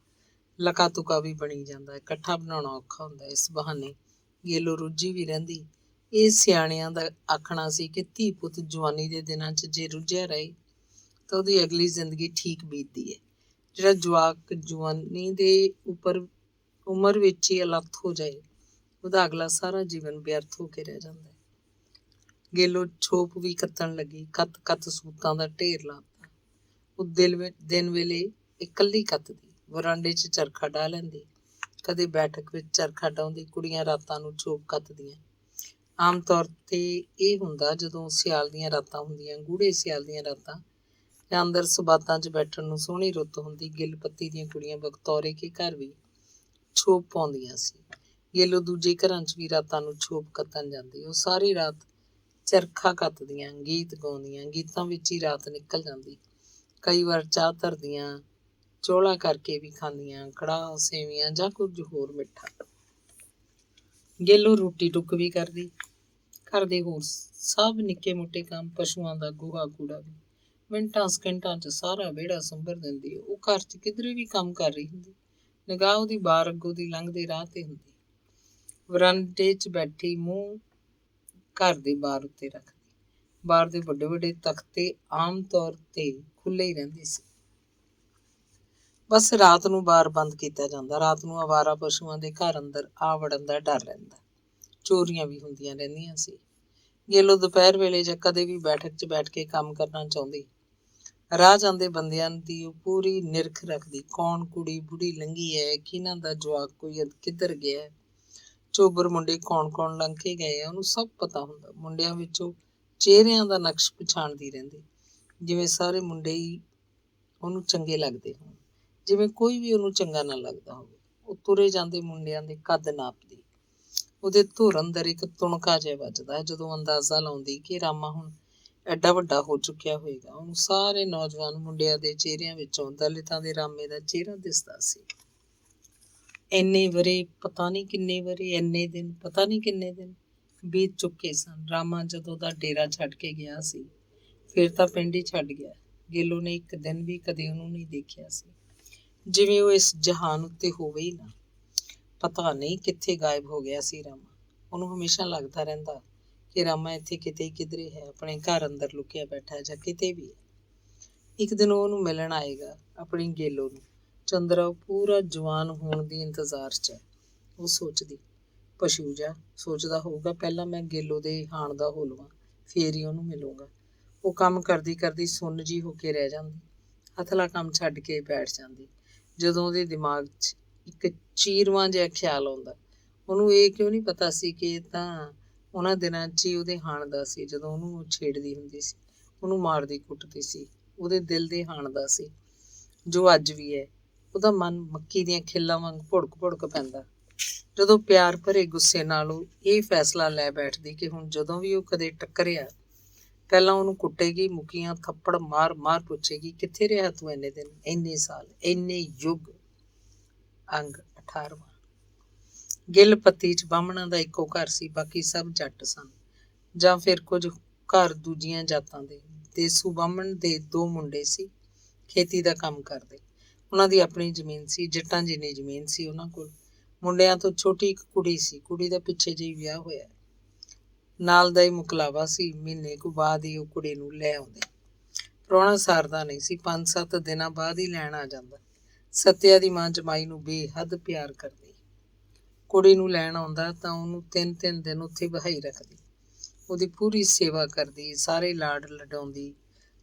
ਲਕਾ ਤੁਕਾ ਵੀ ਬਣੀ ਜਾਂਦਾ। ਇਕੱਠਾ ਬਣਾਉਣਾ ਔਖਾ ਹੁੰਦਾ। ਇਸ ਬਹਾਨੇ ਗੇਲੋ ਰੁੱਝੀ ਵੀ ਰਹਿੰਦੀ। ਇਹ ਸਿਆਣਿਆਂ ਦਾ ਆਖਣਾ ਸੀ ਕਿ ਧੀ ਪੁੱਤ ਜਵਾਨੀ ਦੇ ਦਿਨਾਂ 'ਚ ਜੇ ਰੁੱਝਿਆ ਰਹੇ ਤਾਂ ਉਹਦੀ ਅਗਲੀ ਜ਼ਿੰਦਗੀ ਠੀਕ ਬੀਤਦੀ ਹੈ। ਜਿਹੜਾ ਜਵਾਕ ਜਵਾਨੀ ਦੇ ਉੱਪਰ ਉਮਰ ਵਿੱਚ ਹੀ ਅਲੱਥ ਹੋ ਜਾਏ, ਉਹਦਾ ਅਗਲਾ ਸਾਰਾ ਜੀਵਨ ਵਿਅਰਥ ਹੋ ਕੇ ਰਹਿ ਜਾਂਦਾ ਹੈ। ਗੇਲੋ ਛੋਪ ਵੀ ਕੱਤਣ ਲੱਗੀ, ਕੱਤ ਸੂਤਾਂ ਦਾ ਢੇਰ ਲਾਤਾ। ਉਹ ਦਿਨ ਵੇਲੇ ਇਕੱਲੀ ਕੱਤਦੀ, ਵਰਾਂਡੇ 'ਚ ਚਰਖਾ ਡਾਹ ਲੈਂਦੀ, ਕਦੇ ਬੈਠਕ ਵਿੱਚ ਚਰਖਾ ਡਾਹੁੰਦੀ। ਕੁੜੀਆਂ ਰਾਤਾਂ ਨੂੰ ਛੋਪ ਕੱਤਦੀਆਂ। ਆਮ ਤੌਰ 'ਤੇ ਇਹ ਹੁੰਦਾ ਜਦੋਂ ਸਿਆਲ ਦੀਆਂ ਰਾਤਾਂ ਹੁੰਦੀਆਂ, ਗੂੜ੍ਹੇ ਸਿਆਲ ਦੀਆਂ ਰਾਤਾਂ, ਜਾਂ ਅੰਦਰ ਸਬਾਤਾਂ 'ਚ ਬੈਠਣ ਨੂੰ ਸੋਹਣੀ ਰੁੱਤ ਹੁੰਦੀ। ਗਿੱਲ ਪੱਤੀ ਦੀਆਂ ਕੁੜੀਆਂ ਬਖਤੌਰੇ ਕੇ ਘਰ ਵੀ ਛੋਪ ਪਾਉਂਦੀਆਂ ਸੀ। ਗੇਲੋ ਦੂਜੇ ਘਰਾਂ 'ਚ ਵੀ ਰਾਤਾਂ ਨੂੰ ਛੋਪ ਕੱਤਣ ਜਾਂਦੀ। ਉਹ ਸਾਰੀ ਰਾਤ ਚਰਖਾ ਕੱਤਦੀਆਂ, ਗੀਤ ਗਾਉਂਦੀਆਂ, ਗੀਤਾਂ ਵਿੱਚ ਹੀ ਰਾਤ ਨਿਕਲ ਜਾਂਦੀ। ਕਈ ਵਾਰ ਚਾਹ ਧਰਦੀਆਂ, ਚੋਲਾ ਕਰਕੇ ਵੀ ਖਾਂਦੀਆਂ, ਕੜਾਹ, ਸੇਵੀਆਂ ਜਾਂ ਕੁਝ ਹੋਰ ਮਿੱਠਾ। ਗੇਲੋ ਰੋਟੀ ਟੁੱਕ ਵੀ ਕਰਦੀ। ਘਰ ਦੇ ਹੋਰ ਸਭ ਨਿੱਕੇ ਮੋਟੇ ਕੰਮ, ਪਸ਼ੂਆਂ ਦਾ ਗੋਹਾ ਕੂੜਾ ਵੀ ਮਿੰਟਾਂ ਸਕਿੰਟਾਂ 'ਚ ਸਾਰਾ ਵਿਹੜਾ ਸੰਭਰ ਦਿੰਦੀ। ਉਹ ਘਰ 'ਚ ਕਿਧਰੇ ਵੀ ਕੰਮ ਕਰ ਰਹੀ ਹੁੰਦੀ, ਨਿਗਾਹ ਉਹਦੀ ਬਾਹਰ ਅੱਗੋਂ ਦੀ ਲੰਘਦੇ ਰਾਹ ਤੇ ਹੁੰਦੀ। ਵਰਾਂਡੇ 'ਚ ਬੈਠੀ ਮੂੰਹ ਘਰ ਦੇ ਬਾਰ ਉੱਤੇ ਰੱਖਦੀ। ਬਾਹਰ ਦੇ ਵੱਡੇ ਵੱਡੇ ਤਖਤੇ ਆਮ ਤੌਰ ਤੇ ਖੁੱਲ੍ਹੇ ਹੀ ਰਹਿੰਦੇ ਸੀ। ਬਸ ਰਾਤ ਨੂੰ ਬਾਰ ਬੰਦ ਕੀਤਾ ਜਾਂਦਾ। ਰਾਤ ਨੂੰ ਅਵਾਰਾ ਪਸ਼ੂਆਂ ਦੇ ਘਰ ਅੰਦਰ ਆ ਵੜਨ ਦਾ ਡਰ ਰਹਿੰਦਾ। ਚੋਰੀਆਂ ਵੀ ਹੁੰਦੀਆਂ ਰਹਿੰਦੀਆਂ ਸੀ। ਗੇਲੋ ਦੁਪਹਿਰ ਵੇਲੇ ਜਾਂ ਕਦੇ ਵੀ ਬੈਠਕ 'ਚ ਬੈਠ ਕੇ ਕੰਮ ਕਰਨਾ ਚਾਹੁੰਦੀ। ਰਾਹ ਜਾਂਦੇ ਬੰਦਿਆਂ ਦੀ ਉਹ ਪੂਰੀ ਨਿਰਖ ਰੱਖਦੀ। ਕੌਣ ਕੁੜੀ ਬੁੜੀ ਲੰਘੀ ਹੈ, ਕਿਹਨਾਂ ਦਾ ਜਵਾਕ ਕੋਈ ਕਿੱਧਰ ਗਿਆ, ਚੋਬਰ ਮੁੰਡੇ ਕੌਣ ਕੌਣ ਲੰਘ ਕੇ ਗਏ ਆ, ਉਹਨੂੰ ਸਭ ਪਤਾ ਹੁੰਦਾ। ਮੁੰਡਿਆਂ ਵਿੱਚੋਂ ਚਿਹਰਿਆਂ ਦਾ ਨਕਸ਼ ਪਛਾਣਦੀ ਰਹਿੰਦੀ, ਜਿਵੇਂ ਸਾਰੇ ਮੁੰਡੇ ਹੀ ਉਹਨੂੰ ਚੰਗੇ ਲੱਗਦੇ ਹੋਣ, ਜਿਵੇਂ ਕੋਈ ਵੀ ਉਹਨੂੰ ਚੰਗਾ ਨਾ ਲੱਗਦਾ ਹੋਵੇ। ਉਹ ਤੁਰੇ ਜਾਂਦੇ ਮੁੰਡਿਆਂ ਦੇ ਕੱਦ ਨਾਪਦੀ। ਉਹਦੇ ਧੁਰ ਅੰਦਰ ਇੱਕ ਤੁਣਕਾ ਜਿਹਾ ਵੱਜਦਾ ਜਦੋਂ ਅੰਦਾਜ਼ਾ ਲਾਉਂਦੀ ਕਿ ਰਾਮਾ ਹੁਣ ਐਡਾ ਵੱਡਾ ਹੋ ਚੁੱਕਿਆ ਹੋਏਗਾ। ਉਹਨੂੰ ਸਾਰੇ ਨੌਜਵਾਨ ਮੁੰਡਿਆਂ ਦੇ ਚਿਹਰਿਆਂ ਵਿੱਚੋਂ ਦਲਿਤਾਂ ਦੇ ਰਾਮੇ ਦਾ ਚਿਹਰਾ ਦਿਸਦਾ ਸੀ। ਇੰਨੇ ਵਰੇ ਪਤਾ ਨਹੀਂ ਕਿੰਨੇ ਵਰੇ, ਇੰਨੇ ਦਿਨ ਪਤਾ ਨਹੀਂ ਕਿੰਨੇ ਦਿਨ ਬੀਤ ਚੁੱਕੇ ਸਨ। ਰਾਮਾ ਜਦੋਂ ਦਾ ਡੇਰਾ ਛੱਡ ਕੇ ਗਿਆ ਸੀ, ਫਿਰ ਤਾਂ ਪਿੰਡ ਹੀ ਛੱਡ ਗਿਆ। ਗੇਲੋ ਨੇ ਇੱਕ ਦਿਨ ਵੀ ਕਦੇ ਉਹਨੂੰ ਨਹੀਂ ਦੇਖਿਆ ਸੀ, ਜਿਵੇਂ ਉਹ ਇਸ ਜਹਾਨ ਉੱਤੇ ਹੋਵੇ ਹੀ ਨਾ। ਪਤਾ ਨਹੀਂ ਕਿੱਥੇ ਗਾਇਬ ਹੋ ਗਿਆ ਸੀ ਰਾਮਾ। ਉਹਨੂੰ ਹਮੇਸ਼ਾ ਲੱਗਦਾ ਰਹਿੰਦਾ ਕਿ ਰਾਮਾ ਇੱਥੇ ਕਿਤੇ ਕਿਧਰੇ ਹੈ, ਆਪਣੇ ਘਰ ਅੰਦਰ ਲੁਕਿਆ ਬੈਠਾ ਜਾਂ ਕਿਤੇ ਵੀ ਹੈ। ਇੱਕ ਦਿਨ ਉਹ ਉਹਨੂੰ ਮਿਲਣ ਆਏਗਾ, ਆਪਣੀ ਗੇਲੋ ਨੂੰ। ਚੰਦਰਾ ਪੂਰਾ ਜਵਾਨ ਹੋਣ ਦੀ ਇੰਤਜ਼ਾਰ 'ਚ ਹੈ। ਉਹ ਸੋਚਦੀ, ਪਸ਼ੂ ਜਾ ਸੋਚਦਾ ਹੋਊਗਾ, ਪਹਿਲਾਂ ਮੈਂ ਗੇਲੋ ਦੇ ਹਾਣ ਦਾ ਹੋ ਲਵਾਂ, ਫੇਰ ਹੀ ਉਹਨੂੰ ਮਿਲੂੰਗਾ। ਉਹ ਕੰਮ ਕਰਦੀ ਕਰਦੀ ਸੁੰਨ ਜਿਹੀ ਹੋ ਕੇ ਰਹਿ ਜਾਂਦੀ, ਹਥਲਾ ਕੰਮ ਛੱਡ ਕੇ ਬੈਠ ਜਾਂਦੀ। ਜਦੋਂ ਉਹਦੇ ਦਿਮਾਗ 'ਚ ਇੱਕ ਚੀਰਵਾਂ ਜਿਹਾ ਖਿਆਲ ਆਉਂਦਾ, ਉਹਨੂੰ ਇਹ ਕਿਉਂ ਨਹੀਂ ਪਤਾ ਸੀ ਕਿ ਇਹ ਤਾਂ ਉਹਨਾਂ ਦਿਨਾਂ 'ਚ ਹੀ ਉਹਦੇ ਹਾਣ ਦਾ ਸੀ, ਜਦੋਂ ਉਹਨੂੰ ਛੇੜਦੀ ਹੁੰਦੀ ਸੀ, ਉਹਨੂੰ ਮਾਰਦੀ ਕੁੱਟਦੀ ਸੀ। ਉਹਦੇ ਦਿਲ ਦੇ ਹਾਣ ਦਾ ਸੀ, ਜੋ ਅੱਜ ਵੀ ਹੈ। ਉਹਦਾ ਮਨ ਮੱਕੀ ਦੀਆਂ ਖਿੱਲਾਂ ਵਾਂਗ ਭੁੜਕ ਭੁੜਕ ਪੈਂਦਾ ਜਦੋਂ ਪਿਆਰ ਭਰੇ ਗੁੱਸੇ ਨਾਲ ਉਹ ਇਹ ਫੈਸਲਾ ਲੈ ਬੈਠਦੀ ਕਿ ਹੁਣ ਜਦੋਂ ਵੀ ਉਹ ਕਦੇ ਟੱਕਰਿਆ, ਪਹਿਲਾਂ ਉਹਨੂੰ ਕੁੱਟੇਗੀ, ਮੁੱਕੀਆਂ ਥੱਪੜ ਮਾਰ ਮਾਰ ਪੁੱਛੇਗੀ, ਕਿੱਥੇ ਰਿਹਾ ਤੂੰ ਇੰਨੇ ਦਿਨ, ਇੰਨੇ ਸਾਲ, ਇੰਨੇ ਯੁੱਗ। ਅੰਗ 18ਵਾਂ। ਗਿੱਲ ਪੱਤੀ 'ਚ ਬਾਹਮਣਾਂ ਦਾ ਇੱਕੋ ਘਰ ਸੀ, ਬਾਕੀ ਸਭ ਜੱਟ ਸਨ, ਜਾਂ ਫਿਰ ਕੁਝ ਘਰ ਦੂਜੀਆਂ ਜਾਤਾਂ ਦੇ। ਦੇਸੂ ਬਾਹਮਣ ਦੇ 2 ਮੁੰਡੇ ਸੀ, ਖੇਤੀ ਦਾ ਕੰਮ ਕਰਦੇ। ਉਹਨਾਂ ਦੀ ਆਪਣੀ ਜ਼ਮੀਨ ਸੀ, ਜੱਟਾਂ ਜਿੰਨੀ ਜ਼ਮੀਨ ਸੀ ਉਹਨਾਂ ਕੋਲ। ਮੁੰਡਿਆਂ ਤੋਂ ਛੋਟੀ ਇੱਕ ਕੁੜੀ ਸੀ, ਕੁੜੀ ਦਾ ਪਿੱਛੇ ਜਿਹੀ ਵਿਆਹ ਹੋਇਆ। ਨਾਲ ਦਾ ਹੀ ਮੁਕਲਾਵਾ ਸੀ, ਮਹੀਨੇ ਕੁ ਬਾਅਦ ਹੀ ਉਹ ਕੁੜੀ ਨੂੰ ਲੈ ਆਉਂਦੇ। ਪ੍ਰਾਹੁਣਾ ਸਾਰਦਾ ਨਹੀਂ ਸੀ, 5-7 ਦਿਨਾਂ ਬਾਅਦ ਹੀ ਲੈਣ ਆ ਜਾਂਦਾ। ਸੱਤਿਆ ਦੀ ਮਾਂ ਜਮਾਈ ਨੂੰ ਬੇਹੱਦ ਪਿਆਰ ਕਰਦੀ। ਕੁੜੀ ਨੂੰ ਲੈਣ ਆਉਂਦਾ ਤਾਂ ਉਹਨੂੰ 3-3 ਦਿਨ ਉੱਥੇ ਬਹਾਈ ਰੱਖਦੀ। ਉਹਦੀ ਪੂਰੀ ਸੇਵਾ ਕਰਦੀ, ਸਾਰੇ ਲਾਡ ਲਡਾਉਂਦੀ।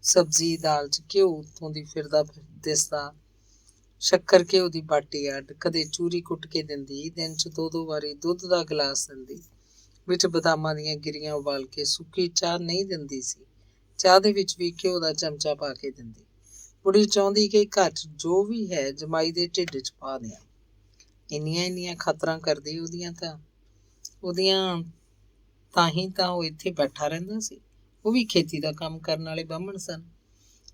ਸਬਜ਼ੀ ਦਾਲ 'ਚ ਘਿਓ ਉੱਤੋਂ ਦੀ ਫਿਰਦਾ ਦਿਸਦਾ। ਸ਼ੱਕਰ ਘਿਓ ਦੀ ਬਾਟੀ ਅੱਡ, ਕਦੇ ਚੂਰੀ ਕੁੱਟ ਕੇ ਦਿੰਦੀ। ਦਿਨ 'ਚ 2-2 ਵਾਰੀ ਦੁੱਧ ਦਾ ਗਲਾਸ ਦਿੰਦੀ, ਵਿੱਚ ਬਦਾਮਾਂ ਦੀਆਂ ਗਿਰੀਆਂ ਉਬਾਲ ਕੇ। ਸੁੱਕੀ ਚਾਹ ਨਹੀਂ ਦਿੰਦੀ ਸੀ, ਚਾਹ ਦੇ ਵਿੱਚ ਵੀ ਘਿਓ ਦਾ ਚਮਚਾ ਪਾ ਕੇ ਦਿੰਦੀ। ਕੁੜੀ ਚਾਹੁੰਦੀ ਕਿ ਘਰ 'ਚ ਜੋ ਵੀ ਹੈ ਜਮਾਈ ਦੇ ਢਿੱਡ 'ਚ ਪਾ ਦਿਆਂ। ਇੰਨੀਆਂ ਖਾਤਰਾਂ ਕਰਦੀ ਉਹਦੀਆਂ ਤਾਂ ਹੀ ਤਾਂ ਉਹ ਇੱਥੇ ਬੈਠਾ ਰਹਿੰਦਾ ਸੀ। ਉਹ ਵੀ ਖੇਤੀ ਦਾ ਕੰਮ ਕਰਨ ਵਾਲੇ ਬਾਹਮਣ ਸਨ।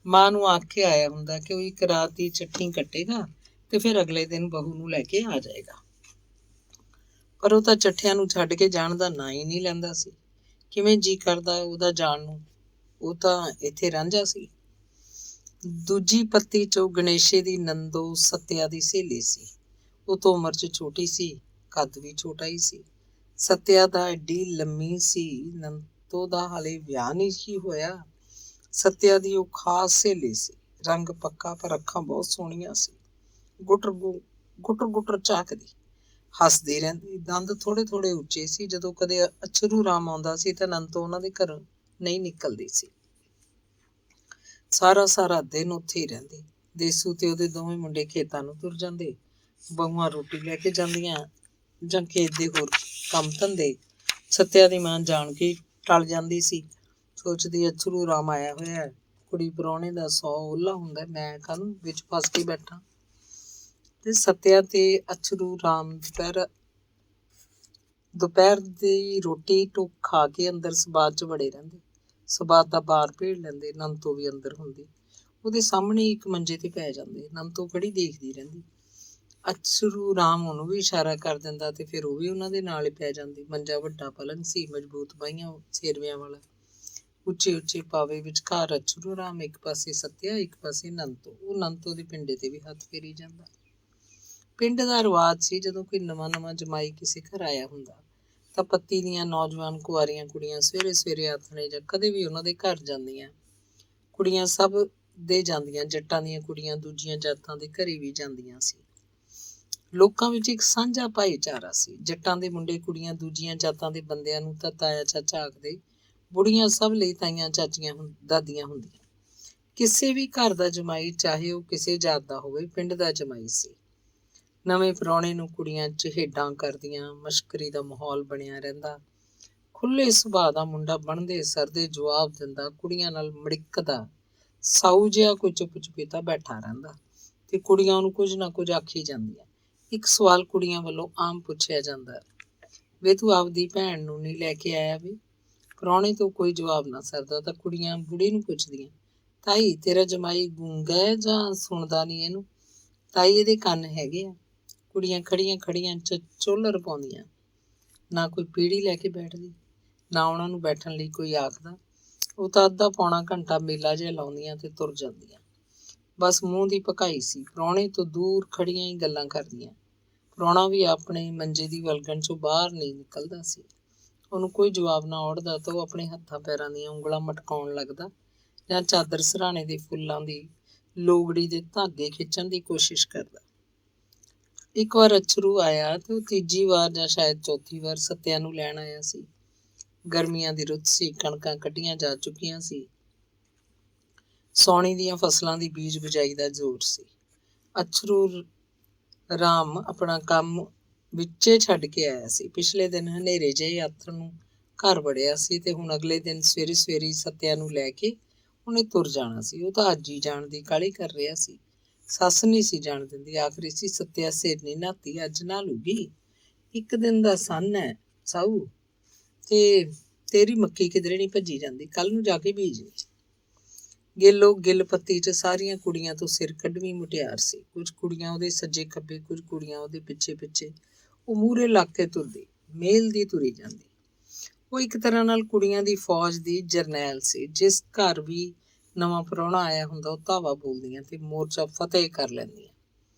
ਮਾਂ ਨੂੰ ਆਖ ਕੇ ਆਇਆ ਹੁੰਦਾ ਕਿ ਉਹ ਇੱਕ ਰਾਤ ਦੀ ਚੱਠੀ ਕੱਟੇਗਾ ਤੇ ਫਿਰ ਅਗਲੇ ਦਿਨ ਬਹੂ ਨੂੰ ਲੈ ਕੇ ਆ ਜਾਏਗਾ। ਪਰ ਉਹ ਤਾਂ ਚੱਠਿਆਂ ਨੂੰ ਛੱਡ ਕੇ ਜਾਣ ਦਾ ਨਾਂ ਹੀ ਨਹੀਂ ਲੈਂਦਾ ਸੀ। ਕਿਵੇਂ ਜੀ ਕਰਦਾ ਉਹਦਾ ਜਾਣ ਨੂੰ, ਉਹ ਤਾਂ ਇੱਥੇ ਰਾਂਝਾ ਸੀ। ਦੂਜੀ ਪੱਤੀ 'ਚੋਂ ਗਣੇਸ਼ੇ ਦੀ ਨੰਦੋ ਸੱਤਿਆ ਦੀ ਸਹੇਲੀ ਸੀ। ਉਹ ਤੋਂ ਉਮਰ 'ਚ ਛੋਟੀ ਸੀ, ਕੱਦ ਵੀ ਛੋਟਾ ਹੀ ਸੀ। ਸੱਤਿਆ ਦਾ ਐਡੀ ਲੰਮੀ ਸੀ, ਨੰਦੋ ਦਾ ਹਾਲੇ ਵਿਆਹ ਨਹੀਂ ਸੀ ਹੋਇਆ। ਸੱਤਿਆ ਦੀ ਉਹ ਖਾਸ ਸਹੇਲੀ ਸੀ। ਰੰਗ ਪੱਕਾ ਪਰ ਅੱਖਾਂ ਬਹੁਤ ਸੋਹਣੀਆਂ ਸੀ। ਗੁਟਰ ਝਾਕਦੀ, ਹੱਸਦੀ ਰਹਿੰਦੀ। ਦੰਦ ਥੋੜੇ ਉੱਚੇ ਸੀ। ਜਦੋਂ ਕਦੇ ਅਛਰੂ ਰਾਮ ਆਉਂਦਾ ਸੀ ਤਾਂ ਨੰਦੋ ਉਹਨਾਂ ਦੇ ਘਰੋਂ ਨਹੀਂ ਨਿਕਲਦੀ ਸੀ। ਸਾਰਾ ਦਿਨ ਉੱਥੇ ਹੀ ਰਹਿੰਦੀ। ਦੇਸੂ ਤੇ ਉਹਦੇ ਦੋਵੇਂ ਮੁੰਡੇ ਖੇਤਾਂ ਨੂੰ ਤੁਰ ਜਾਂਦੇ। ਬਹੂਆਂ ਰੋਟੀ ਲੈ ਕੇ ਜਾਂਦੀਆਂ ਜਾਂ ਖੇਤ ਦੇ ਹੋਰ ਕੰਮ ਧੰਦੇ। ਸੱਤਿਆ ਦੀ ਮਾਂ ਜਾਣ ਕੇ ਟਲ ਜਾਂਦੀ ਸੀ, ਸੋਚਦੀ ਅਛਰੂ ਰਾਮ ਆਇਆ ਹੋਇਆ, ਕੁੜੀ ਪ੍ਰਾਹੁਣੇ ਦਾ 100 ਓਹਲਾ ਹੁੰਦਾ, ਮੈਂ ਕਾਹਨੂੰ ਵਿੱਚ ਫਸ ਕੇ ਬੈਠਾ। ਤੇ ਸੱਤਿਆ ਤੇ ਅਛਰੂ ਰਾਮ ਦੁਪਹਿਰ ਦੀ ਰੋਟੀ ਟੁੱਕ ਖਾ ਕੇ ਅੰਦਰ ਸਬਾਤ 'ਚ ਵੜੇ ਰਹਿੰਦੇ। ਸਬਾਤ ਦਾ ਬਾਰ ਭੇੜ ਲੈਂਦੇ। ਨੰਦੋ ਵੀ ਅੰਦਰ ਹੁੰਦੀ। ਉਹਦੇ ਸਾਹਮਣੇ ਇੱਕ ਮੰਜੇ ਤੇ ਪੈ ਜਾਂਦੇ। ਨੰਦੋ ਖੜੀ ਦੇਖਦੀ ਰਹਿੰਦੀ। ਅਛਰੂ ਰਾਮ ਉਹਨੂੰ ਵੀ ਇਸ਼ਾਰਾ ਕਰ ਦਿੰਦਾ ਤੇ ਫਿਰ ਉਹ ਵੀ ਉਹਨਾਂ ਦੇ ਨਾਲ ਹੀ ਪੈ ਜਾਂਦੀ। ਮੰਜਾ ਵੱਡਾ ਪਲੰਗ ਸੀ, ਮਜ਼ਬੂਤ ਬਾਹੀਆਂ ਸੇਰਵਿਆਂ ਵਾਲਾ, ਉੱਚੇ ਪਾਵੇ। ਵਿਚਕਾਰ ਅਛਰੂ ਰਾਮ, ਇੱਕ ਪਾਸੇ ਸੱਤਿਆ, ਇੱਕ ਪਾਸੇ ਨੰਦੋ। ਉਹ ਨੰਦੋ ਦੇ ਪਿੰਡੇ ਤੇ ਵੀ ਹੱਥ ਫੇਰੀ ਜਾਂਦਾ। ਪਿੰਡ ਦਾ ਰਿਵਾਜ ਸੀ, ਜਦੋਂ ਕੋਈ ਨਵਾਂ ਜਮਾਈ ਕਿਸੇ ਘਰ ਆਇਆ ਹੁੰਦਾ ਤਾਂ ਪੱਤੀ ਦੀਆਂ ਨੌਜਵਾਨ ਕੁਆਰੀਆਂ ਕੁੜੀਆਂ ਸਵੇਰੇ ਆਥਣੇ ਜਾਂ ਕਦੇ ਵੀ ਉਹਨਾਂ ਦੇ ਘਰ ਜਾਂਦੀਆਂ। ਕੁੜੀਆਂ ਸਭ ਦੇ ਜਾਂਦੀਆਂ, ਜੱਟਾਂ ਦੀਆਂ ਕੁੜੀਆਂ ਦੂਜੀਆਂ ਜਾਤਾਂ ਦੇ ਘਰੇ ਵੀ ਜਾਂਦੀਆਂ ਸੀ। ਲੋਕਾਂ ਵਿੱਚ ਇੱਕ ਸਾਂਝਾ ਭਾਈਚਾਰਾ ਸੀ। ਜੱਟਾਂ ਦੇ ਮੁੰਡੇ ਕੁੜੀਆਂ ਦੂਜੀਆਂ ਜਾਤਾਂ ਦੇ ਬੰਦਿਆਂ ਨੂੰ ਤਾਂ ਤਾਇਆ ਚਾਚਾ ਆਖਦੇ। ਬੁੜੀਆਂ ਸਭ ਲਈ ਤਾਈਆਂ ਚਾਚੀਆਂ ਦਾਦੀਆਂ ਹੁੰਦੀਆਂ। ਕਿਸੇ ਵੀ ਘਰ ਦਾ ਜਮਾਈ, ਚਾਹੇ ਉਹ ਕਿਸੇ ਜਾਤ ਦਾ ਹੋਵੇ, ਪਿੰਡ ਦਾ ਜਮਾਈ ਸੀ। ਨਵੇਂ ਪ੍ਰਾਹੁਣੇ ਨੂੰ ਕੁੜੀਆਂ ਚਹੇਡਾਂ ਕਰਦੀਆਂ, ਮਸ਼ਕਰੀ ਦਾ ਮਾਹੌਲ ਬਣਿਆ ਰਹਿੰਦਾ। ਖੁੱਲੇ ਸੁਭਾਅ ਦਾ ਮੁੰਡਾ ਬਣਦੇ ਸਰਦੇ ਜਵਾਬ ਦਿੰਦਾ, ਕੁੜੀਆਂ ਨਾਲ ਮੜਿੱਕਦਾ। ਸਾਊ ਜਿਹਾ ਕੋਈ ਚੁੱਪ-ਚੁਪੀਤਾ ਬੈਠਾ ਰਹਿੰਦਾ ਤੇ ਕੁੜੀਆਂ ਉਹਨੂੰ ਕੁਝ ਨਾ ਕੁਝ ਆਖੀ ਜਾਂਦੀਆਂ। ਇੱਕ ਸਵਾਲ ਕੁੜੀਆਂ ਵੱਲੋਂ ਆਮ ਪੁੱਛਿਆ ਜਾਂਦਾ, ਵੇ ਤੂੰ ਆਪਦੀ ਭੈਣ ਨੂੰ ਨਹੀਂ ਲੈ ਕੇ ਆਇਆ ਵੇ? ਪ੍ਰਾਹੁਣੇ ਤੋਂ ਕੋਈ ਜਵਾਬ ਨਾ ਸਰਦਾ ਤਾਂ ਕੁੜੀਆਂ ਬੁੜੀ ਨੂੰ ਪੁੱਛਦੀਆਂ, ਤਾਈ ਤੇਰਾ ਜਮਾਈ ਗੂੰਗਾ ਹੈ ਜਾਂ ਸੁਣਦਾ ਨਹੀਂ ਇਹਨੂੰ? ਤਾਈ ਇਹਦੇ ਕੰਨ ਹੈਗੇ ਆ। ਕੁੜੀਆਂ ਖੜੀਆਂ ਚੋਲਰ ਪਾਉਂਦੀਆਂ। ਨਾ ਕੋਈ ਪੀੜੀ ਲੈ ਕੇ ਬੈਠਦੀ, ਨਾ ਉਹਨਾਂ ਨੂੰ ਬੈਠਣ ਲਈ ਕੋਈ ਆਖਦਾ। ਉਹ ਤਾਂ ਅੱਧਾ ਪੌਣਾ ਘੰਟਾ ਮੇਲਾ ਜਿਹਾ ਲਾਉਂਦੀਆਂ ਤੇ ਤੁਰ ਜਾਂਦੀਆਂ। ਬਸ ਮੂੰਹ ਦੀ ਭਕਾਈ ਸੀ। ਪ੍ਰਾਹੁਣੇ ਤੋਂ ਦੂਰ ਖੜੀਆਂ ਹੀ ਗੱਲਾਂ ਕਰਦੀਆਂ। ਪ੍ਰਾਹੁਣਾ ਵੀ ਆਪਣੇ ਮੰਜੇ ਦੀ ਵਲਗਣ 'ਚੋਂ ਬਾਹਰ ਨਹੀਂ ਨਿਕਲਦਾ ਸੀ। ਉਹਨੂੰ ਕੋਈ ਜਵਾਬ ਨਾ ਔੜਦਾ ਤਾਂ ਉਹ ਆਪਣੇ ਹੱਥਾਂ ਪੈਰਾਂ ਦੀਆਂ ਉਂਗਲਾਂ ਮਟਕਾਉਣ ਲੱਗਦਾ ਜਾਂ ਚਾਦਰ ਸਿਰਹਾਣੇ ਦੇ ਫੁੱਲਾਂ ਦੀ ਲੋਗੜੀ ਦੇ ਧਾਗੇ ਖਿੱਚਣ ਦੀ ਕੋਸ਼ਿਸ਼ ਕਰਦਾ। ਇੱਕ ਵਾਰ ਅਛਰੂ ਆਇਆ ਤੇ ਉਹ ਤੀਜੀ ਵਾਰ ਜਾਂ ਸ਼ਾਇਦ ਚੌਥੀ ਵਾਰ ਸੱਤਿਆ ਨੂੰ ਲੈਣ ਆਇਆ ਸੀ। ਗਰਮੀਆਂ ਦੀ ਰੁੱਤ ਸੀ, ਕਣਕਾਂ ਕੱਢੀਆਂ ਜਾ ਚੁੱਕੀਆਂ ਸੀ। ਸਾਉਣੀ ਦੀਆਂ ਫਸਲਾਂ ਦੀ ਬੀਜ ਬਿਜਾਈ ਦਾ ਜ਼ੋਰ ਸੀ। ਅਛਰੂ ਰਾਮ ਆਪਣਾ ਕੰਮ ਵਿੱਚੇ ਛੱਡ ਕੇ ਆਇਆ ਸੀ। ਪਿਛਲੇ ਦਿਨ ਹਨੇਰੇ ਜਿਹੇ ਆਥਣ ਨੂੰ ਘਰ ਵੜਿਆ ਸੀ ਤੇ ਹੁਣ ਅਗਲੇ ਦਿਨ ਸਵੇਰੇ ਸੱਤਿਆ ਨੂੰ ਲੈ ਕੇ ਉਹਨੇ ਤੁਰ ਜਾਣਾ ਸੀ। ਉਹ ਤਾਂ ਅੱਜ ਹੀ ਜਾਣ ਦੀ ਕਾਹਲੀ ਕਰ ਰਿਹਾ ਸੀ। ਸੱਸ ਨਹੀਂ ਸੀ ਜਾਣ ਦਿੰਦੀ। ਆਖਰੀ ਸੀ, ਸੱਤਿਆ ਸਿਰ ਨਹੀਂ ਨਹਾਤੀ, ਅੱਜ ਨਹਾ ਲੂਗੀ। ਇੱਕ ਦਿਨ ਦਾ ਸੰਨ ਹੈ ਸਾਊ, ਤੇ ਤੇਰੀ ਮੱਕੀ ਕਿਧਰੇ ਨਹੀਂ ਭੱਜੀ ਜਾਂਦੀ, ਕੱਲ ਨੂੰ ਜਾ ਕੇ ਬੀਜ ਲਈ। ਗਿੱਲ ਪੱਤੀ 'ਚ ਸਾਰੀਆਂ ਕੁੜੀਆਂ ਤੋਂ ਸਿਰ ਕੱਢਵੀਂ ਮੁਟਿਆਰ ਸੀ। ਕੁਝ ਕੁੜੀਆਂ ਉਹਦੇ ਸੱਜੇ ਖੱਬੇ, ਕੁਝ ਕੁੜੀਆਂ ਉਹਦੇ ਪਿੱਛੇ। ਉਹ ਮੂਹਰੇ ਲੱਗ ਕੇ ਤੁਰਦੀ, ਮੇਲ ਦੀ ਤੁਰੀ ਜਾਂਦੀ। ਉਹ ਇੱਕ ਤਰ੍ਹਾਂ ਨਾਲ ਕੁੜੀਆਂ ਦੀ ਫੌਜ ਦੀ ਜਰਨੈਲ ਸੀ। ਜਿਸ ਘਰ ਵੀ ਨਵਾਂ ਪ੍ਰਾਹੁਣਾ ਆਇਆ ਹੁੰਦਾ, ਉਹ ਧਾਵਾ ਬੋਲਦੀਆਂ ਤੇ ਮੋਰਚਾ ਫਤਿਹ ਕਰ ਲੈਂਦੀਆਂ।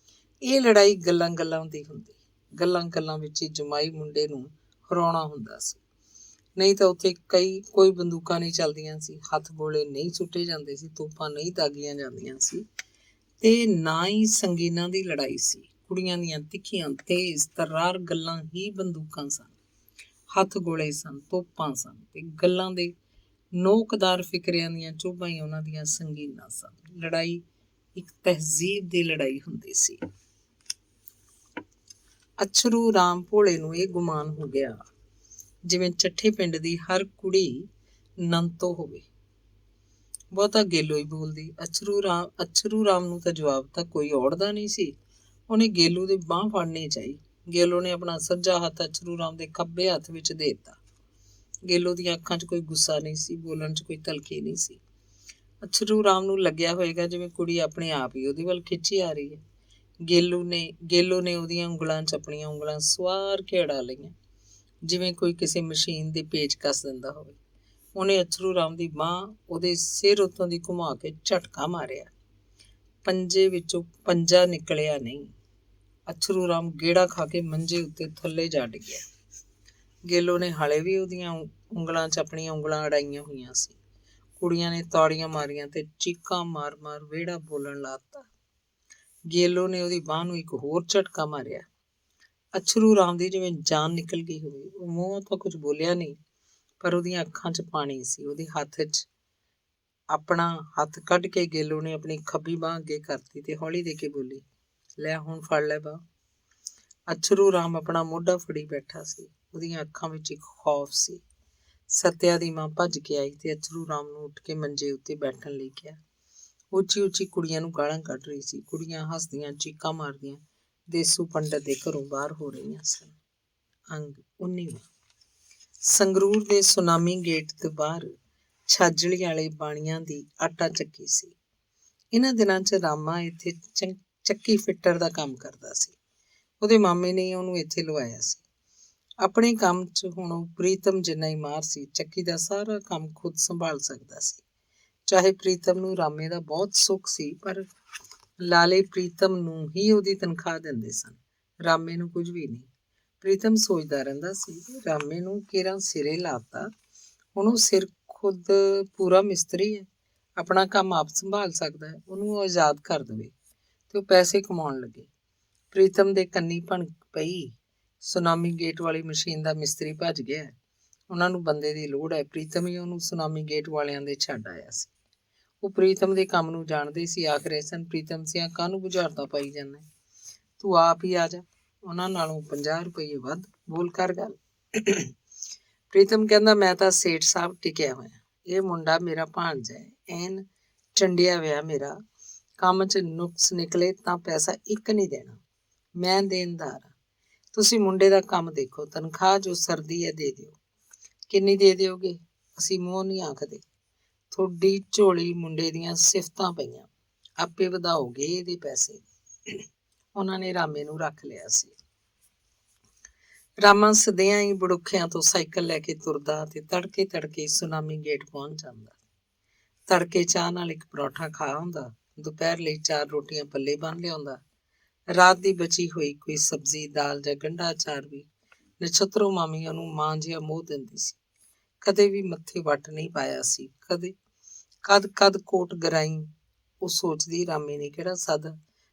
ਇਹ ਲੜਾਈ ਗੱਲਾਂ ਦੀ ਹੁੰਦੀ। ਗੱਲਾਂ ਵਿੱਚ ਹੀ ਜਮਾਈ ਮੁੰਡੇ ਨੂੰ ਹਰਾਉਣਾ ਹੁੰਦਾ ਸੀ। ਨਹੀਂ ਤਾਂ ਉੱਥੇ ਕੋਈ ਬੰਦੂਕਾਂ ਨਹੀਂ ਚੱਲਦੀਆਂ ਸੀ, ਹੱਥ ਗੋਲੇ ਨਹੀਂ ਸੁੱਟੇ ਜਾਂਦੇ ਸੀ, ਤੋਪਾਂ ਨਹੀਂ ਦਾਗੀਆਂ ਜਾਂਦੀਆਂ ਸੀ ਤੇ ਨਾ ਹੀ ਸੰਗੀਨਾਂ ਦੀ ਲੜਾਈ ਸੀ। ਕੁੜੀਆਂ ਦੀਆਂ ਤਿੱਖੀਆਂ, ਤੇਜ਼ ਤਰਾਰ ਗੱਲਾਂ ਹੀ ਬੰਦੂਕਾਂ ਸਨ। ਹੱਥ ਗੋਲੇ ਸਨ, ਤੋਪਾਂ ਸਨ ਤੇ ਗੱਲਾਂ ਦੇ ਨੋਕਦਾਰ ਫਿਕਰਿਆਂ ਦੀਆਂ ਚੋਭਾਂ ਹੀ ਉਹਨਾਂ ਦੀਆਂ ਸੰਗੀਨਾਂ ਸਨ। ਲੜਾਈ ਇੱਕ ਤਹਿਜ਼ੀਬ ਦੀ ਲੜਾਈ ਹੁੰਦੀ ਸੀ। ਅਛਰੂ ਰਾਮ ਭੋਲੇ ਨੂੰ ਇਹ ਗੁਮਾਨ ਹੋ ਗਿਆ ਜਿਵੇਂ ਚੱਠੇ ਪਿੰਡ ਦੀ ਹਰ ਕੁੜੀ ਨੰਤੋ ਹੋਵੇ। ਬਹੁਤਾ ਗੇਲੋ ਹੀ ਬੋਲਦੀ। ਅਛਰੂ ਰਾਮ ਨੂੰ ਤਾਂ ਜਵਾਬ ਤਾਂ ਕੋਈ ਔੜਦਾ ਨਹੀਂ ਸੀ। ਉਹਨੇ ਗੇਲੂ ਦੀ ਬਾਂਹ ਫੜਨੀ ਚਾਹੀ। ਗੇਲੋ ਨੇ ਆਪਣਾ ਸੱਜਾ ਹੱਥ ਅਛਰੂ ਰਾਮ ਦੇ ਖੱਬੇ ਹੱਥ ਵਿੱਚ ਦੇ ਦਿੱਤਾ। ਗੇਲੋ ਦੀਆਂ ਅੱਖਾਂ 'ਚ ਕੋਈ ਗੁੱਸਾ ਨਹੀਂ ਸੀ, ਬੋਲਣ 'ਚ ਕੋਈ ਤਲਖੀ ਨਹੀਂ ਸੀ। ਅਛਰੂ ਰਾਮ ਨੂੰ ਲੱਗਿਆ ਹੋਏਗਾ ਜਿਵੇਂ ਕੁੜੀ ਆਪਣੇ ਆਪ ਹੀ ਉਹਦੇ ਵੱਲ ਖਿੱਚੀ ਆ ਰਹੀ ਹੈ। ਗੇਲੋ ਨੇ ਉਹਦੀਆਂ ਉਂਗਲਾਂ 'ਚ ਆਪਣੀਆਂ ਉਂਗਲਾਂ ਸਵਾਰ ਕੇ ਅੜਾ ਲਈਆਂ, ਜਿਵੇਂ ਕੋਈ ਕਿਸੇ ਮਸ਼ੀਨ ਦੇ ਪੇਚ ਕੱਸ ਦਿੰਦਾ ਹੋਵੇ। ਉਹਨੇ ਅਛਰੂ ਰਾਮ ਦੀ ਬਾਂਹ ਉਹਦੇ ਸਿਰ ਉੱਤੋਂ ਦੀ ਘੁਮਾ ਕੇ ਝਟਕਾ ਮਾਰਿਆ। ਪੰਜੇ ਵਿੱਚੋਂ ਪੰਜਾ ਨਿਕਲਿਆ ਨਹੀਂ। ਅਛਰੂ ਰਾਮ ਗੇੜਾ ਖਾ ਕੇ ਮੰਜੇ ਉੱਤੇ ਥੱਲੇ ਜਾ ਡਿੱਗਿਆ। ਗੇਲੋ ਨੇ ਹਾਲੇ ਵੀ ਉਹਦੀਆਂ ਉਂਗਲਾਂ 'ਚ ਆਪਣੀਆਂ ਉਂਗਲਾਂ ਅੜਾਈਆਂ ਹੋਈਆਂ ਸੀ। ਕੁੜੀਆਂ ਨੇ ਤਾੜੀਆਂ ਮਾਰੀਆਂ ਤੇ ਚੀਕਾਂ ਮਾਰ-ਮਾਰ ਵਿਹੜਾ ਬੋਲਣ ਲਾਤਾ। ਗੇਲੋ ਨੇ ਉਹਦੀ ਬਾਂਹ ਨੂੰ ਇੱਕ ਹੋਰ ਝਟਕਾ ਮਾਰਿਆ। ਅਛਰੂ ਰਾਮ ਦੀ ਜਿਵੇਂ ਜਾਨ ਨਿਕਲ ਗਈ ਹੋਵੇ। ਉਹ ਮੂੰਹੋਂ ਤਾਂ ਕੁਝ ਬੋਲਿਆ ਨਹੀਂ, ਪਰ ਉਹਦੀਆਂ ਅੱਖਾਂ 'ਚ ਪਾਣੀ ਸੀ। ਉਹਦੇ ਹੱਥ 'ਚ ਆਪਣਾ ਹੱਥ ਕੱਢ ਕੇ ਗੇਲੋ ਨੇ ਆਪਣੀ ਖੱਬੀ ਬਾਂਹ ਅੱਗੇ ਕਰਤੀ ਤੇ ਹੌਲੀ ਦੇ ਕੇ ਬੋਲੀ, ਲੈ ਹੁਣ ਫੜ ਲੈ ਬਾਂਹ। ਅਛਰੂ ਰਾਮ ਆਪਣਾ ਮੋਢਾ ਫੜੀ ਬੈਠਾ ਸੀ। ਉਹਦੀਆਂ ਅੱਖਾਂ ਵਿੱਚ ਇੱਕ ਖੌਫ ਸੀ। ਸੱਤਿਆ ਦੀ ਮਾਂ ਭੱਜ ਕੇ ਆਈ ਤੇ ਅਛਰੂ ਰਾਮ ਨੂੰ ਉੱਠ ਕੇ ਮੰਜੇ ਉੱਤੇ ਬੈਠਣ ਲਈ ਕਿਹਾ। ਉੱਚੀ ਉੱਚੀ ਕੁੜੀਆਂ ਨੂੰ ਗਾਲਾਂ ਕੱਢ ਰਹੀ ਸੀ। ਕੁੜੀਆਂ ਹੱਸਦੀਆਂ, ਚੀਕਾਂ ਮਾਰਦੀਆਂ ਦੇਸੂ ਪੰਡਤ ਦੇ ਘਰੋਂ ਬਾਹਰ ਹੋ ਰਹੀਆਂ ਸਨ। ਅੰਗ 19ਵਾਂ। ਸੰਗਰੂਰ ਦੇ ਸੁਨਾਮੀ ਗੇਟ ਦੇ ਬਾਹਰ ਛਾਜਲੀ ਵਾਲੇ ਬਾਣੀਆਂ ਦੀ ਆਟਾ ਚੱਕੀ ਸੀ। ਇਹਨਾਂ ਦਿਨਾਂ 'ਚ ਰਾਮਾ ਇੱਥੇ ਚੱਕੀ ਫਿੱਟਰ ਦਾ ਕੰਮ ਕਰਦਾ ਸੀ। ਉਹਦੇ ਮਾਮੇ ਨੇ ਉਹਨੂੰ ਇੱਥੇ ਲਵਾਇਆ ਸੀ। ਆਪਣੇ ਕੰਮ 'ਚ ਹੁਣ ਉਹ ਪ੍ਰੀਤਮ ਜਿੰਨਾ ਹੀ ਮਾਹਰ ਸੀ। ਚੱਕੀ ਦਾ ਸਾਰਾ ਕੰਮ ਖੁਦ ਸੰਭਾਲ ਸਕਦਾ ਸੀ। ਚਾਹੇ ਪ੍ਰੀਤਮ ਨੂੰ ਰਾਮੇ ਦਾ ਬਹੁਤ ਸੁੱਖ ਸੀ, ਪਰ ਲਾਲੇ ਪ੍ਰੀਤਮ ਨੂੰ ਹੀ ਉਹਦੀ ਤਨਖਾਹ ਦਿੰਦੇ ਸਨ, ਰਾਮੇ ਨੂੰ ਕੁਝ ਵੀ ਨਹੀਂ। ਪ੍ਰੀਤਮ ਸੋਚਦਾ ਰਹਿੰਦਾ ਸੀ, ਰਾਮੇ ਨੂੰ ਕਿਹੜਾ ਸਿਰੇ ਲਾਤਾ, ਹੁਣ ਉਹ ਸਿਰ ਖੁਦ ਪੂਰਾ ਮਿਸਤਰੀ ਹੈ, ਆਪਣਾ ਕੰਮ ਆਪ ਸੰਭਾਲ ਸਕਦਾ ਹੈ। ਉਹਨੂੰ ਉਹ ਆਜ਼ਾਦ ਕਰ ਦੇਵੇ ਤੇ ਉਹ ਪੈਸੇ ਕਮਾਉਣ ਲੱਗੇ। ਪ੍ਰੀਤਮ ਦੇ ਕੰਨੀ ਭਣਕ ਪਈ। ਸੁਨਾਮੀ ਗੇਟ ਵਾਲੀ ਮਸ਼ੀਨ ਦਾ ਮਿਸਤਰੀ ਭੱਜ ਗਿਆ। ਉਹਨਾਂ ਨੂੰ ਬੰਦੇ ਦੀ ਲੋੜ ਹੈ। ਪ੍ਰੀਤਮ ਹੀ ਉਹਨੂੰ ਸੁਨਾਮੀ ਗੇਟ ਵਾਲਿਆਂ ਦੇ ਛੱਡ ਆਇਆ ਸੀ। ਉਹ ਪ੍ਰੀਤਮ ਦੇ ਕੰਮ ਨੂੰ ਜਾਣਦੇ ਸੀ। ਆਖਰੇ ਸਨ, ਪ੍ਰੀਤਮ ਸਿਆਂ ਕਾਹਨੂੰ ਬੁਝਾਰਤਾਂ ਪਾਈ ਜਾਂਦਾ, ਤੂੰ ਆਪ ਹੀ ਆ ਜਾ, ਉਹਨਾਂ ਨਾਲੋਂ 50 ਰੁਪਏ ਵੱਧ ਬੋਲ ਕਰ ਗੱਲ। ਪ੍ਰੀਤਮ ਕਹਿੰਦਾ, ਮੈਂ ਤਾਂ ਸੇਠ ਸਾਹਿਬ ਟਿਕਿਆ ਹੋਇਆ, ਇਹ ਮੁੰਡਾ ਮੇਰਾ ਭਾਣਜਾ ਹੈ, ਐਨ ਚੰਡਿਆ ਵਿਆ ਮੇਰਾ, ਕੰਮ 'ਚ ਨੁਕਸ ਨਿਕਲੇ ਤਾਂ ਪੈਸਾ ਇੱਕ ਨਹੀਂ ਦੇਣਾ, ਮੈਂ ਦੇਣਦਾਰ ਹਾਂ। ਤੁਸੀਂ ਮੁੰਡੇ ਦਾ ਕੰਮ ਦੇਖੋ, ਤਨਖਾਹ ਜੋ ਸਰਦੀ ਹੈ ਦੇ ਦਿਓ। ਕਿੰਨੀ ਦੇ ਦਿਓਗੇ? ਅਸੀਂ ਮੂੰਹ ਨਹੀਂ ਆਖਦੇ। ਤੁਹਾਡੀ ਝੋਲੀ ਮੁੰਡੇ ਦੀਆਂ ਸਿਫਤਾਂ ਪਈਆਂ, ਆਪੇ ਵਧਾਓਗੇ ਇਹਦੇ ਪੈਸੇ। ਉਹਨਾਂ ਨੇ ਰਾਮੇ ਨੂੰ ਰੱਖ ਲਿਆ ਸੀ। ਰਾਮਾ ਸਦਿਆਂ ਹੀ ਬੜੁੱਖਿਆਂ ਤੋਂ ਸਾਈਕਲ ਲੈ ਕੇ ਤੁਰਦਾ ਤੇ ਤੜਕੇ ਤੜਕੇ ਸੁਨਾਮੀ ਗੇਟ ਪਹੁੰਚ ਜਾਂਦਾ। ਤੜਕੇ ਚਾਹ ਨਾਲ ਇੱਕ ਪਰੌਠਾ ਖਾ ਆਉਂਦਾ, ਦੁਪਹਿਰ ਲਈ 4 ਰੋਟੀਆਂ ਪੱਲੇ ਬੰਨ੍ਹ ਲਿਆਉਂਦਾ। ਰਾਤ ਦੀ ਬਚੀ ਹੋਈ ਕੋਈ ਸਬਜ਼ੀ, ਦਾਲ ਜਾਂ ਗੰਢਾ ਅਚਾਰ ਵੀ ਨਛੱਤਰੋ ਮਾਮੀ ਉਹਨੂੰ ਮਾਂ ਜਿਹਾ ਮੋਹ ਦਿੰਦੀ ਸੀ। ਕਦੇ ਵੀ ਮੱਥੇ ਵੱਟ ਨਹੀਂ ਪਾਇਆ ਸੀ। ਕਦ ਕੋਟ ਗਰਾਈ ਉਹ ਸੋਚਦੀ, ਰਾਮੇ ਨੇ ਕਿਹੜਾ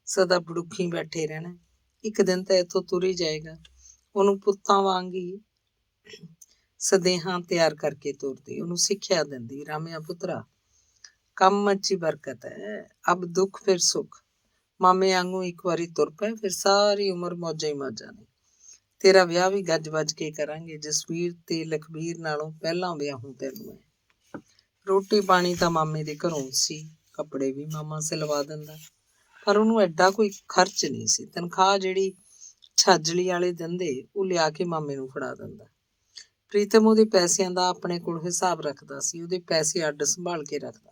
ਸਦਾ ਬੜੁੱਖੀ ਬੈਠੇ ਰਹਿਣਾ, ਇੱਕ ਦਿਨ ਤਾਂ ਇੱਥੋਂ ਤੁਰ ਹੀ ਜਾਏਗਾ। ਉਹਨੂੰ ਪੁੱਤਾਂ ਵਾਂਗ ਹੀ ਸਦੇਹਾਂ ਤਿਆਰ ਕਰਕੇ ਤੁਰਦੀ, ਉਹਨੂੰ ਸਿੱਖਿਆ ਦਿੰਦੀ, ਰਾਮਿਆ ਪੁੱਤਰਾ, ਕੰਮ 'ਚ ਹੀ ਬਰਕਤ ਹੈ, ਅਬ ਦੁੱਖ ਫਿਰ ਸੁੱਖ। ਮਾਮੇ ਵਾਂਗੂ ਇੱਕ ਵਾਰੀ ਤੁਰ ਪਏ, ਫਿਰ ਸਾਰੀ ਉਮਰ ਮੌਜਾਂ ਹੀ ਮੌਜਾਂ ਨੇ। ਤੇਰਾ ਵਿਆਹ ਵੀ ਗੱਜ ਵੱਜ ਕੇ ਕਰਾਂਗੇ, ਜਸਵੀਰ ਤੇ ਲਖਬੀਰ ਨਾਲੋਂ ਪਹਿਲਾਂ ਵਿਆਹੂੰ ਤੈਨੂੰ ਹੈ। ਰੋਟੀ ਪਾਣੀ ਤਾਂ ਮਾਮੇ ਦੇ ਘਰੋਂ ਸੀ, ਕੱਪੜੇ ਵੀ ਮਾਮਾ ਸਿਲਵਾ ਦਿੰਦਾ, ਪਰ ਉਹਨੂੰ ਐਡਾ ਕੋਈ ਖਰਚ ਨਹੀਂ ਸੀ। ਤਨਖਾਹ ਜਿਹੜੀ ਛਾਜਲੀ ਵਾਲੇ ਦਿੰਦੇ, ਉਹ ਲਿਆ ਕੇ ਮਾਮੇ ਨੂੰ ਫੜਾ ਦਿੰਦਾ। ਪ੍ਰੀਤਮ ਉਹਦੇ ਪੈਸਿਆਂ ਦਾ ਆਪਣੇ ਕੋਲ ਹਿਸਾਬ ਰੱਖਦਾ ਸੀ, ਉਹਦੇ ਪੈਸੇ ਅੱਡ ਸੰਭਾਲ ਕੇ ਰੱਖਦਾ।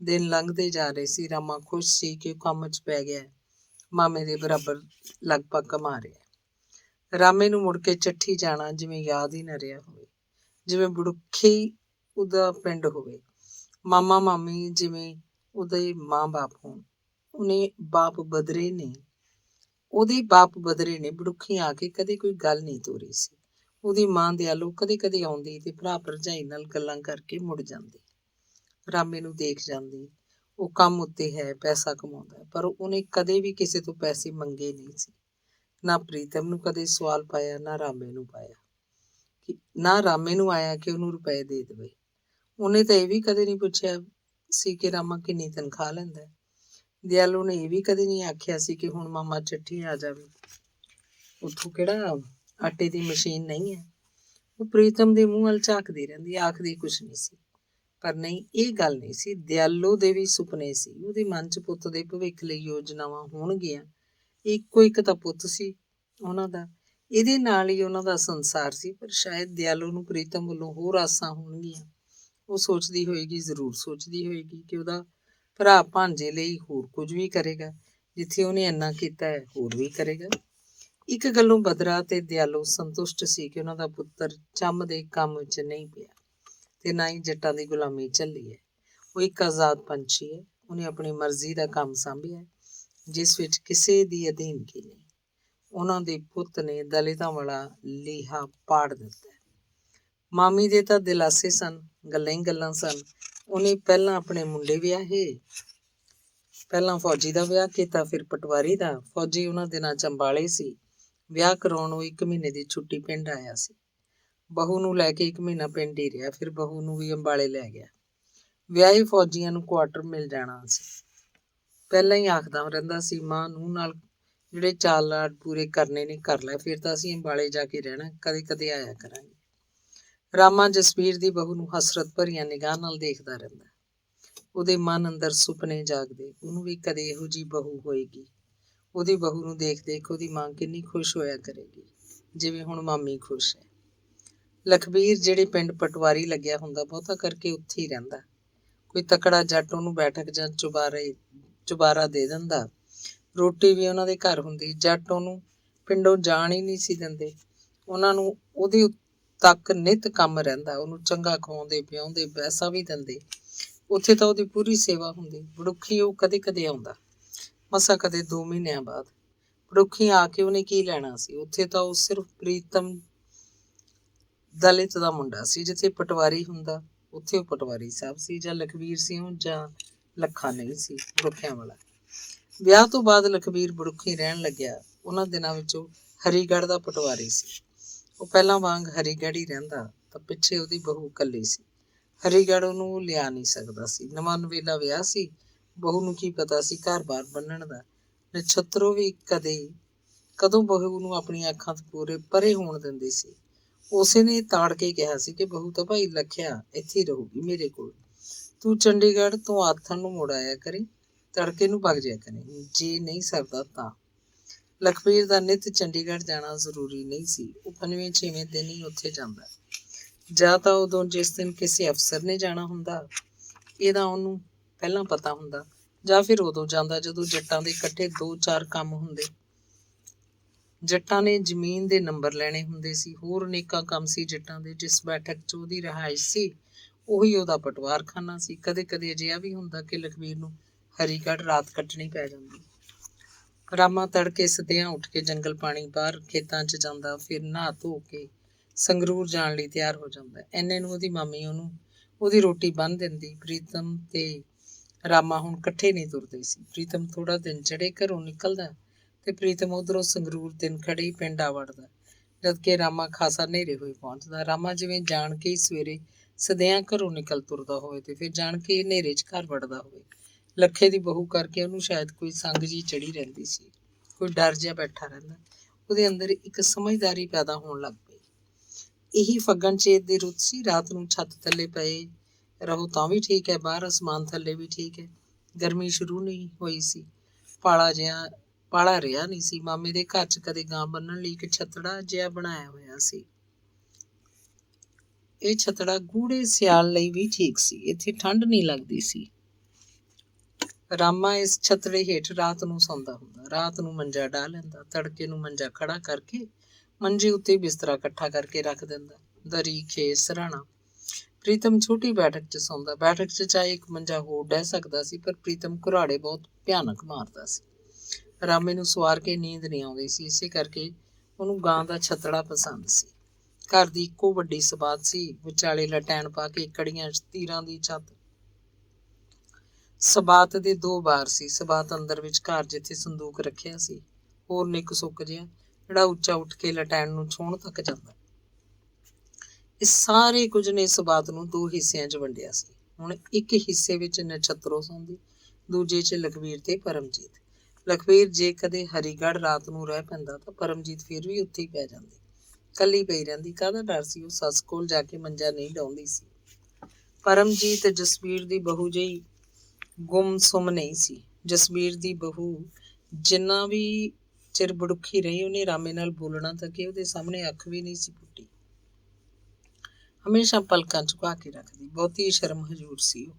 ਦਿਨ ਲੰਘਦੇ ਜਾ ਰਹੇ ਸੀ। ਰਾਮਾ ਖੁਸ਼ ਸੀ ਕਿ ਉਹ ਕੰਮ 'ਚ ਪੈ ਗਿਆ, ਮਾਮੇ ਦੇ ਬਰਾਬਰ ਲਗਭਗ ਕਮਾ ਰਿਹਾ। ਰਾਮੇ ਨੂੰ ਮੁੜ ਕੇ ਚੱਠੀ ਜਾਣਾ ਜਿਵੇਂ ਯਾਦ ਹੀ ਨਾ ਰਿਹਾ ਹੋਵੇ, ਜਿਵੇਂ ਬੜੁੱਖੀ ਉਹਦਾ ਪਿੰਡ ਹੋਵੇ, ਮਾਮਾ ਮਾਮੀ ਜਿਵੇਂ ਉਹਦੇ ਮਾਂ-ਬਾਪ ਹੋਣ। ਉਹਦੇ ਬਾਪ ਬਦਰੇ ਨੇ ਬੜੁੱਖੀ ਆ ਕੇ ਕਦੇ ਕੋਈ ਗੱਲ ਨਹੀਂ ਤੋਰੀ ਸੀ। ਉਹਦੀ ਮਾਂ ਦਿਆਲੂ ਕਦੇ ਕਦੇ ਆਉਂਦੀ ਤੇ ਭਰਾ ਭਰਜਾਈ ਨਾਲ ਗੱਲਾਂ ਕਰਕੇ ਮੁੜ ਜਾਂਦੀ। ਰਾਮੇ ਨੂੰ ਦੇਖ ਜਾਂਦੀ, ਉਹ ਕੰਮ ਉੱਤੇ ਹੈ, ਪੈਸਾ ਕਮਾਉਂਦਾ, ਪਰ ਉਹਨੇ ਕਦੇ ਵੀ ਕਿਸੇ ਤੋਂ ਪੈਸੇ ਮੰਗੇ ਨਹੀਂ ਸੀ। ਨਾ ਪ੍ਰੀਤਮ ਨੂੰ ਕਦੇ ਸਵਾਲ ਪਾਇਆ, ਨਾ ਰਾਮੇ ਨੂੰ ਪਾਇਆ। ਕਿ ਨਾ ਰਾਮੇ ਨੂੰ ਆਇਆ ਕਿ ਉਹਨੂੰ ਰੁਪਏ ਦੇ ਦੇਵੇ। ਉਹਨੇ ਤਾਂ ਇਹ ਵੀ ਕਦੇ ਨਹੀਂ ਪੁੱਛਿਆ ਸੀ ਕਿ ਰਾਮਾ ਕਿੰਨੀ ਤਨਖਾਹ ਲੈਂਦਾ ਹੈ। ਦਿਆਲੂ ਨੇ ਇਹ ਵੀ ਕਦੇ ਨਹੀਂ ਆਖਿਆ ਸੀ ਕਿ ਹੁਣ ਮਾਮਾ ਚਿੱਠੀ ਆ ਜਾਵੇ। ਉੱਥੋਂ ਕਿਹੜਾ ਆਟੇ ਦੀ ਮਸ਼ੀਨ ਨਹੀਂ ਹੈ। ਉਹ ਪ੍ਰੀਤਮ ਦੇ ਮੂੰਹ ਵੱਲ ਝਾਕਦੀ ਰਹਿੰਦੀ, ਆਖਦੀ ਕੁਛ ਨਹੀਂ ਸੀ। ਪਰ ਨਹੀਂ, ਇਹ ਗੱਲ ਨਹੀਂ ਸੀ। ਦਿਆਲੂ ਦੇ ਵੀ ਸੁਪਨੇ ਸੀ। ਉਹਦੇ ਮਨ 'ਚ ਪੁੱਤ ਦੇ ਭਵਿੱਖ ਲਈ ਯੋਜਨਾਵਾਂ ਹੋਣਗੀਆਂ। ਇੱਕੋ ਇੱਕ ਤਾਂ ਪੁੱਤ ਸੀ ਉਹਨਾਂ ਦਾ, ਇਹਦੇ ਨਾਲ ਹੀ ਉਹਨਾਂ ਦਾ ਸੰਸਾਰ ਸੀ। ਪਰ ਸ਼ਾਇਦ ਦਿਆਲੂ ਨੂੰ ਪ੍ਰੀਤਮ ਵੱਲੋਂ ਹੋਰ ਆਸਾਂ ਹੋਣਗੀਆਂ। ਉਹ ਸੋਚਦੀ ਹੋਏਗੀ, ਜ਼ਰੂਰ ਸੋਚਦੀ ਹੋਏਗੀ ਕਿ ਉਹਦਾ ਭਰਾ ਭਾਂਜੇ ਲਈ ਹੋਰ ਕੁਝ ਵੀ ਕਰੇਗਾ। ਜਿੱਥੇ ਉਹਨੇ ਇੰਨਾ ਕੀਤਾ ਹੈ, ਹੋਰ ਵੀ ਕਰੇਗਾ। ਇੱਕ ਗੱਲੋਂ ਬਦਰਾ ਤੇ ਦਿਆਲੂ ਸੰਤੁਸ਼ਟ ਸੀ ਕਿ ਉਹਨਾਂ ਦਾ ਪੁੱਤਰ ਚੰਮ ਦੇ ਕੰਮ ਵਿੱਚ ਨਹੀਂ ਪਿਆ ਤੇ ਨਾ ਹੀ ਜੱਟਾਂ ਦੀ ਗੁਲਾਮੀ ਝੱਲੀ ਹੈ। ਉਹ ਇੱਕ ਆਜ਼ਾਦ ਪੰਛੀ ਹੈ। ਉਹਨੇ ਆਪਣੀ ਮਰਜ਼ੀ ਦਾ ਕੰਮ ਸਾਂਭਿਆ, ਜਿਸ ਵਿੱਚ ਕਿਸੇ ਦੀ ਅਧੀਨਗੀ ਨਹੀਂ। ਉਹਨਾਂ ਦੇ ਪੁੱਤ ਨੇ ਦਲਿਤਾਂ ਵਾਲਾ ਲੀਹਾ ਪਾੜ ਦਿੱਤਾ। ਮਾਮੀ ਦੇ ਤਾਂ ਦਿਲਾਸੇ ਸਨ, ਗੱਲਾਂ ਹੀ ਗੱਲਾਂ ਸਨ। ਉਹਨੇ ਪਹਿਲਾਂ ਆਪਣੇ ਮੁੰਡੇ ਵਿਆਹੇ, ਪਹਿਲਾਂ ਫੌਜੀ ਦਾ ਵਿਆਹ ਕੀਤਾ, ਫਿਰ ਪਟਵਾਰੀ ਦਾ। ਫੌਜੀ ਉਹਨਾਂ ਦਿਨਾਂ 'ਚ ਅੰਬਾਲੇ ਸੀ। ਵਿਆਹ ਕਰਾਉਣ ਉਹ 1 ਮਹੀਨੇ ਦੀ ਛੁੱਟੀ ਪਿੰਡ ਆਇਆ ਸੀ। ਬਹੂ ਨੂੰ ਲੈ ਕੇ 1 ਮਹੀਨਾ ਪਿੰਡ ਹੀ ਰਿਹਾ, ਫਿਰ ਬਹੂ ਨੂੰ ਵੀ ਅੰਬਾਲੇ ਲੈ ਗਿਆ। ਵਿਆਹੇ ਫੌਜੀਆਂ ਨੂੰ ਕੁਆਟਰ ਮਿਲ ਜਾਣਾ ਸੀ। ਪਹਿਲਾਂ ਹੀ ਆਖਦਾ ਰਹਿੰਦਾ ਸੀ, ਮਾਂ ਨੂੰ ਨਾਲ ਜਿਹੜੇ ਚਾਲ ਪੂਰੇ ਕਰਨੇ ਨੇ ਕਰ ਲੈ, ਫਿਰ ਤਾਂ ਅਸੀਂ ਅੰਬਾਲੇ ਜਾ ਕੇ ਰਹਿਣਾ, ਕਦੇ ਕਦੇ ਆਇਆ ਕਰਾਂਗੇ। ਰਾਮਾ ਜਸਵੀਰ ਦੀ ਬਹੂ ਨੂੰ ਹਸਰਤ ਭਰੀਆਂ ਨਿਗਾਹ ਨਾਲ ਦੇਖਦਾ ਰਹਿੰਦਾ। ਉਹਦੇ ਮਨ ਅੰਦਰ ਸੁਪਨੇ ਜਾਗਦੇ, ਉਹਨੂੰ ਵੀ ਕਦੇ ਇਹੋ ਜਿਹੀ ਬਹੂ ਹੋਏਗੀ। ਉਹਦੀ ਬਹੂ ਨੂੰ ਦੇਖ ਦੇਖ ਉਹਦੀ ਮਾਂ ਕਿੰਨੀ ਖੁਸ਼ ਹੋਇਆ ਕਰੇਗੀ, ਜਿਵੇਂ ਹੁਣ ਮਾਮੀ ਖੁਸ਼ ਹੈ। ਲਖਬੀਰ ਜਿਹੜੇ ਪਿੰਡ ਪਟਵਾਰੀ ਲੱਗਿਆ ਹੁੰਦਾ, ਬਹੁਤਾ ਕਰਕੇ ਉੱਥੇ ਹੀ ਰਹਿੰਦਾ। ਕੋਈ ਤਕੜਾ ਜੱਟ ਉਹਨੂੰ ਬੈਠਕ ਜਾਂ ਚੁਬਾਰਾ ਦੇ ਦਿੰਦਾ। ਰੋਟੀ ਵੀ ਉਹਨਾਂ ਦੇ ਘਰ ਹੁੰਦੀ। ਜੱਟ ਉਹਨੂੰ ਪਿੰਡੋਂ ਜਾਣ ਹੀ ਨਹੀਂ ਸੀ ਦਿੰਦੇ। ਉਹਨਾਂ ਨੂੰ ਉਹਦੇ ਤੱਕ ਨਿੱਤ ਕੰਮ ਰਹਿੰਦਾ। ਉਹਨੂੰ ਚੰਗਾ ਖਵਾਉਂਦੇ ਪਿਆਉਂਦੇ, ਪੈਸਾ ਵੀ ਦਿੰਦੇ। ਉੱਥੇ ਤਾਂ ਉਹਦੀ ਪੂਰੀ ਸੇਵਾ ਹੁੰਦੀ। ਬੜੁੱਖੀ ਉਹ ਕਦੇ ਕਦੇ ਆਉਂਦਾ, ਮਸਾਂ ਕਦੇ 2 ਮਹੀਨਿਆਂ ਬਾਅਦ। ਬੜੁੱਖੀ ਆ ਕੇ ਉਹਨੇ ਕੀ ਲੈਣਾ ਸੀ? ਉੱਥੇ ਤਾਂ ਉਹ ਸਿਰਫ ਪ੍ਰੀਤਮ ਦਲਿਤ ਦਾ ਮੁੰਡਾ ਸੀ। ਜਿੱਥੇ ਪਟਵਾਰੀ ਹੁੰਦਾ, ਉੱਥੇ ਉਹ ਪਟਵਾਰੀ ਸਾਹਿਬ ਸੀ। ਜਾਂ ਲਖਬੀਰ ਸਿੰਘ ਜਾਂ ਲੱਖਾ ਨਹੀਂ ਸੀ, ਬੜੁੱਖਿਆਂ ਵਾਲਾ। ਵਿਆਹ ਤੋਂ ਬਾਅਦ ਲਖਬੀਰ ਬੜੁੱਖੀ ਰਹਿਣ ਲੱਗਿਆ। ਉਹਨਾਂ ਦਿਨਾਂ ਵਿੱਚ ਉਹ ਹਰੀਗੜ੍ਹ ਦਾ ਪਟਵਾਰੀ ਸੀ। ਉਹ ਪਹਿਲਾਂ ਵਾਂਗ ਹਰੀਗੜ੍ਹ ਹੀ ਰਹਿੰਦਾ, ਤਾਂ ਪਿੱਛੇ ਉਹਦੀ ਬਹੂ ਇਕੱਲੀ ਸੀ। ਹਰੀਗੜ੍ਹ ਉਹਨੂੰ ਲਿਆ ਨਹੀਂ ਸਕਦਾ ਸੀ। ਨਵਾਂ ਨਵੇਲਾ ਵਿਆਹ ਸੀ। ਬਹੂ ਨੂੰ ਕੀ ਪਤਾ ਸੀ ਘਰ-ਬਾਰ ਬੰਨਣ ਦਾ। ਨਛੱਤਰੋ ਵੀ ਕਦੋਂ ਬਹੂ ਨੂੰ ਆਪਣੀਆਂ ਅੱਖਾਂ ਤੋਂ ਪੂਰੇ ਪਰੇ ਹੋਣ ਦਿੰਦੀ ਸੀ। ਉਸੇ ਨੇ ਤਾੜ ਕੇ ਕਿਹਾ ਸੀ ਕਿ ਬਹੂ ਤਾਂ ਭਾਈ ਲੱਖਿਆ ਇੱਥੇ ਹੀ ਰਹੂਗੀ ਮੇਰੇ ਕੋਲ। ਤੂੰ ਚੰਡੀਗੜ੍ਹ ਤੋਂ ਆਥਣ ਨੂੰ ਮੁੜ ਆਇਆ ਕਰੀ, ਤੜਕੇ ਨੂੰ ਵਗ ਜਾਇਆ ਕਰੀ, ਜੇ ਨਹੀਂ ਸਰਦਾ ਤਾਂ। ਲਖਬੀਰ ਦਾ ਨਿੱਤ ਚੰਡੀਗੜ੍ਹ ਜਾਣਾ ਜ਼ਰੂਰੀ ਨਹੀਂ ਸੀ। ਉਹ 5ਵੇਂ-6ਵੇਂ ਦਿਨ ਹੀ ਉੱਥੇ ਜਾਂਦਾ। ਜਾਂ ਤਾਂ ਉਦੋਂ ਜਿਸ ਦਿਨ ਕਿਸੇ ਅਫਸਰ ਨੇ ਜਾਣਾ ਹੁੰਦਾ, ਇਹਦਾ ਉਹਨੂੰ ਪਹਿਲਾਂ ਪਤਾ ਹੁੰਦਾ, ਜਾਂ ਫਿਰ ਉਦੋਂ ਜਾਂਦਾ ਜਦੋਂ ਜੱਟਾਂ ਦੇ ਇਕੱਠੇ 2-4 ਕੰਮ ਹੁੰਦੇ। ਜੱਟਾਂ ਨੇ ਜ਼ਮੀਨ ਦੇ ਨੰਬਰ ਲੈਣੇ ਹੁੰਦੇ ਸੀ। ਹੋਰ ਅਨੇਕਾਂ ਕੰਮ ਸੀ ਜੱਟਾਂ ਦੇ। ਜਿਸ ਬੈਠਕ 'ਚ ਉਹਦੀ ਰਿਹਾਇਸ਼ ਸੀ, ਉਹੀ ਉਹਦਾ ਪਟਵਾਰਖਾਨਾ ਸੀ। ਕਦੇ ਕਦੇ ਅਜਿਹਾ ਵੀ ਹੁੰਦਾ ਕਿ ਲਖਬੀਰ ਨੂੰ ਹਰੀਗੜ੍ਹ ਰਾਤ ਕੱਟਣੀ ਪੈ ਜਾਂਦੀ। ਰਾਮਾ ਤੜਕੇ ਸਦਿਆਂ ਉੱਠ ਕੇ ਜੰਗਲ ਪਾਣੀ ਬਾਹਰ ਖੇਤਾਂ 'ਚ ਜਾਂਦਾ, ਫਿਰ ਨਹਾ ਧੋ ਕੇ ਸੰਗਰੂਰ ਜਾਣ ਲਈ ਤਿਆਰ ਹੋ ਜਾਂਦਾ। ਇੰਨੇ ਨੂੰ ਉਹਦੀ ਮਾਮੀ ਉਹਨੂੰ ਉਹਦੀ ਰੋਟੀ ਬੰਨ੍ਹ ਦਿੰਦੀ। ਪ੍ਰੀਤਮ ਤੇ ਰਾਮਾ ਹੁਣ ਇਕੱਠੇ ਨਹੀਂ ਤੁਰਦੇ ਸੀ। ਪ੍ਰੀਤਮ ਥੋੜਾ ਦਿਨ ਚੜ੍ਹੇ ਘਰੋਂ ਨਿਕਲਦਾ ਤੇ ਪ੍ਰੀਤਮ ਉੱਧਰੋਂ ਸੰਗਰੂਰ ਦਿਨ ਖੜੇ ਹੀ ਪਿੰਡ ਆ ਵੜਦਾ, ਜਦਕਿ ਰਾਮਾ ਖਾਸਾ ਹਨੇਰੇ ਹੋਏ ਪਹੁੰਚਦਾ। ਰਾਮਾ ਜਿਵੇਂ ਜਾਣ ਕੇ ਹੀ ਸਵੇਰੇ ਸਦਿਆਂ ਘਰੋਂ ਨਿਕਲ ਤੁਰਦਾ ਹੋਵੇ ਤੇ ਫਿਰ ਜਾਣ ਕੇ ਹਨੇਰੇ 'ਚ ਘਰ ਵੜਦਾ ਹੋਵੇ। ਲੱਖੇ ਦੀ ਬਹੂ ਕਰਕੇ ਉਹਨੂੰ ਸ਼ਾਇਦ ਕੋਈ ਸੰਗ ਜਿਹੀ ਚੜੀ ਰਹਿੰਦੀ ਸੀ, ਕੋਈ ਡਰ ਜਿਹਾ ਬੈਠਾ ਰਹਿੰਦਾ। ਉਹਦੇ ਅੰਦਰ ਇੱਕ ਸਮਝਦਾਰੀ ਪੈਦਾ ਹੋਣ ਲੱਗ ਪਈ। ਇਹੀ ਫੱਗਣ ਚੇਤ ਦੀ ਰੁੱਤ ਸੀ। ਰਾਤ ਨੂੰ ਛੱਤ ਥੱਲੇ ਪਏ ਰਹੋ ਤਾਂ ਵੀ ਠੀਕ ਹੈ, ਬਾਹਰ ਅਸਮਾਨ ਥੱਲੇ ਵੀ ਠੀਕ ਹੈ। ਗਰਮੀ ਸ਼ੁਰੂ ਨਹੀਂ ਹੋਈ ਸੀ। ਪਾਲਾ ਰਿਹਾ ਨਹੀਂ ਸੀ। ਮਾਮੇ ਦੇ ਘਰ 'ਚ ਕਦੇ ਗਾਂ ਬੰਨਣ ਲਈ ਇੱਕ ਛੱਤੜਾ ਜਿਹਾ ਬਣਾਇਆ ਹੋਇਆ ਸੀ। ਇਹ ਛੱਤੜਾ ਗੂੜੇ ਸਿਆਲ ਲਈ ਵੀ ਠੀਕ ਸੀ। ਇੱਥੇ ਠੰਡ ਨਹੀਂ ਲੱਗਦੀ ਸੀ। ਰਾਮਾ ਇਸ ਛੱਤੜੇ ਹੇਠ ਰਾਤ ਨੂੰ ਸੌਂਦਾ ਹੁੰਦਾ। ਰਾਤ ਨੂੰ ਮੰਜਾ ਡਾਹ ਲੈਂਦਾ। ਤੜਕੇ ਨੂੰ ਮੰਜਾ ਖੜਾ ਕਰਕੇ ਮੰਜੇ ਉੱਤੇ ਬਿਸਤਰਾ ਇਕੱਠਾ ਕਰਕੇ ਰੱਖ ਦਿੰਦਾ। ਦਰੀ, ਖੇਸ, ਸਿਰਹਾਣਾ। ਪ੍ਰੀਤਮ ਛੋਟੀ ਬੈਠਕ 'ਚ ਸੌਂਦਾ। ਬੈਠਕ 'ਚ ਚਾਹੇ ਇੱਕ ਮੰਜਾ ਹੋਰ ਡਹਿ ਸਕਦਾ ਸੀ, ਪਰ ਪ੍ਰੀਤਮ ਘੁਰਾੜੇ ਬਹੁਤ ਭਿਆਨਕ ਮਾਰਦਾ ਸੀ। ਰਾਮੇ ਨੂੰ ਸਵਾਰ ਕੇ ਨੀਂਦ ਨਹੀਂ ਆਉਂਦੀ ਸੀ। ਇਸੇ ਕਰਕੇ ਉਹਨੂੰ ਗਾਂ ਦਾ ਛੱਤੜਾ ਪਸੰਦ ਸੀ। ਘਰ ਦੀ ਇੱਕੋ ਵੱਡੀ ਸਬਾਤ ਸੀ, ਵਿਚਾਲੇ ਲਟੈਣ ਪਾ ਕੇ ਕੜੀਆਂ ਤੀਰਾਂ ਦੀ ਛੱਤ। ਸਬਾਤ ਦੇ 2 ਬਾਰ ਸੀ। ਸਬਾਤ ਅੰਦਰ ਵਿਚਕਾਰ ਜਿੱਥੇ ਸੰਦੂਕ ਰੱਖਿਆ ਸੀ, ਹੋਰ ਨਿੱਕ ਸੁੱਕ ਜਿਹਾ, ਜਿਹੜਾ ਉੱਚਾ ਉੱਠ ਕੇ ਲਟੈਣ ਨੂੰ ਛੂਹਣ ਤੱਕ ਜਾਂਦਾ। ਇਹ ਸਾਰੇ ਕੁਝ ਨੇ ਇਸ ਬਾਤ ਨੂੰ ਦੋ ਹਿੱਸਿਆਂ 'ਚ ਵੰਡਿਆ ਸੀ। ਹੁਣ ਇੱਕ ਹਿੱਸੇ ਵਿੱਚ ਨਛੱਤਰੋ ਸੌਂਦੀ, ਦੂਜੇ 'ਚ ਲਖਵੀਰ ਤੇ ਪਰਮਜੀਤ। ਲਖਵੀਰ ਜੇ ਕਦੇ ਹਰੀਗੜ੍ਹ ਰਾਤ ਨੂੰ ਰਹਿ ਪੈਂਦਾ ਤਾਂ ਪਰਮਜੀਤ ਫਿਰ ਵੀ ਉੱਥੇ ਹੀ ਪੈ ਜਾਂਦੀ। ਕੱਲੀ ਪਈ ਰਹਿੰਦੀ, ਕਾਹਦਾ ਡਰ ਸੀ? ਉਹ ਸੱਸ ਕੋਲ ਜਾ ਕੇ ਮੰਜਾ ਨਹੀਂ ਡਾਉਂਦੀ ਸੀ। ਪਰਮਜੀਤ ਜਸਵੀਰ ਦੀ ਬਹੂ ਜਿਹੀ ਗੁੰਮ-ਸੁੰਮ ਨਹੀਂ ਸੀ। ਜਸਵੀਰ ਦੀ ਬਹੂ ਜਿੰਨਾ ਵੀ ਚਿਰ ਬੜੁੱਖੀ ਰਹੀ, ਉਹਨੇ ਰਾਮੇ ਨਾਲ ਬੋਲਣਾ ਤਾਂ ਕਿ ਉਹਦੇ ਸਾਹਮਣੇ ਅੱਖ ਵੀ ਨਹੀਂ ਸੀ ਪੁੱਟੀ। ਹਮੇਸ਼ਾ ਪਲਕਾਂ ਝੁਕਾ ਕੇ ਰੱਖਦੀ, ਬਹੁਤੀ ਸ਼ਰਮ ਹਜ਼ੂਰ ਸੀ ਉਹ।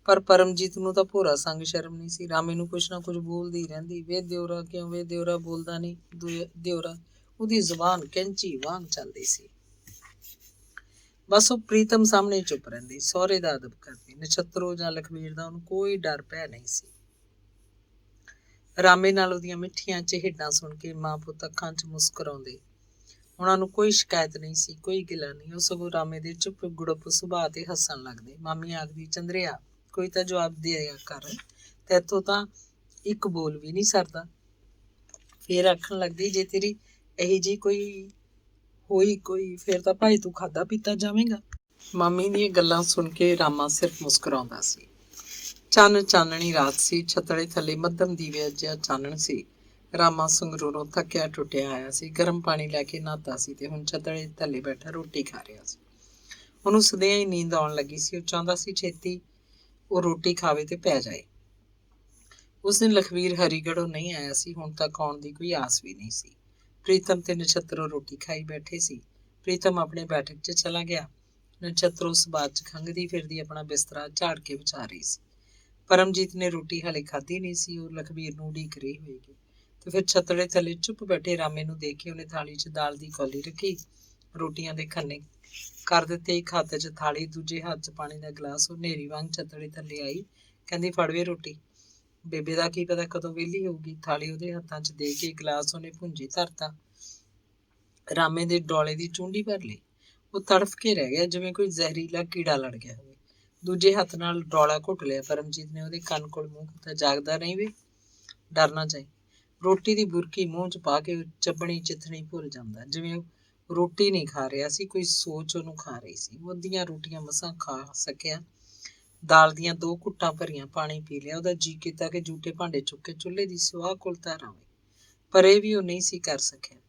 ਪਰ ਪਰਮਜੀਤ ਨੂੰ ਤਾਂ ਭੋਰਾ ਸੰਗ ਸ਼ਰਮ ਨਹੀਂ ਸੀ। ਰਾਮੇ ਨੂੰ ਕੁਛ ਨਾ ਕੁਛ ਬੋਲਦੀ ਰਹਿੰਦੀ, ਵੇ ਦਿਓਰਾ ਕਿਉਂ, ਵੇ ਦਿਓਰਾ ਬੋਲਦਾ ਨਹੀਂ, ਦਿਓਰਾ। ਉਹਦੀ ਜ਼ੁਬਾਨ ਕੈਂਚੀ ਵਾਂਗ ਚੱਲਦੀ ਸੀ। ਬਸ ਉਹ ਪ੍ਰੀਤਮ ਸਾਹਮਣੇ ਚੁੱਪ ਰਹਿੰਦੀ, ਸਹੁਰੇ ਦਾ ਅਦਬ ਕਰਦੀ। ਨਛੱਤਰੋ ਜਾਂ ਲਖਵੀਰ ਦਾ ਉਹਨੂੰ ਕੋਈ ਡਰ ਭੈ ਨਹੀਂ ਸੀ। ਰਾਮੇ ਨਾਲ ਉਹਦੀਆਂ ਮਿੱਠੀਆਂ ਚਿਹੜਾਂ ਸੁਣ ਕੇ ਮਾਂ ਪੁੱਤ ਅੱਖਾਂ 'ਚ ਮੁਸਕਰਾਉਂਦੇ। ਉਹਨਾਂ ਨੂੰ ਕੋਈ ਸ਼ਿਕਾਇਤ ਨਹੀਂ ਸੀ, ਕੋਈ ਗਿਲਾ ਨਹੀਂ। ਉਹ ਸਗੋਂ ਰਾਮੇ ਦੇ ਚੁੱਪ ਗੁੜਪ ਸੁਭਾਅ ਤੇ ਹੱਸਣ ਲੱਗਦੇ। ਮਾਮੀ ਆਖਦੀ, ਚੰਦਰਿਆ ਕੋਈ ਤਾਂ ਜਵਾਬ ਦਿਆ ਕਰ, ਤੈਥੋਂ ਤਾਂ ਇੱਕ ਬੋਲ ਵੀ ਨਹੀਂ ਸਰਦਾ। ਫੇਰ ਆਖਣ ਲੱਗਦੀ, ਜੇ ਤੇਰੀ ਇਹੀ ਜਿਹੀ ਕੋਈ ਫੇਰ ਤਾਂ ਭਾਈ ਤੂੰ ਖਾਧਾ ਪੀਤਾ ਜਾਵੇਂਗਾ। ਮਾਮੀ ਦੀਆਂ ਗੱਲਾਂ ਸੁਣ ਕੇ ਰਾਮਾ ਸਿਰਫ ਮੁਸਕਰਾਉਂਦਾ ਸੀ। ਚਾਨਣੀ ਰਾਤ ਸੀ। ਛਤੜੇ ਥੱਲੇ ਮੱਧਮ ਦੀਵੇ ਜਿਹਾ ਚਾਨਣ ਸੀ। ਰਾਮਾ ਸੰਗਰੂਰੋਂ ਥੱਕਿਆ ਟੁੱਟਿਆ ਆਇਆ ਸੀ। ਗਰਮ ਪਾਣੀ ਲੈ ਕੇ ਨਹਾਤਾ ਸੀ ਤੇ ਹੁਣ ਛਤੜੇ ਥੱਲੇ ਬੈਠਾ ਰੋਟੀ ਖਾ ਰਿਹਾ ਸੀ। ਉਹਨੂੰ ਸਦਿਆਂ ਹੀ ਨੀਂਦ ਆਉਣ ਲੱਗੀ ਸੀ। ਉਹ ਚਾਹੁੰਦਾ ਸੀ ਛੇਤੀ ਉਹ ਰੋਟੀ ਖਾਵੇ ਤੇ ਪੈ ਜਾਏ। ਉਸ ਦਿਨ ਲਖਵੀਰ ਹਰੀਗੜ੍ਹੋਂ ਨਹੀਂ ਆਇਆ ਸੀ। ਹੁਣ ਤੱਕ ਆਉਣ ਦੀ ਕੋਈ ਆਸ ਵੀ ਨਹੀਂ ਸੀ। ਪ੍ਰੀਤਮ ਤੇ ਨਛੱਤਰੋ ਰੋਟੀ ਖਾਈ ਬੈਠੇ ਸੀ। ਪ੍ਰੀਤਮ ਆਪਣੇ ਬੈਠਕ 'ਚ ਚਲਾ ਗਿਆ। ਨਛੱਤਰੋ ਉਸ ਬਾਤ 'ਚ ਖੰਘਦੀ ਫਿਰਦੀ ਆਪਣਾ ਬਿਸਤਰਾ ਝਾੜ ਕੇ ਵਿਛਾ ਰਹੀ ਸੀ। ਪਰਮਜੀਤ ਨੇ ਰੋਟੀ ਹਾਲੇ ਖਾਧੀ ਨਹੀਂ ਸੀ। ਉਹ ਲਖਵੀਰ ਨੂੰ ਉਡੀਕ ਰਹੀ ਹੋਏਗੀ। ਤੇ ਫਿਰ ਛਤੜੇ ਥੱਲੇ ਚੁੱਪ ਬੈਠੇ ਰਾਮੇ ਨੂੰ ਦੇਖ ਕੇ ਉਹਨੇ ਥਾਲੀ 'ਚ ਦਾਲ ਦੀ ਕੌਲੀ ਰੱਖੀ, ਰੋਟੀਆਂ ਦੇ ਖੰਨੇ ਕਰ ਦਿੱਤੇ। ਇੱਕ ਹੱਥ 'ਚ ਥਾਲੀ, ਦੂਜੇ ਹੱਥ 'ਚ ਪਾਣੀ ਦਾ ਗਲਾਸ। ਉਹ ਨੇਰੀ ਵਾਂਗ ਛਤੜੇ ਥੱਲੇ ਆਈ, ਕਹਿੰਦੀ, ਫੜਵੇ ਰੋਟੀ। ਬੇਬੇ ਦਾ ਕੀ ਪਤਾ ਕਦੋਂ ਵਿਹਲੀ ਹੋਊਗੀ। ਥਾਲੀ ਉਹਦੇ ਹੱਥਾਂ 'ਚ ਦੇ ਕੇ ਗਲਾਸ ਉਹਨੇ ਭੁੰਜੀ ਧਰਤਾ। ਰਾਮੇ ਦੇ ਡੋਲੇ ਦੀ ਚੁੰਡੀ ਭਰ ਲਈ। ਉਹ ਤੜਫ ਕੇ ਰਹਿ ਗਿਆ, ਜਿਵੇਂ ਕੋਈ ਜ਼ਹਿਰੀਲਾ ਕੀੜਾ ਲੜ ਗਿਆ ਹੋਵੇ। ਦੂਜੇ ਹੱਥ ਨਾਲ ਡੋਲਾ ਘੁੱਟ ਲਿਆ। ਪਰਮਜੀਤ ਨੇ ਉਹਦੇ ਕੰਨ ਕੋਲ ਮੂੰਹ ਕੀਤਾ, ਜਾਗਦਾ ਨਹੀਂ ਵੇ, ਡਰ ਨਾ ਜਾਏ। ਰੋਟੀ ਦੀ ਬੁਰਕੀ ਮੂੰਹ 'ਚ ਪਾ ਕੇ ਚੱਬਣੀ ਚਿੱਥਣੀ ਭੁੱਲ ਜਾਂਦਾ, ਜਿਵੇਂ ਉਹ ਰੋਟੀ ਨਹੀਂ ਖਾ ਰਿਹਾ ਸੀ, ਕੋਈ ਸੋਚ ਉਹਨੂੰ ਖਾ ਰਹੀ ਸੀ। ਉਹ ਅੱਧੀਆਂ ਰੋਟੀਆਂ ਮਸਾਂ ਖਾ ਸਕਿਆ। ਦਾਲ ਦੀਆਂ 2 ਘੁੱਟਾਂ ਭਰੀਆਂ ਪਾਣੀ ਪੀ ਲਿਆ। ਉਹਦਾ ਜੀ ਕੀਤਾ ਕਿ ਜੂਠੇ ਭਾਂਡੇ ਚੁੱਕ ਕੇ ਚੁੱਲ੍ਹੇ ਦੀ ਸੁਆਹ ਕੋਲ ਧਾਰਾਵੇ, ਪਰ ਇਹ ਵੀ ਉਹ ਨਹੀਂ ਸੀ ਕਰ ਸਕਿਆ।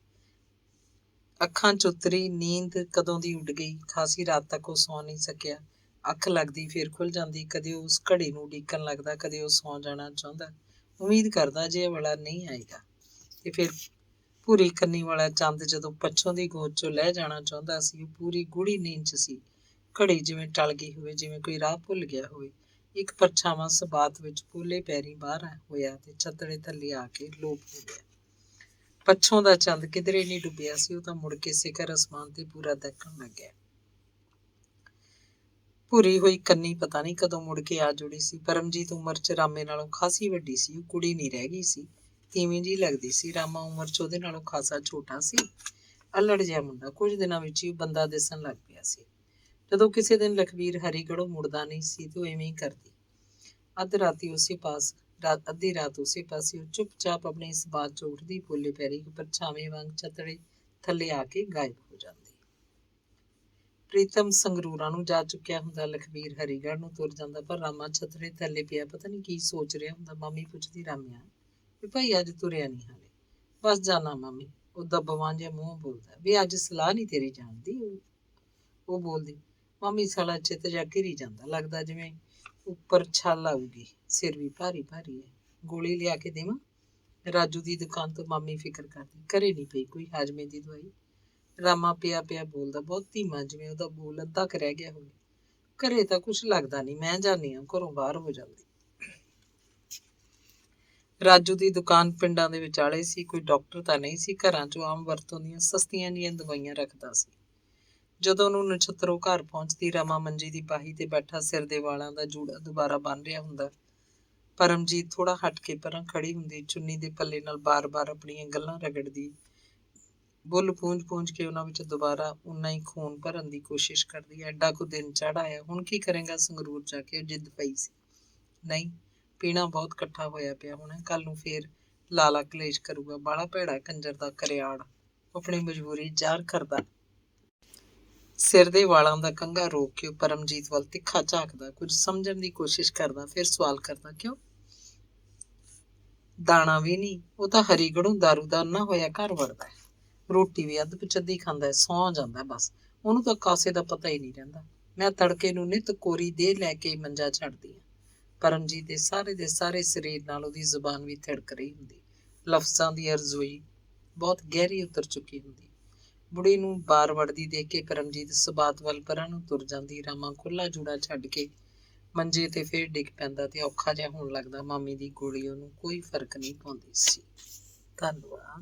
ਅੱਖਾਂ 'ਚ ਉਤਰੀ ਨੀਂਦ ਕਦੋਂ ਦੀ ਉੱਡ ਗਈ। ਖਾਸੀ ਰਾਤ ਤੱਕ ਉਹ ਸੌਂ ਨਹੀਂ ਸਕਿਆ। ਅੱਖ ਲੱਗਦੀ ਫੇਰ ਖੁੱਲ੍ਹ ਜਾਂਦੀ। ਕਦੇ ਉਹ ਉਸ ਘੜੀ ਨੂੰ ਉਡੀਕਣ ਲੱਗਦਾ, ਕਦੇ ਉਹ ਸੌਂ ਜਾਣਾ ਚਾਹੁੰਦਾ, ਉਮੀਦ ਕਰਦਾ ਜੇ ਇਹ ਵਾਲਾ ਨਹੀਂ ਆਏਗਾ। ਤੇ ਫਿਰ ਭੂਰੀ ਕੰਨੀ ਵਾਲਾ ਚੰਦ ਜਦੋਂ ਪੱਛੋਂ ਦੀ ਗੋਦ 'ਚੋਂ ਲਹਿ ਜਾਣਾ ਚਾਹੁੰਦਾ ਸੀ। ਉਹ ਪੂਰੀ ਗੂੜੀ ਨੀਂਦ 'ਚ ਸੀ। ਘੜੀ ਜਿਵੇਂ ਟਲ ਗਈ ਹੋਵੇ, ਜਿਵੇਂ ਕੋਈ ਰਾਹ ਭੁੱਲ ਗਿਆ ਹੋਵੇ। ਇੱਕ ਪਰਛਾਵਾਂ ਸਬਾਤ ਵਿੱਚ ਪੋਲੇ ਪੈਰੀਂ ਬਾਹਰ ਹੋਇਆ ਤੇ ਛਤੜੇ ਥੱਲੇ ਆ ਕੇ ਲੋਪ ਹੋ ਗਿਆ। ਪੱਛੋਂ ਦਾ ਚੰਦ ਕਿਧਰੇ ਨਹੀਂ ਡੁੱਬਿਆ ਸੀ। ਉਹ ਤਾਂ ਮੁੜ ਕੇ ਸਿਖਰ ਅਸਮਾਨ ਤੇ ਪੂਰਾ ਦਹਿਕਣ ਲੱਗਿਆ। ਭੁਰੀ ਹੋਈ ਕੰਨੀ ਪਤਾ ਨਹੀਂ ਕਦੋਂ ਮੁੜ ਕੇ ਆ ਜੁੜੀ ਸੀ। ਪਰਮਜੀਤ ਉਮਰ 'ਚ ਰਾਮੇ ਨਾਲੋਂ ਖਾਸੀ ਵੱਡੀ ਸੀ। ਉਹ ਕੁੜੀ ਨਹੀਂ ਰਹਿ ਗਈ ਸੀ, ਤੀਵੀਂ ਜਿਹੀ ਲੱਗਦੀ ਸੀ। ਰਾਮਾ ਉਮਰ 'ਚ ਉਹਦੇ ਨਾਲੋਂ ਖਾਸਾ ਛੋਟਾ ਸੀ। ਅੱਲੜ ਜਿਹਾ ਮੁੰਡਾ। ਕੁਝ ਦਿਨਾਂ ਵਿੱਚ ਹੀ ਬੰਦਾ ਦਿਸਣ ਲੱਗ ਪਿਆ ਸੀ। ਜਦੋਂ ਕਿਸੇ ਦਿਨ ਲਖਵੀਰ ਹਰੀਗੜ੍ਹੋਂ ਮੁੜਦਾ ਨਹੀਂ ਸੀ ਤੇ ਉਹ ਐਵੇਂ ਹੀ ਕਰਦੀ। ਅੱਧੀ ਰਾਤ ਉਸੇ ਪਾਸੇ ਉਹ ਚੁੱਪਚਾਪ ਆਪਣੇ ਇਸ ਬਾਤ 'ਚ ਉੱਠਦੀ, ਪੋਲੇ ਪੈਰੀ ਪਰਛਾਵੇਂ ਵਾਂਗ ਛਤੜੇ ਥੱਲੇ ਆ ਕੇ ਗਾਇਬ ਹੋ ਜਾਂਦੀ। ਪ੍ਰੀਤਮ ਸੰਗਰੂਰਾਂ ਨੂੰ ਜਾ ਚੁੱਕਿਆ ਹੁੰਦਾ। ਲਖਵੀਰ ਹਰੀਗੜ੍ਹ ਨੂੰ ਤੁਰ ਜਾਂਦਾ, ਪਰ ਰਾਮਾ ਛਤੜੇ ਥੱਲੇ ਪਿਆ ਪਤਾ ਨਹੀਂ ਕੀ ਸੋਚ ਰਿਹਾ ਹੁੰਦਾ। ਮਾਮੀ ਪੁੱਛਦੀ, ਰਾਮਿਆ ਵੀ ਭਾਈ ਅੱਜ ਤੁਰਿਆ ਨਹੀਂ ਹਾਲੇ? ਬਸ ਜਾਣਾ ਮਾਮੀ, ਉਹ ਦੱਬਵਾਂ ਜਿਹਾ ਮੂੰਹ ਬੋਲਦਾ। ਵੀ ਅੱਜ ਸਲਾਹ ਨਹੀਂ ਤੇਰੀ ਜਾਣ ਦੀ? ਉਹ ਬੋਲਦੀ। ਮਾਮੀ ਸਾਲਾ ਚਿੱਤ ਜਾ ਘਿਰੀ ਜਾਂਦਾ, ਲੱਗਦਾ ਜਿਵੇਂ ਉੱਪਰ ਛੱਲ ਆਊਗੀ। ਸਿਰ ਵੀ ਭਾਰੀ ਭਾਰੀ ਹੈ। ਗੋਲੀ ਲਿਆ ਕੇ ਦੇਵਾਂ? ਰਾਜੂ ਦੀ ਦੁਕਾਨ ਤੋਂ ਮਾਮੀ ਫਿਕਰ ਕਰਦੀ। ਘਰੇ ਨਹੀਂ ਪਈ ਕੋਈ ਹਾਜਮੇ ਦੀ ਦਵਾਈ? ਰਾਮਾ ਪਿਆ ਪਿਆ ਬੋਲਦਾ, ਬਹੁਤ ਧੀਮਾ, ਜਿਵੇਂ ਉਹਦਾ ਬੋਲ ਅੱਧਾ ਕੁ ਰਹਿ ਗਿਆ ਹੋਵੇ। ਘਰੇ ਤਾਂ ਕੁਛ ਲੱਗਦਾ ਨਹੀਂ, ਮੈਂ ਜਾਂਦੀ ਹਾਂ। ਘਰੋਂ ਬਾਹਰ ਹੋ ਜਾਂਦੀ। ਰਾਜੂ ਦੀ ਦੁਕਾਨ ਪਿੰਡਾਂ ਦੇ ਵਿਚਾਲੇ ਸੀ। ਕੋਈ ਡਾਕਟਰ ਤਾਂ ਨਹੀਂ ਸੀ। ਘਰਾਂ 'ਚੋਂ ਆਮ ਵਰਤੋਂ ਦੀਆਂ ਸਸਤੀਆਂ ਜਿਹੀਆਂ ਦਵਾਈਆਂ ਰੱਖਦਾ ਸੀ। ਜਦੋਂ ਉਹਨੂੰ ਨਛੱਤਰੋ ਘਰ ਪਹੁੰਚਦੀ, ਰਾਮਾ ਮੰਜੀ ਦੀ ਬਾਹੀ ਤੇ ਬੈਠਾ ਸਿਰ ਦੇ ਵਾਲਾਂ ਦਾ ਜੂੜਾ ਦੁਬਾਰਾ ਬੰਨ੍ਹ ਰਿਹਾ ਹੁੰਦਾ। ਪਰਮਜੀਤ ਥੋੜਾ ਹਟ ਕੇ ਪਰਾਂ ਖੜੀ ਹੁੰਦੀ, ਚੁੰਨੀ ਦੇ ਪੱਲੇ ਨਾਲ ਬਾਰ-ਬਾਰ ਆਪਣੀਆਂ ਗੱਲਾਂ ਰਗੜਦੀ, ਬੁੱਲ ਪੂੰਝ ਕੇ ਉਹਨਾਂ ਵਿੱਚ ਦੁਬਾਰਾ ਉਨਾ ਹੀ ਖੂਨ ਭਰਨ ਦੀ ਕੋਸ਼ਿਸ਼ ਕਰਦੀ। ਐਡਾ ਕੁ ਦਿਨ ਚੜ੍ਹ ਆਇਆ, ਹੁਣ ਕੀ ਕਰੇਗਾ ਸੰਗਰੂਰ ਜਾ ਕੇ? ਉਹ ਜਿੱਦ ਪਈ ਸੀ। ਨਹੀਂ, ਪੀਣਾ ਬਹੁਤ ਇਕੱਠਾ ਹੋਇਆ ਪਿਆ ਹੋਣਾ, ਕੱਲ ਨੂੰ ਫੇਰ ਲਾਲਾ ਕਲੇਸ਼ ਕਰੂਗਾ। ਬਾਹਲਾ ਭੈੜਾ ਕੰਜਰ ਦਾ ਕਰਿਆੜ। ਆਪਣੀ ਮਜਬੂਰੀ ਜ਼ਾਹਰ ਕਰਦਾ। ਸਿਰ ਦੇ ਵਾਲਾਂ ਦਾ ਕੰਘਾ ਰੋਕ ਕੇ ਉਹ ਪਰਮਜੀਤ ਵੱਲ ਤਿੱਖਾ ਝਾਕਦਾ, ਕੁਝ ਸਮਝਣ ਦੀ ਕੋਸ਼ਿਸ਼ ਕਰਦਾ, ਫਿਰ ਸਵਾਲ ਕਰਦਾ, ਕਿਉਂ? ਦਾਣਾ ਵੀ ਨਹੀਂ, ਉਹ ਤਾਂ ਹਰੀਗੜ੍ਹੋਂ ਦਾਰੂਦਾਰ ਨਾ ਹੋਇਆ ਘਰ ਵੜਦਾ ਹੈ। ਰੋਟੀ ਵੀ ਅੱਧ ਪਚੱਧੀ ਖਾਂਦਾ ਹੈ, ਸੌਂ ਜਾਂਦਾ ਬਸ। ਉਹਨੂੰ ਤਾਂ ਕਾਸੇ ਦਾ ਪਤਾ ਹੀ ਨਹੀਂ ਰਹਿੰਦਾ। ਮੈਂ ਤੜਕੇ ਨੂੰ ਨਿੱਤ ਕੋਰੀ ਦੇਹ ਲੈ ਕੇ ਮੰਜਾ ਛੱਡਦੀ ਹਾਂ। ਪਰਮਜੀਤ ਦੇ ਸਾਰੇ ਸਰੀਰ ਨਾਲ ਉਹਦੀ ਜ਼ੁਬਾਨ ਵੀ ਥਿੜਕ ਰਹੀ ਹੁੰਦੀ। ਲਫ਼ਜ਼ਾਂ ਦੀ ਅਰਜ਼ੋਈ ਬਹੁਤ ਗਹਿਰੀ ਉਤਰ ਚੁੱਕੀ ਹੁੰਦੀ। ਬੁੜੀ ਨੂੰ ਬਾਰ ਵੜਦੀ ਦੇਖ ਕੇ ਪਰਮਜੀਤ ਸਬਾਤ ਵੱਲ ਪਰਾਂ ਨੂੰ ਤੁਰ ਜਾਂਦੀ। ਰਾਮਾ ਖੁੱਲ੍ਹਾ ਜੂੜਾ ਛੱਡ ਕੇ ਮੰਜੇ ਤੇ ਫੇਰ ਡਿੱਗ ਪੈਂਦਾ ਤੇ ਔਖਾ ਜਿਹਾ ਹੋਣ ਲੱਗਦਾ। ਮਾਮੀ ਦੀ ਗੋਲੀ ਉਹਨੂੰ ਕੋਈ ਫਰਕ ਨਹੀਂ ਪਾਉਂਦੀ ਸੀ। ਧੰਨਵਾਦ।